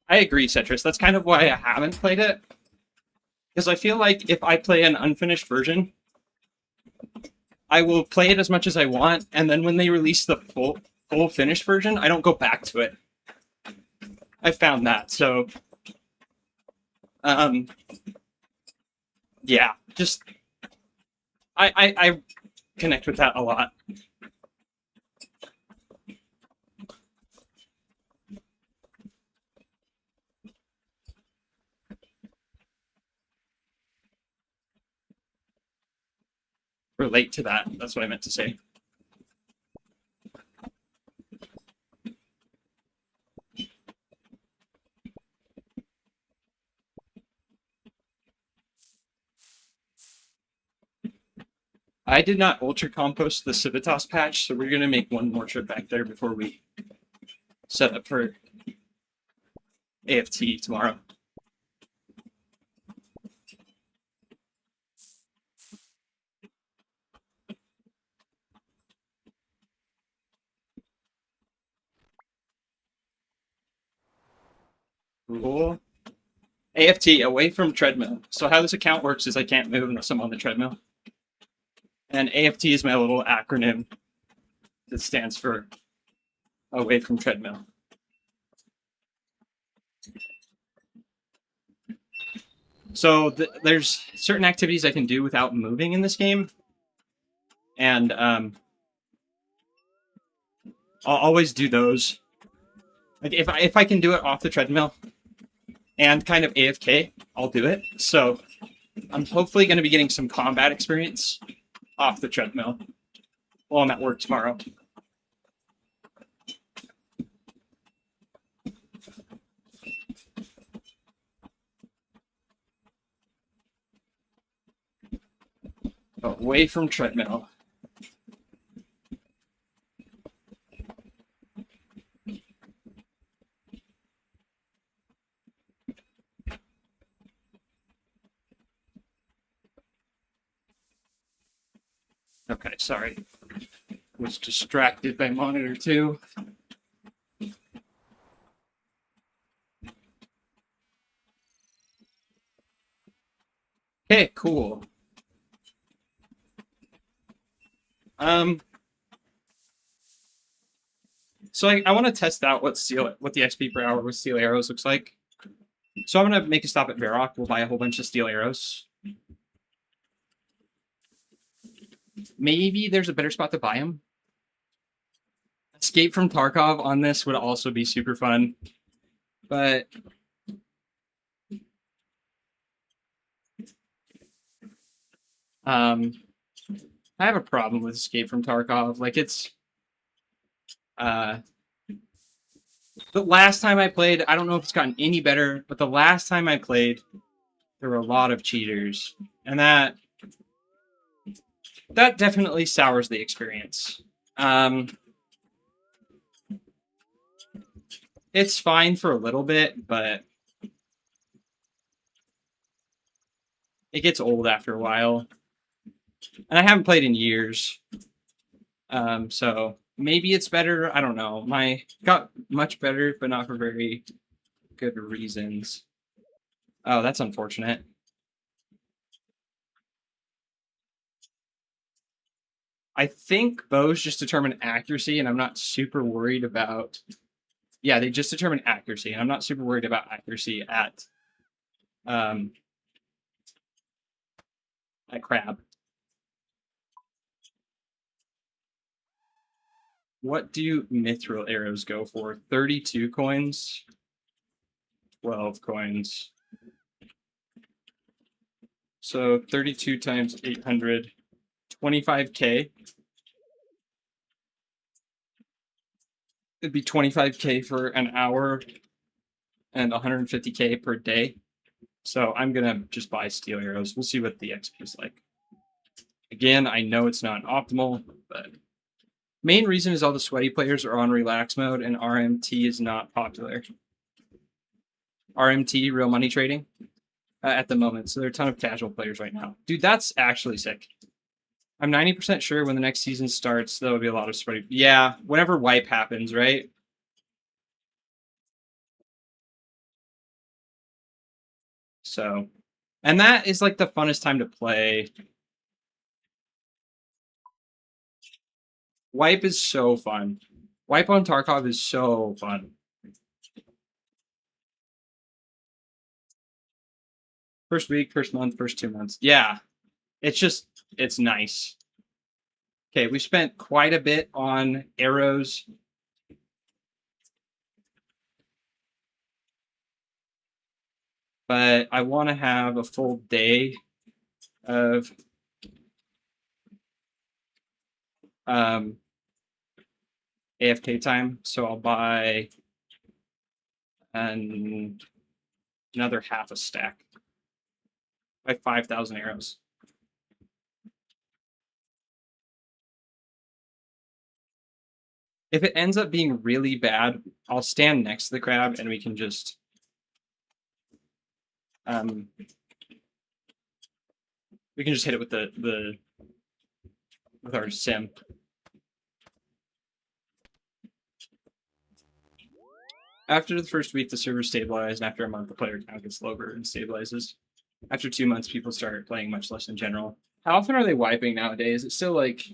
I agree, Cetrus. That's kind of why I haven't played it. Because I feel like if I play an unfinished version, I will play it as much as I want, and then when they release the full finished version, I don't go back to it. I found that, so yeah, just I connect with that a lot. Relate to that. That's what I meant to say. I did not ultra compost the Civitas patch, so we're going to make one more trip back there before we set up for AFT tomorrow. Cool. AFT, away from treadmill. So how this account works is I can't move unless I'm on the treadmill. And AFT is my little acronym that stands for away from treadmill. So there's certain activities I can do without moving in this game. And I'll always do those. Like if I can do it off the treadmill and kind of AFK, I'll do it. So I'm hopefully going to be getting some combat experience off the treadmill while I'm at work tomorrow. Away from treadmill. Okay, sorry. Was distracted by monitor 2. Okay, cool. So I want to test out what the XP per hour with steel arrows looks like. So I'm gonna make a stop at Varrock. We'll buy a whole bunch of steel arrows. Maybe there's a better spot to buy them. Escape from Tarkov on this would also be super fun, but I have a problem with Escape from Tarkov. Like it's the last time I played, I don't know if it's gotten any better, but the last time I played, there were a lot of cheaters, and that definitely sours the experience. It's fine for a little bit, but it gets old after a while. And I haven't played in years. So maybe it's better. I don't know. My got much better, but not for very good reasons. Oh, that's unfortunate. I think bows just determine accuracy, and I'm not super worried about. Yeah, they just determine accuracy, and I'm not super worried about accuracy um, at crab. What do mithril arrows go for? 32 coins, 12 coins. So 32 times 800, 25K. It'd be 25K for an hour and 150K per day. So I'm going to just buy steel arrows. We'll see what the XP is like. Again, I know it's not optimal, but main reason is all the sweaty players are on relax mode and RMT is not popular. RMT, real money trading, at the moment. So there are a ton of casual players right now. Dude, that's actually sick. I'm 90% sure when the next season starts, there will be a lot of sweaty. Yeah, whenever wipe happens, right? So, and that is like the funnest time to play. Wipe is so fun. Wipe on Tarkov is so fun. First week, first month, first 2 months. Yeah, it's nice. Okay, we spent quite a bit on arrows. But I want to have a full day of AFK time, so I'll buy another half a stack by 5,000 arrows. If it ends up being really bad, I'll stand next to the crab and we can just hit it with with our sim. After the first week, the server stabilized, and after a month, the player count gets lower and stabilizes. After 2 months, people start playing much less in general. How often are they wiping nowadays? It's still like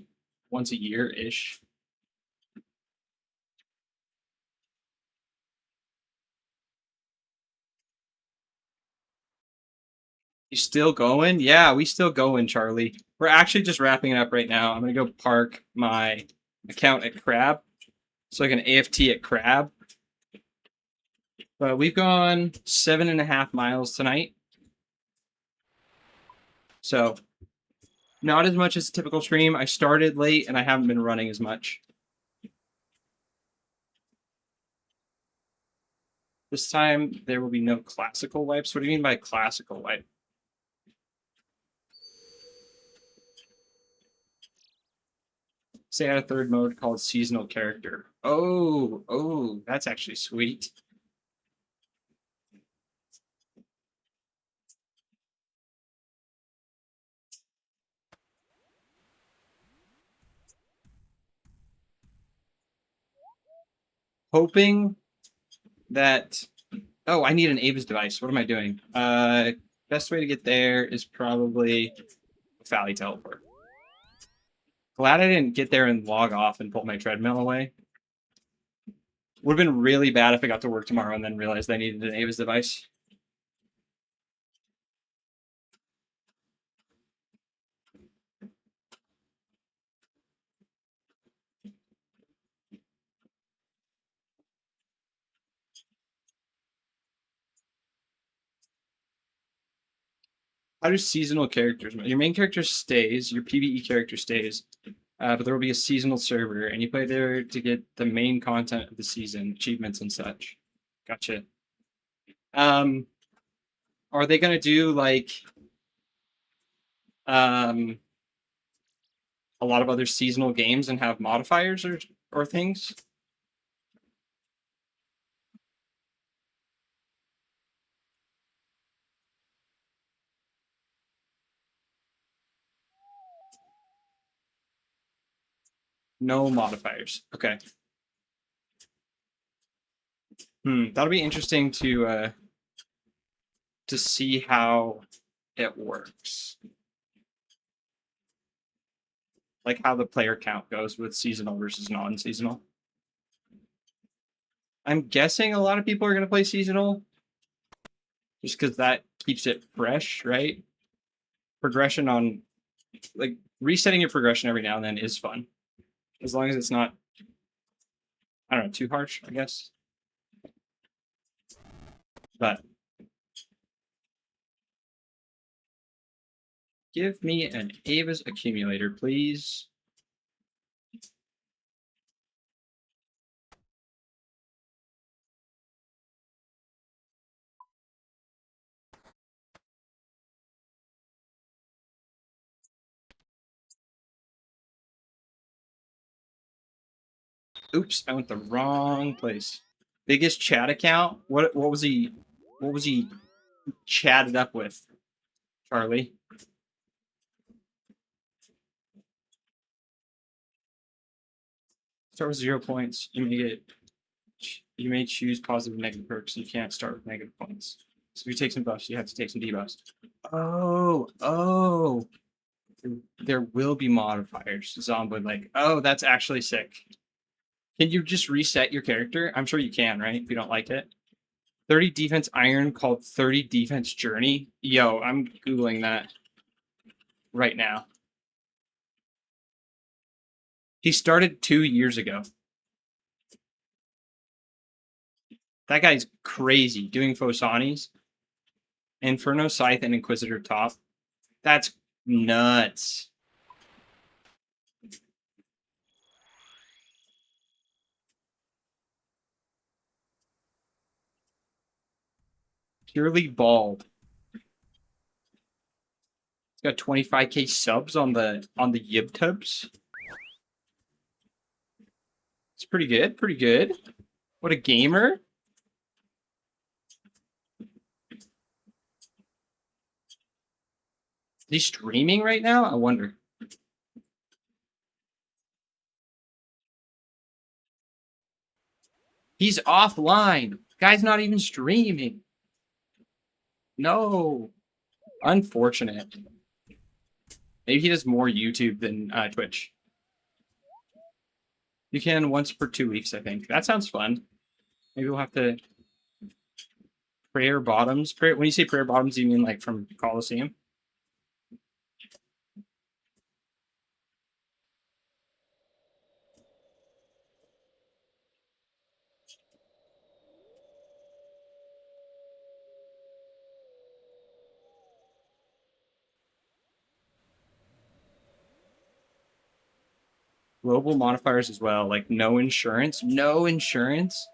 once a year-ish. You still going? Yeah, we still going, Charlie. We're actually just wrapping it up right now. I'm gonna go park my account at Crab so I can AFT at Crab. But we've gone 7.5 miles tonight. So not as much as a typical stream. I started late and I haven't been running as much. This time there will be no classical wipes. What do you mean by classical wipe? Say I had a third mode called seasonal character. Oh, that's actually sweet. Hoping that. Oh, I need an Ava's device. What am I doing? Best way to get there is probably a Fally teleport. Glad I didn't get there and log off and pull my treadmill away. Would have been really bad if I got to work tomorrow and then realized I needed an Ava's device. How do seasonal characters? Your main character stays, your PvE character stays, but there will be a seasonal server, and you play there to get the main content of the season, achievements and such. Gotcha. Are they gonna do like a lot of other seasonal games and have modifiers or things? No modifiers. Okay. That'll be interesting to see how it works. Like how the player count goes with seasonal versus non-seasonal. I'm guessing a lot of people are going to play seasonal just because that keeps it fresh, right? Progression on, like, resetting your progression every now and then is fun. As long as it's not, I don't know, too harsh, I guess. But give me an Ava's accumulator, please. Oops, I went the wrong place. Biggest chat account? What was he chatted up with? Charlie. Start with 0 points. You may choose positive and negative perks. You can't start with negative points. So if you take some buffs, you have to take some debuffs. Oh. There will be modifiers. Zomboid like, oh, that's actually sick. Can you just reset your character? I'm sure you can, right? If you don't like it. 30 defense iron called 30 defense journey. Yo, I'm Googling that right now. He started 2 years ago. That guy's crazy doing Fosanis. Inferno, Scythe, and Inquisitor top. That's nuts. Purely bald. He's got 25k subs on the YibTubs. It's pretty good, pretty good. What a gamer. Is he streaming right now? I wonder. He's offline. Guy's not even streaming. No. Unfortunate. Maybe he does more YouTube than Twitch. You can once per 2 weeks, I think. That sounds fun. Maybe we'll have to... Prayer bottoms? When you say prayer bottoms, you mean like from Coliseum? Global modifiers as well, like no insurance. No insurance?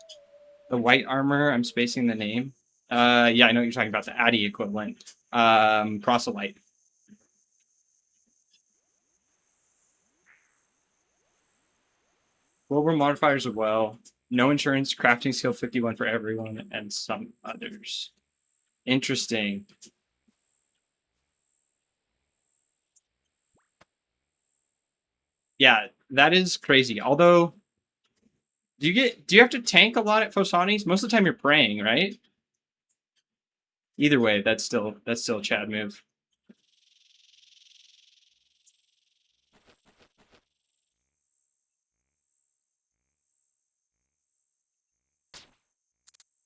The white armor, I'm spacing the name. Yeah, I know what you're talking about, the Addy equivalent. Proselyte. Global modifiers as well. No insurance, crafting skill 51 for everyone, and some others. Interesting. Yeah, that is crazy. Although, do you have to tank a lot at Fosanis? Most of the time you're praying, right? Either way, that's still a Chad move.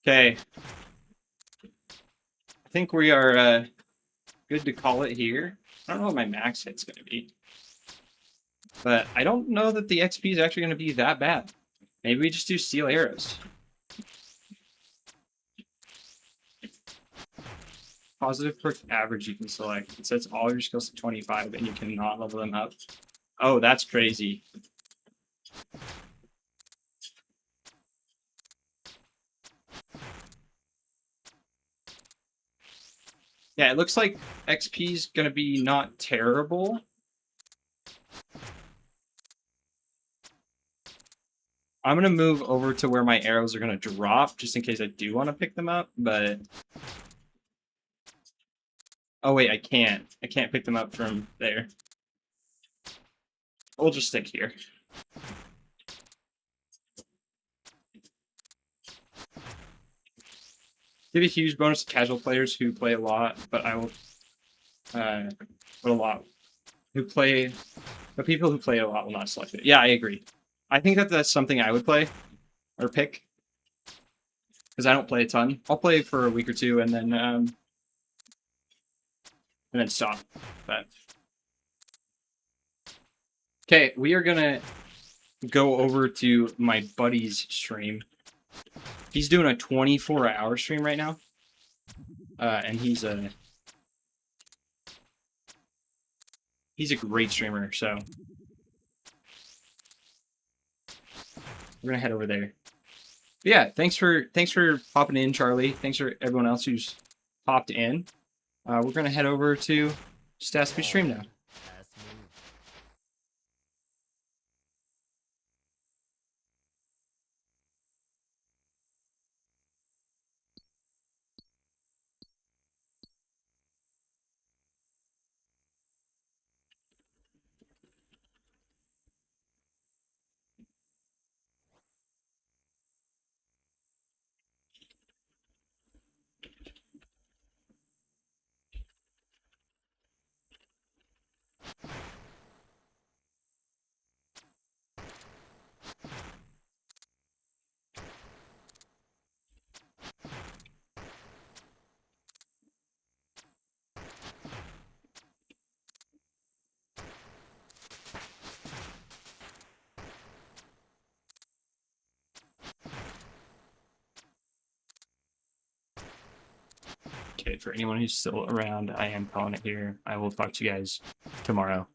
Okay. I think we are good to call it here. I don't know what my max hit's going to be. But I don't know that the XP is actually going to be that bad. Maybe we just do steel arrows. positive perk average you can select. It sets all your skills to 25 and you cannot level them up. Oh, that's crazy. Yeah, it looks like XP is going to be not terrible. I'm going to move over to where my arrows are going to drop, just in case I do want to pick them up, but... Oh, wait, I can't. I can't pick them up from there. We'll just stick here. Give a huge bonus to casual players who play a lot, but I will... but a lot. But people who play a lot will not select it. Yeah, I agree. I think that that's something I would play or pick because I don't play a ton. I'll play for a week or two and then stop. But okay, we are gonna go over to my buddy's stream. He's doing a 24-hour stream right now, and he's a great streamer. So we're gonna head over there. But yeah, thanks for popping in, Charlie. Thanks for everyone else who's popped in. We're gonna head over to Statsby stream now. Okay, for anyone who's still around, I am calling it here. I will talk to you guys tomorrow.